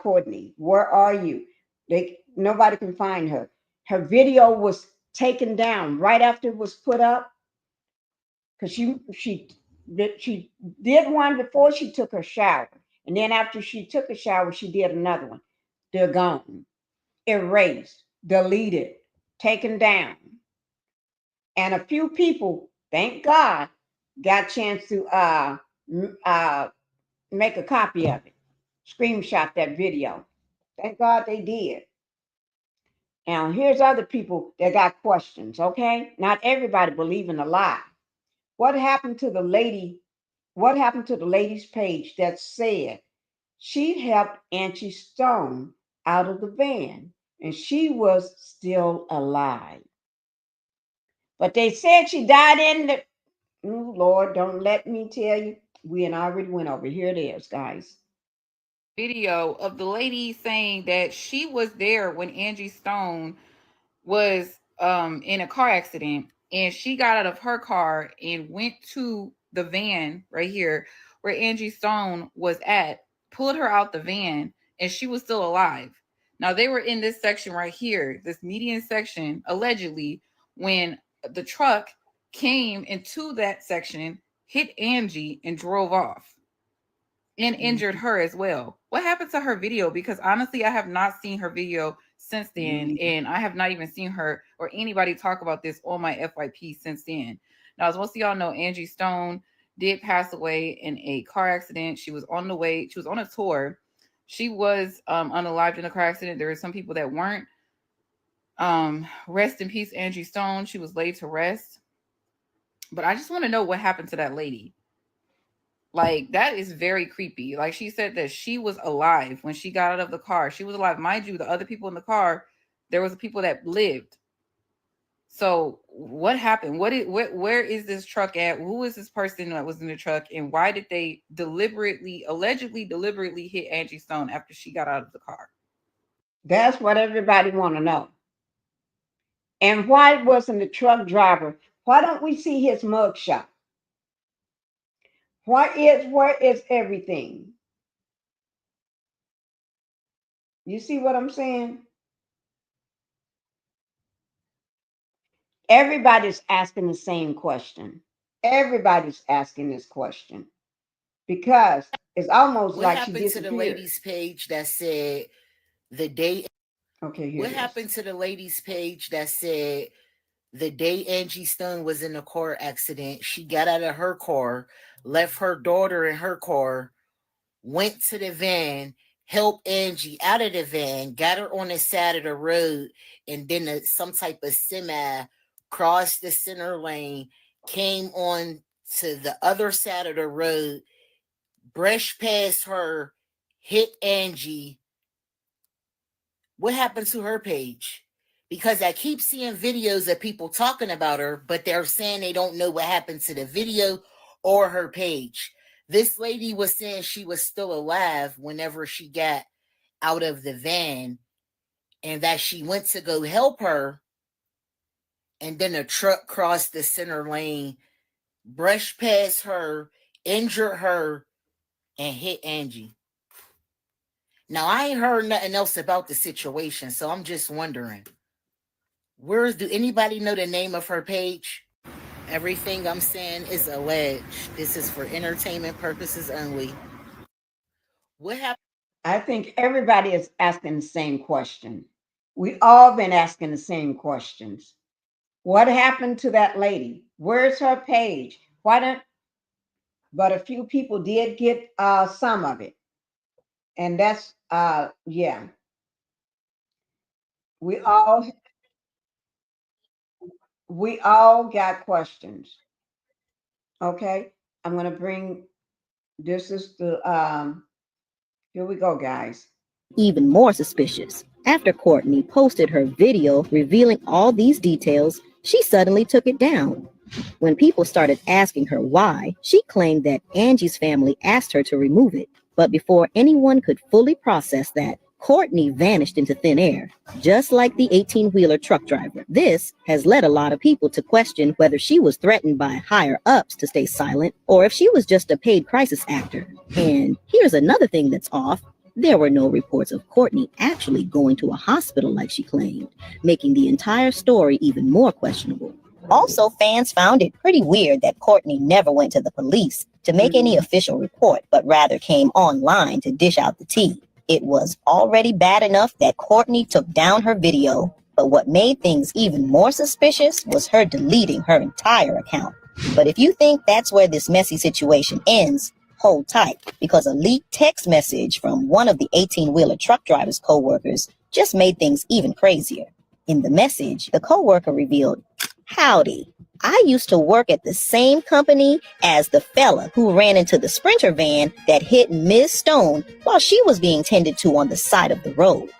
Courtney? Where are you? Nobody can find her. Her video was taken down right after it was put up because she did one before she took her shower, and then after she took a shower, she did another one. They're gone, erased, deleted, taken down, and a few people, thank God, got a chance to make a copy of it, screenshot that video. Thank God they did. Now, here's other people that got questions, okay? Not everybody believe in a lie. What happened to the lady? What happened to the lady's page that said she helped Angie Stone out of the van and she was still alive? But they said she died in the. Ooh, Lord, don't let me tell you. We and already went over. Here it is, guys. Video of the lady saying that she was there when Angie Stone was in a car accident, and she got out of her car and went to the van right here where Angie Stone was at, pulled her out the van, and she was still alive. Now they were in this section right here, this median section, allegedly, when the truck came into that section, hit Angie, and drove off and injured her as well. What happened to her video? Because honestly, I have not seen her video since then, and I have not even seen her or anybody talk about this on my FYP since then. Now, as most of y'all know, Angie Stone did pass away in a car accident. She was on the way, she was on a tour. She was unalived in a car accident. There were some people that weren't. Rest in peace, Angie Stone. She was laid to rest. But I just want to know what happened to that lady. Like, that is very creepy. Like, she said that she was alive when she got out of the car. She was alive. Mind you, the other people in the car, there was people that lived. So what happened? Where is this truck at? Who is this person that was in the truck? And why did they allegedly deliberately hit Angie Stone after she got out of the car? That's what everybody want to know. And why wasn't the truck driver? Why don't we see his mugshot? Where is everything? You see what I'm saying? Everybody's asking the same question. Everybody's asking this question because it's almost What like she happened to the disappeared. lady's page that said the day? Okay, here What it is. happened to the lady's page that said the day Angie Stone was in a car accident, she got out of her car, left her daughter in her car, went to the van, helped Angie out of the van, got her on the side of the road, and then some type of semi crossed the center lane, came on to the other side of the road, brushed past her, hit Angie. What happened to her page? Because I keep seeing videos of people talking about her, but they're saying they don't know what happened to the video or her page. This lady was saying she was still alive whenever she got out of the van and that she went to go help her. And then a truck crossed the center lane, brushed past her, injured her, and hit Angie. Now, I ain't heard nothing else about the situation, so I'm just wondering, do anybody know the name of her page? Everything I'm saying is alleged. This is for entertainment purposes only. What happened? I think everybody is asking the same question. We all been asking the same questions. What happened to that lady? Where's her page? Why don't? But a few people did get some of it, and that's yeah. We all we all got questions. Okay, I'm gonna bring. This is the here we go, guys. Even more suspicious. After Courtney posted her video revealing all these details, she suddenly took it down. When people started asking her why, she claimed that Angie's family asked her to remove it. But before anyone could fully process that, Courtney vanished into thin air, just like the 18-wheeler truck driver. This has led a lot of people to question whether she was threatened by higher-ups to stay silent or if she was just a paid crisis actor. And here's another thing that's off. There were no reports of Courtney actually going to a hospital like she claimed, making the entire story even more questionable. Also, fans found it pretty weird that Courtney never went to the police to make any official report, but rather came online to dish out the tea. It was already bad enough that Courtney took down her video, but what made things even more suspicious was her deleting her entire account. But if you think that's where this messy situation ends, hold tight, because a leaked text message from one of the 18-wheeler truck driver's co-workers just made things even crazier. In the message, the co-worker revealed, "Howdy, I used to work at the same company as the fella who ran into the Sprinter van that hit Ms. Stone while she was being tended to on the side of the road."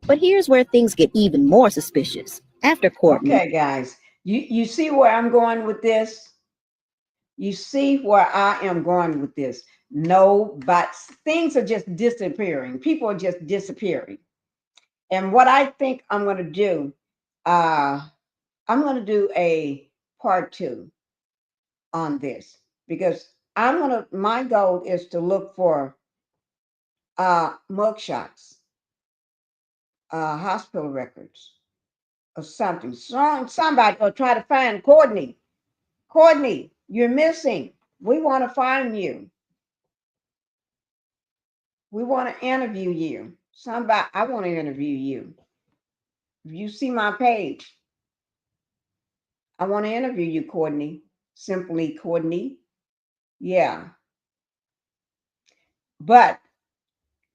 But here's where things get even more suspicious. After Courtney... Okay, guys, you see where I'm going with this? You see where I am going with this? No, but things are just disappearing. People are just disappearing. And what I think I'm going to do, I'm going to do a part 2 on this because my goal is to look for mugshots, hospital records or something. Somebody or try to find Courtney. Courtney, you're missing. We want to find you. We want to interview you. I want to interview you. If you see my page, I want to interview you, Courtney. Simply Courtney. Yeah. But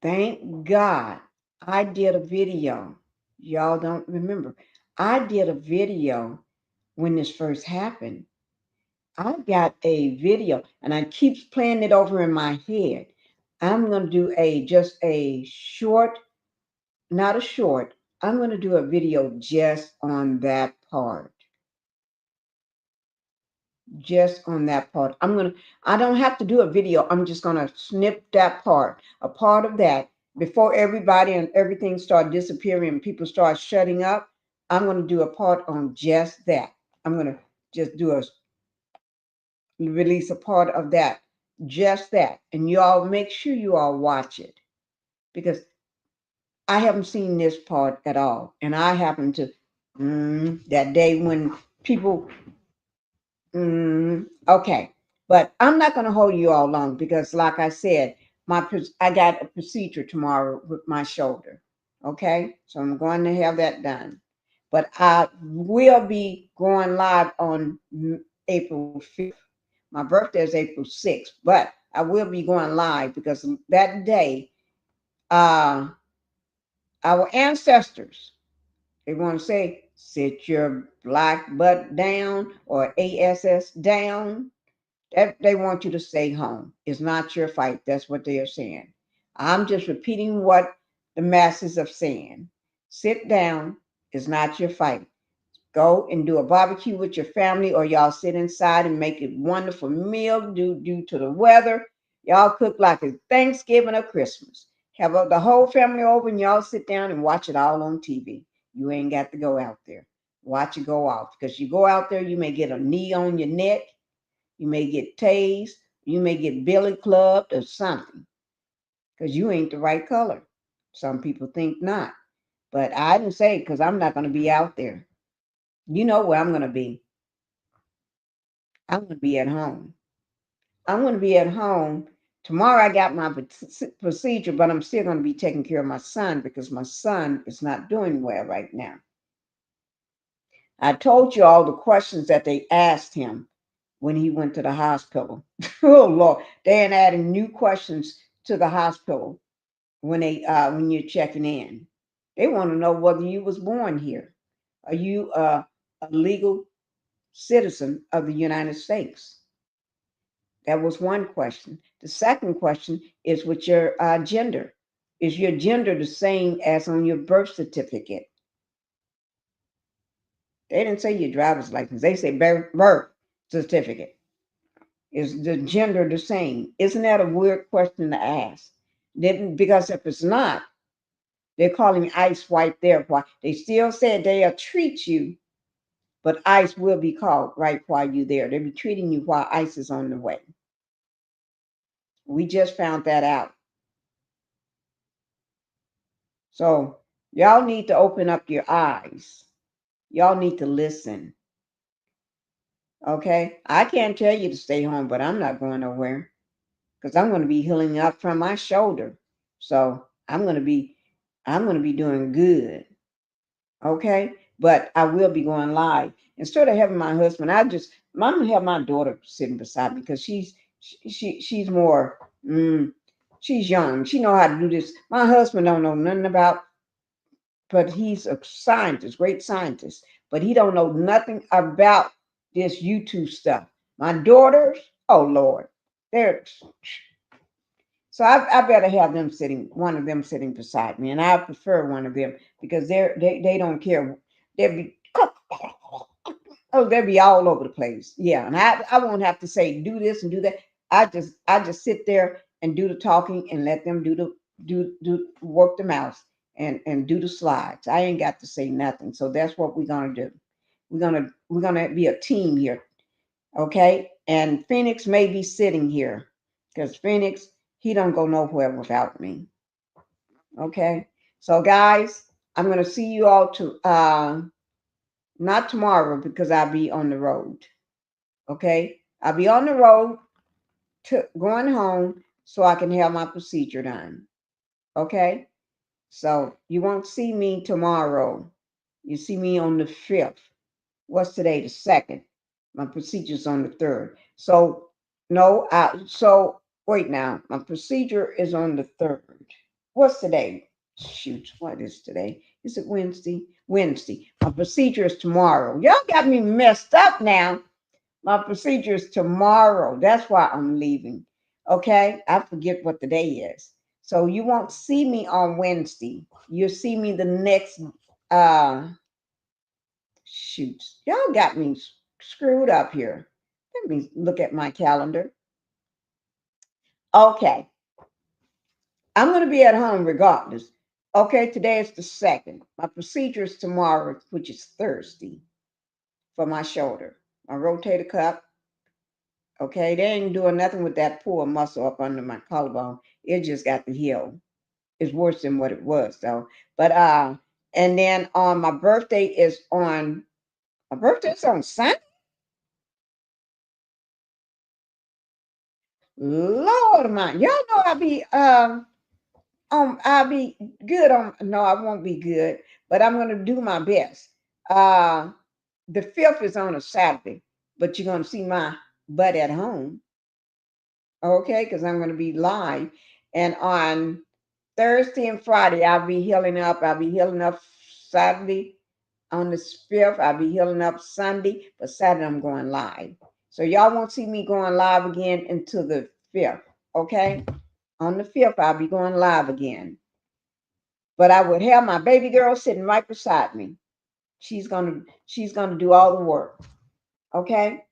thank God I did a video. Y'all don't remember. I did a video when this first happened. I got a video and I keep playing it over in my head. I'm going to do just a short, not a short, I'm going to do a video just on that part. Just on that part. I don't have to do a video. I'm just going to snip that part, a part of that before everybody and everything start disappearing and people start shutting up. I'm going to do a part on just that. I'm going to just release a part of that, just that. And you all make sure you all watch it because I haven't seen this part at all. And I happen to, that day when people, okay. But I'm not going to hold you all long because, like I said, I got a procedure tomorrow with my shoulder. Okay. So I'm going to have that done. But I will be going live on April 5th. My birthday is April 6th, but I will be going live because that day, our ancestors, they want to say, sit your black butt down or ASS down. That they want you to stay home. It's not your fight. That's what they are saying. I'm just repeating what the masses are saying. Sit down. It's not your fight. Go and do a barbecue with your family, or y'all sit inside and make a wonderful meal due to the weather. Y'all cook like it's Thanksgiving or Christmas. Have the whole family over and y'all sit down and watch it all on TV. You ain't got to go out there. Watch it go off because you go out there, you may get a knee on your neck. You may get tased You may get billy clubbed or something because you ain't the right color. Some people think not. But I didn't say because I'm not going to be out there. You know where I'm going to be. I'm going to be at home. I'm going to be at home. Tomorrow I got my procedure, but I'm still going to be taking care of my son because my son is not doing well right now. I told you all the questions that they asked him when he went to the hospital. Oh Lord, they ain't adding new questions to the hospital when you're checking in. They want to know whether you was born here. Are you a legal citizen of the United States? That was one question. The second question is with your gender. Is your gender the same as on your birth certificate? They didn't say your driver's license. They say birth certificate. Is the gender the same? Isn't that a weird question to ask? Because if it's not, they're calling ICE right there. Why they still said they'll treat you, but ICE will be called right while you're there. They'll be treating you while ICE is on the way. We just found that out. So y'all need to open up your eyes. Y'all need to listen. Okay? I can't tell you to stay home, but I'm not going nowhere because I'm going to be healing up from my shoulder. So I'm going to be doing good. Okay? But I will be going live. Instead of having my husband, I'm gonna have my daughter sitting beside me because she's more she's young. She know how to do this. My husband don't know nothing about, but he's a scientist, great scientist, but he don't know nothing about this YouTube stuff. My daughters, oh Lord, they're so I better have one of them sitting beside me, and I prefer one of them because they don't care. They'll be they'll be all over the place. Yeah, and I won't have to say do this and do that. I just sit there and do the talking and let them do work the mouse and do the slides. I ain't got to say nothing. So that's what we're gonna do. We're gonna be a team here, okay? And Phoenix may be sitting here because Phoenix he don't go nowhere without me. Okay, so guys, I'm gonna see you all to not tomorrow because I'll be on the road. Okay, I'll be on the road to going home so I can have my procedure done. Okay, so you won't see me tomorrow. You see me on the 5th. What's today? The 2nd. My procedure's on the 3rd. So no, so wait now. My procedure is on the 3rd. What's today? Shoot, what is today? Is it Wednesday? Wednesday. My procedure is tomorrow. Y'all got me messed up now. My procedure is tomorrow. That's why I'm leaving. Okay? I forget what the day is. So you won't see me on Wednesday. You'll see me the next shoot. Y'all got me screwed up here. Let me look at my calendar. Okay. I'm going to be at home regardless. Okay, today is the 2nd. My procedure is tomorrow, which is Thursday, for my shoulder. My rotator cuff. Okay, they ain't doing nothing with that poor muscle up under my collarbone. It just got to heal. It's worse than what it was, though. But and then on my birthday is on Sunday. Lord of mine, y'all know I'll be good on. No, I won't be good, but I'm gonna do my best. Uh, the 5th is on a Saturday, but you're gonna see my butt at home, okay? Because I'm gonna be live, and on Thursday and Friday I'll be healing up. I'll be healing up Saturday on the 5th. I'll be healing up Sunday, but Saturday I'm going live. So y'all won't see me going live again until the 5th, okay? On the 5th I'll be going live again. But I would have my baby girl sitting right beside me. She's gonna do all the work. Okay.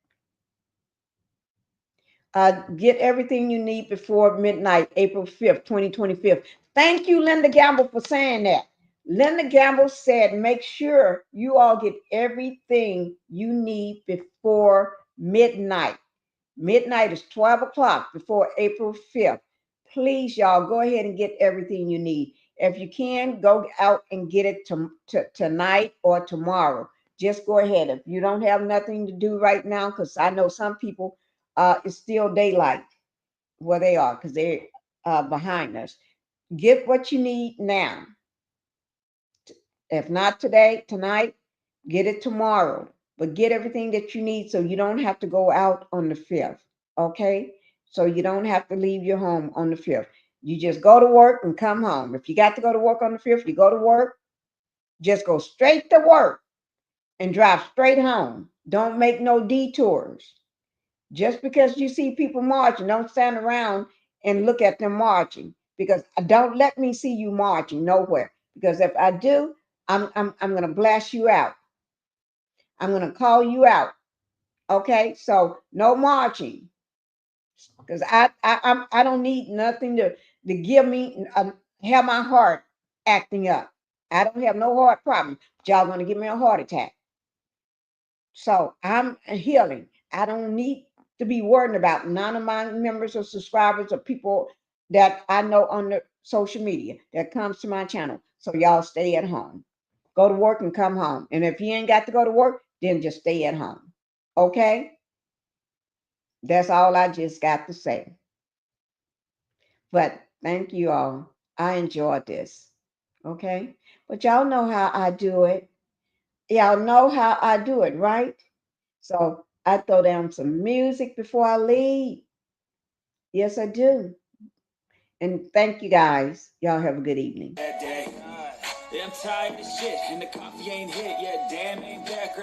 Get everything you need before midnight, April 5th, 2025. Thank you, Linda Gamble, for saying that. Linda Gamble said, make sure you all get everything you need before midnight. Midnight is 12 o'clock before April 5th. Please, y'all, go ahead and get everything you need. If you can, go out and get it tonight or tomorrow. Just go ahead. If you don't have nothing to do right now, because I know some people, it's still daylight where they are because they're behind us. Get what you need now. If not today, tonight, get it tomorrow. But get everything that you need so you don't have to go out on the 5th. Okay? So you don't have to leave your home on the 5th. You just go to work and come home. If you got to go to work on the 5th, you go to work. Just go straight to work and drive straight home. Don't make no detours. Just because you see people marching, don't stand around and look at them marching. Because don't let me see you marching nowhere. Because if I do, I'm gonna blast you out. I'm gonna call you out. Okay, so no marching. Because I don't need nothing to give me have my heart acting up. I don't have no heart problem. Y'all gonna give me a heart attack. So I'm healing. I don't need to be worried about none of my members or subscribers or people that I know on the social media that comes to my channel. So y'all stay at home. Go to work and come home. And if you ain't got to go to work, then just stay at home. Okay? That's all I just got to say. But thank you all. I enjoyed this. Okay? But y'all know how I do it. Y'all know how I do it, right? So I throw down some music before I leave. Yes, I do. And thank you guys. Y'all have a good evening. I'm tired of shit, and the coffee ain't hit yet. Damn, ain't that great.